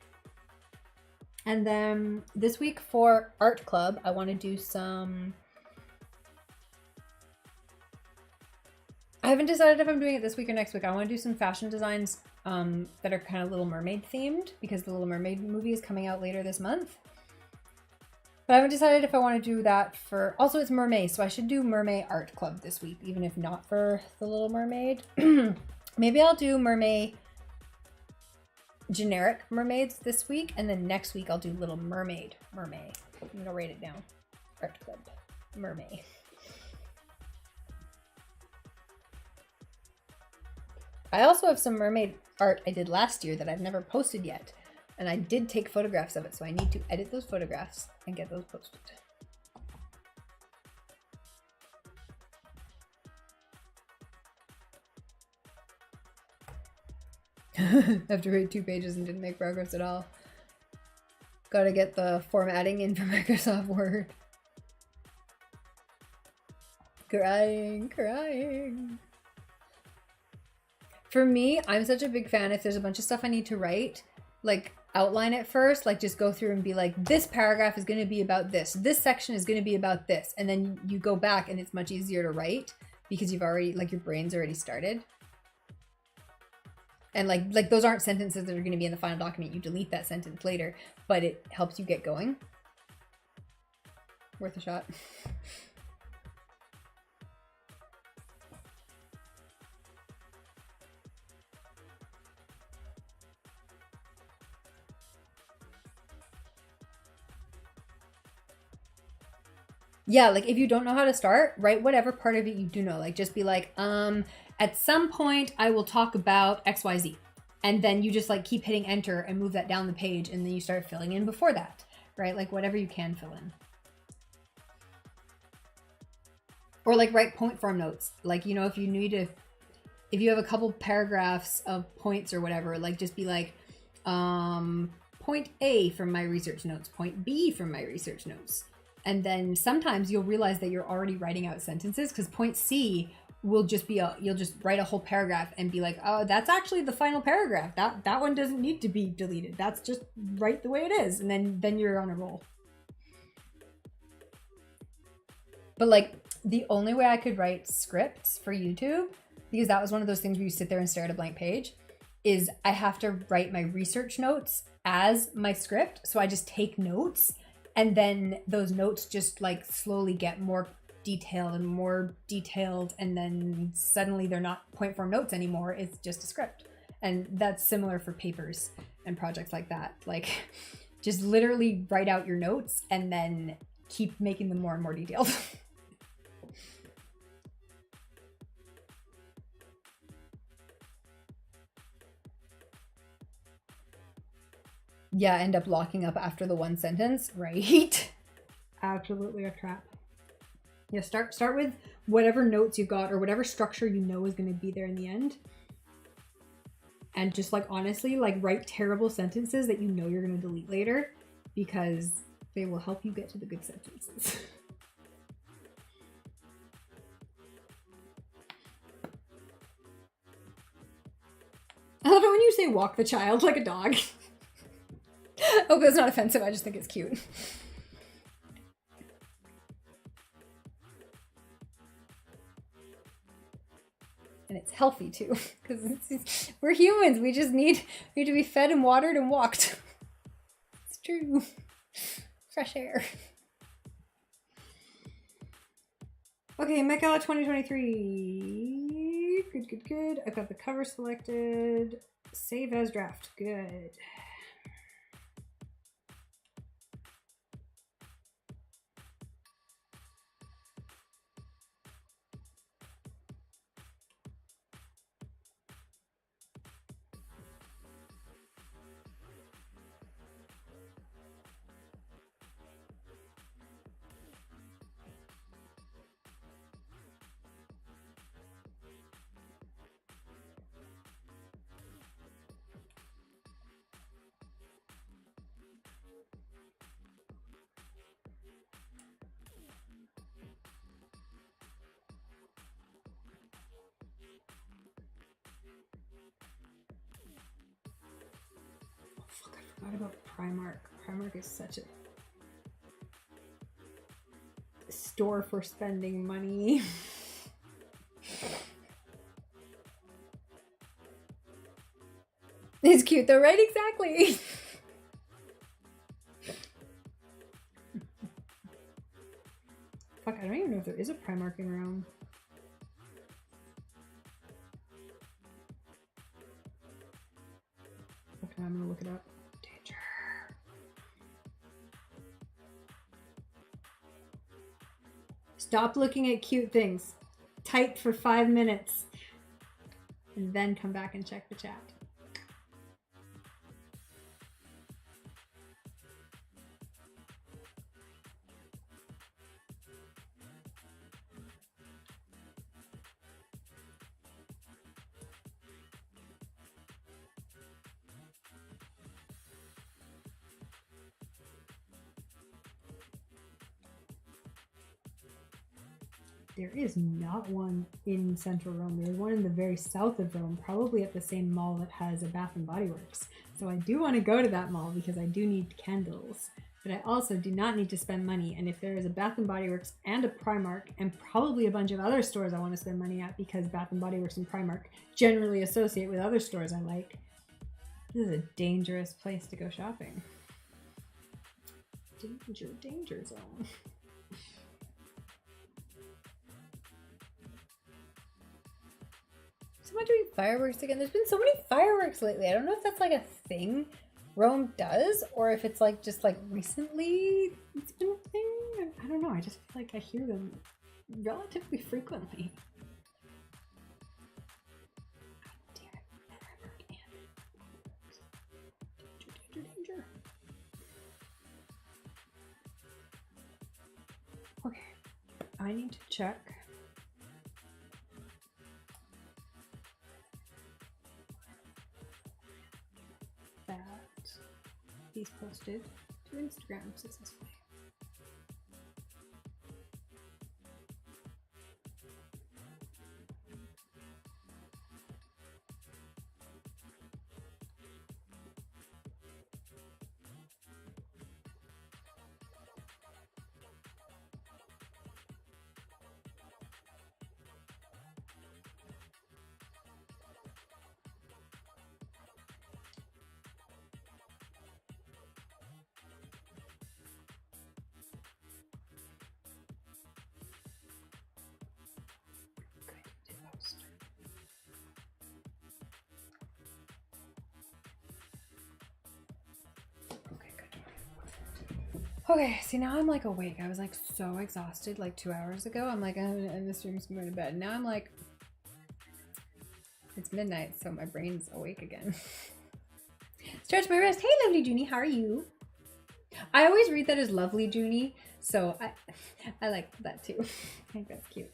And then this week for Art Club, I want to do some... I haven't decided if I'm doing it this week or next week. I want to do some fashion designs that are kind of Little Mermaid themed, because the Little Mermaid movie is coming out later this month. But I haven't decided if I want to do that for... Also, it's Mermaid, so I should do Mermaid Art Club this week, even if not for the Little Mermaid. Maybe I'll do Mermaid... generic mermaids this week, and then next week I'll do Little Mermaid. I'm gonna write it down. Art Club. Mermaid. I also have some mermaid art I did last year that I've never posted yet. And I did take photographs of it, so I need to edit those photographs and get those posted. I have to write 2 pages and didn't make progress at all. Gotta get the formatting in for Microsoft Word. Crying. For me, I'm such a big fan. If there's a bunch of stuff I need to write, like outline it first, like just go through and be like, this paragraph is going to be about this. This section is going to be about this. And then you go back and it's much easier to write because you've already, like, your brain's already started. And like those aren't sentences that are going to be in the final document. You delete that sentence later, but it helps you get going. Worth a shot. Yeah, like if you don't know how to start, write whatever part of it you do know. Like just be like, at some point I will talk about XYZ. And then you just like keep hitting enter and move that down the page, and then you start filling in before that, right? Like whatever you can fill in. Or like write point form notes. Like, you know, if you have a couple paragraphs of points or whatever, like just be like, point A from my research notes, point B from my research notes. And then sometimes you'll realize that you're already writing out sentences, because point C will just be you'll just write a whole paragraph and be like, oh, that's actually the final paragraph. That one doesn't need to be deleted. That's just right the way it is. And then you're on a roll. But like the only way I could write scripts for YouTube, because that was one of those things where you sit there and stare at a blank page, is I have to write my research notes as my script. So I just take notes, and then those notes just like slowly get more detailed and more detailed, and then suddenly they're not point form notes anymore. It's just a script. And that's similar for papers and projects like that. Like just literally write out your notes and then keep making them more and more detailed. Yeah, end up locking up after the one sentence, right? Absolutely a trap. Yeah, start with whatever notes you got or whatever structure you know is going to be there in the end. And just like honestly, like write terrible sentences that you know you're going to delete later, because they will help you get to the good sentences. I love it when you say walk the child like a dog. Oh, that's not offensive. I just think it's cute. And it's healthy too, because we're humans. We just need to be fed and watered and walked. It's true. Fresh air. Okay, Met Gala 2023. Good. I've got the cover selected. Save as draft. Good. Fuck, I forgot about Primark. Primark is such a store for spending money. It's cute though, right? Exactly. Fuck, I don't even know if there is a Primark in Rome. Okay, I'm gonna look it up. Danger. Stop looking at cute things. Type for 5 minutes. And then come back and check the chat. There is not one in central Rome. There's one in the very south of Rome, probably at the same mall that has a Bath and Body Works. So I do want to go to that mall because I do need candles, but I also do not need to spend money. And if there is a Bath and Body Works and a Primark and probably a bunch of other stores I want to spend money at, because Bath and Body Works and Primark generally associate with other stores I like, this is a dangerous place to go shopping. Danger zone. Someone doing fireworks again. There's been so many fireworks lately. I don't know if that's like a thing Rome does, or if it's like just like recently it's been a thing. I don't know. I just feel like I hear them relatively frequently. Danger. Okay, I need to check. These posted to Instagram successfully. Okay, see now I'm like awake. I was like so exhausted like 2 hours ago. I'm like, I'm gonna end the stream, I'm going to bed. Now I'm like, it's midnight, so my brain's awake again. Stretch my wrist. Hey, lovely Junie, how are you? I always read that as lovely Junie, so I like that too. I think that's cute.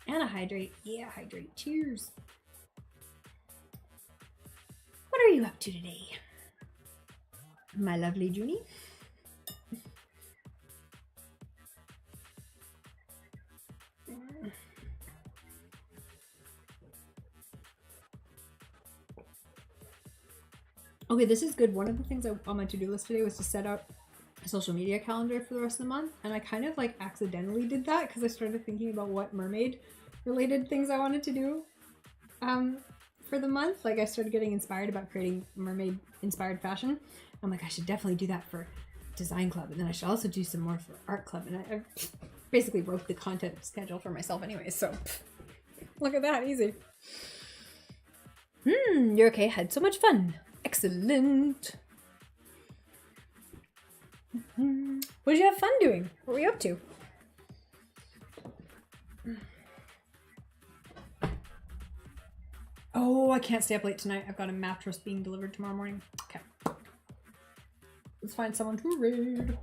And a hydrate. Yeah, hydrate. Cheers. What are you up to today, my lovely Junie? Okay, this is good. One of the things on my to-do list today was to set out a social media calendar for the rest of the month, and I kind of like accidentally did that because I started thinking about what mermaid related things I wanted to do for the month. Like I started getting inspired about creating mermaid inspired fashion. I'm like, I should definitely do that for design club, and then I should also do some more for art club, and I basically wrote the content schedule for myself anyway, so look at that, easy. You're okay. Had so much fun. Excellent. What did you have fun doing? What were you up to? Oh, I can't stay up late tonight. I've got a mattress being delivered tomorrow morning. Okay. Let's find someone to raid.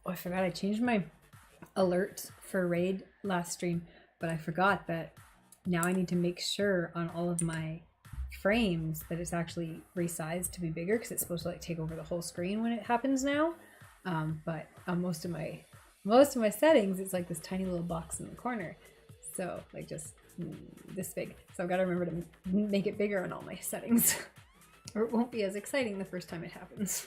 Oh, I forgot I changed my alert for raid last stream, but I forgot that now I need to make sure on all of my frames that it's actually resized to be bigger because it's supposed to like take over the whole screen when it happens now. But on most of my settings, it's like this tiny little box in the corner. So like just this big. So I've got to remember to make it bigger on all my settings or it won't be as exciting the first time it happens.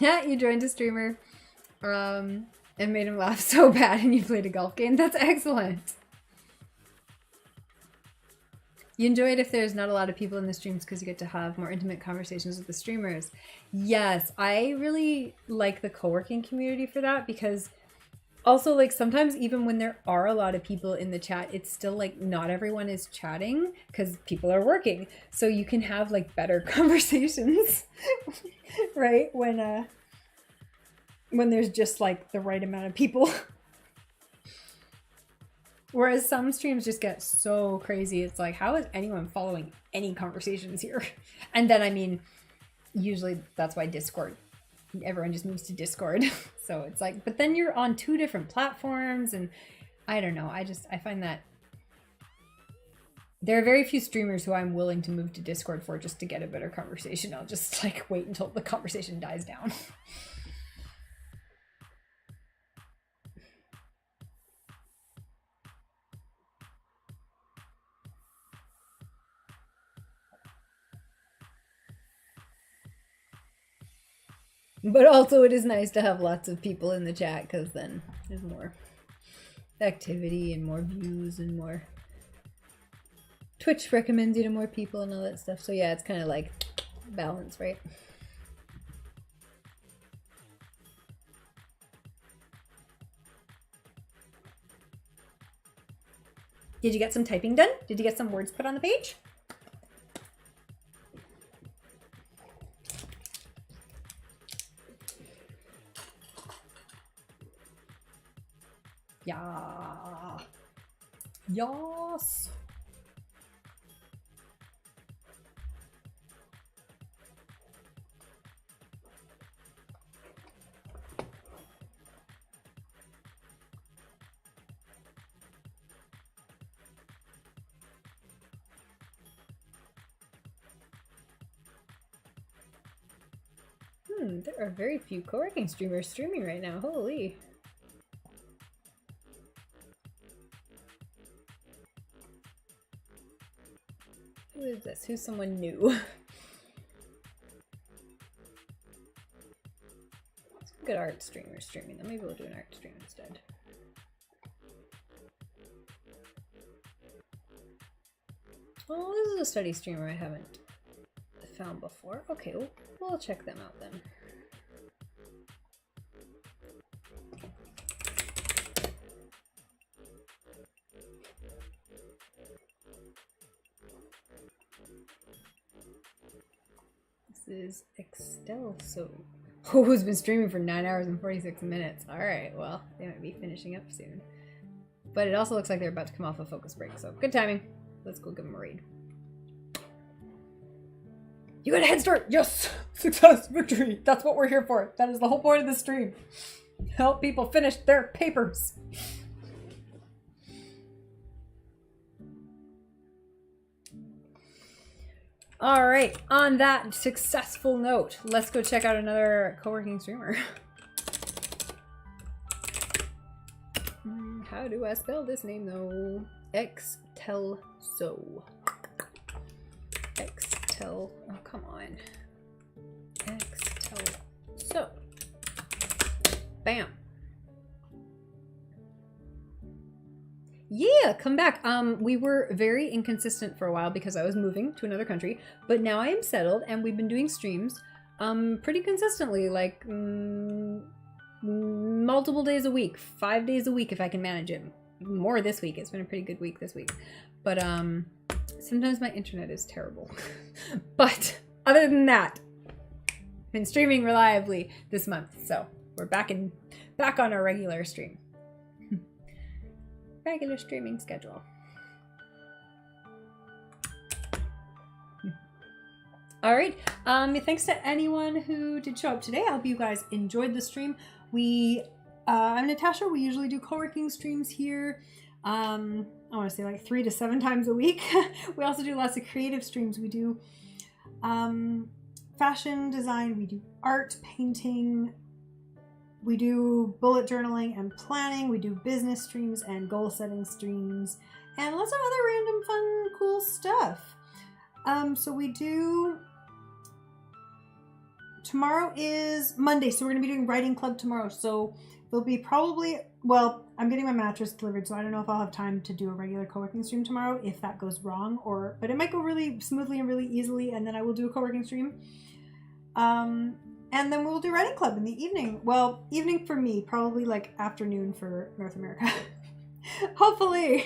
Yeah, you joined a streamer and made him laugh so bad and you played a golf game. That's excellent. You enjoy it if there's not a lot of people in the streams because you get to have more intimate conversations with the streamers. Yes, I really like the co-working community for that because also like sometimes even when there are a lot of people in the chat, it's still like not everyone is chatting because people are working. So you can have like better conversations, right? When there's just like the right amount of people. Whereas some streams just get so crazy. It's like, how is anyone following any conversations here? And then, I mean, usually that's why Discord everyone just moves to Discord. So it's like, but then you're on 2 different platforms, and I don't know. I find that there are very few streamers who I'm willing to move to Discord for just to get a better conversation. I'll just like wait until the conversation dies down. But also it is nice to have lots of people in the chat, because then there's more activity and more views and more... Twitch recommends you to more people and all that stuff. So yeah, it's kind of like balance, right? Did you get some typing done? Did you get some words put on the page? Yeah. Yes. There are very few co-working streamers streaming right now. Holy. Who is this? Who's someone new? Some good art streamers streaming them. Maybe we'll do an art stream instead. Oh, this is a study streamer I haven't found before. Okay, we'll check them out then. This is Extelso. Oh, who's been streaming for 9 hours and 46 minutes. Alright, well, they might be finishing up soon. But it also looks like they're about to come off a focus break, so good timing. Let's go give them a raid. You got a head start! Yes! Success! Victory! That's what we're here for. That is the whole point of this stream. Help people finish their papers. Alright, on that successful note, let's go check out another co-working streamer. How do I spell this name though? Extelso. Oh, come on. Extelso. Bam. Yeah, come back. We were very inconsistent for a while because I was moving to another country, but now I am settled and we've been doing streams pretty consistently, like multiple days a week, 5 days a week if I can manage it. More this week. It's been a pretty good week this week. But sometimes my internet is terrible. But other than that, I've been streaming reliably this month, so we're back on our regular stream. Regular streaming schedule. All right. Thanks to anyone who did show up today. I hope you guys enjoyed the stream. I'm Natasha. We usually do co-working streams here. I want to say like 3 to 7 times a week. We also do lots of creative streams. We do fashion design. We do art, painting. We do bullet journaling and planning. We do business streams and goal setting streams and lots of other random fun, cool stuff. So we do... Tomorrow is Monday, so we're going to be doing writing club tomorrow. So there'll be probably... Well, I'm getting my mattress delivered, so I don't know if I'll have time to do a regular co-working stream tomorrow if that goes wrong. But it might go really smoothly and really easily, and then I will do a co-working stream. And then we'll do writing club in the evening. Well, evening for me, probably like afternoon for North America. Hopefully.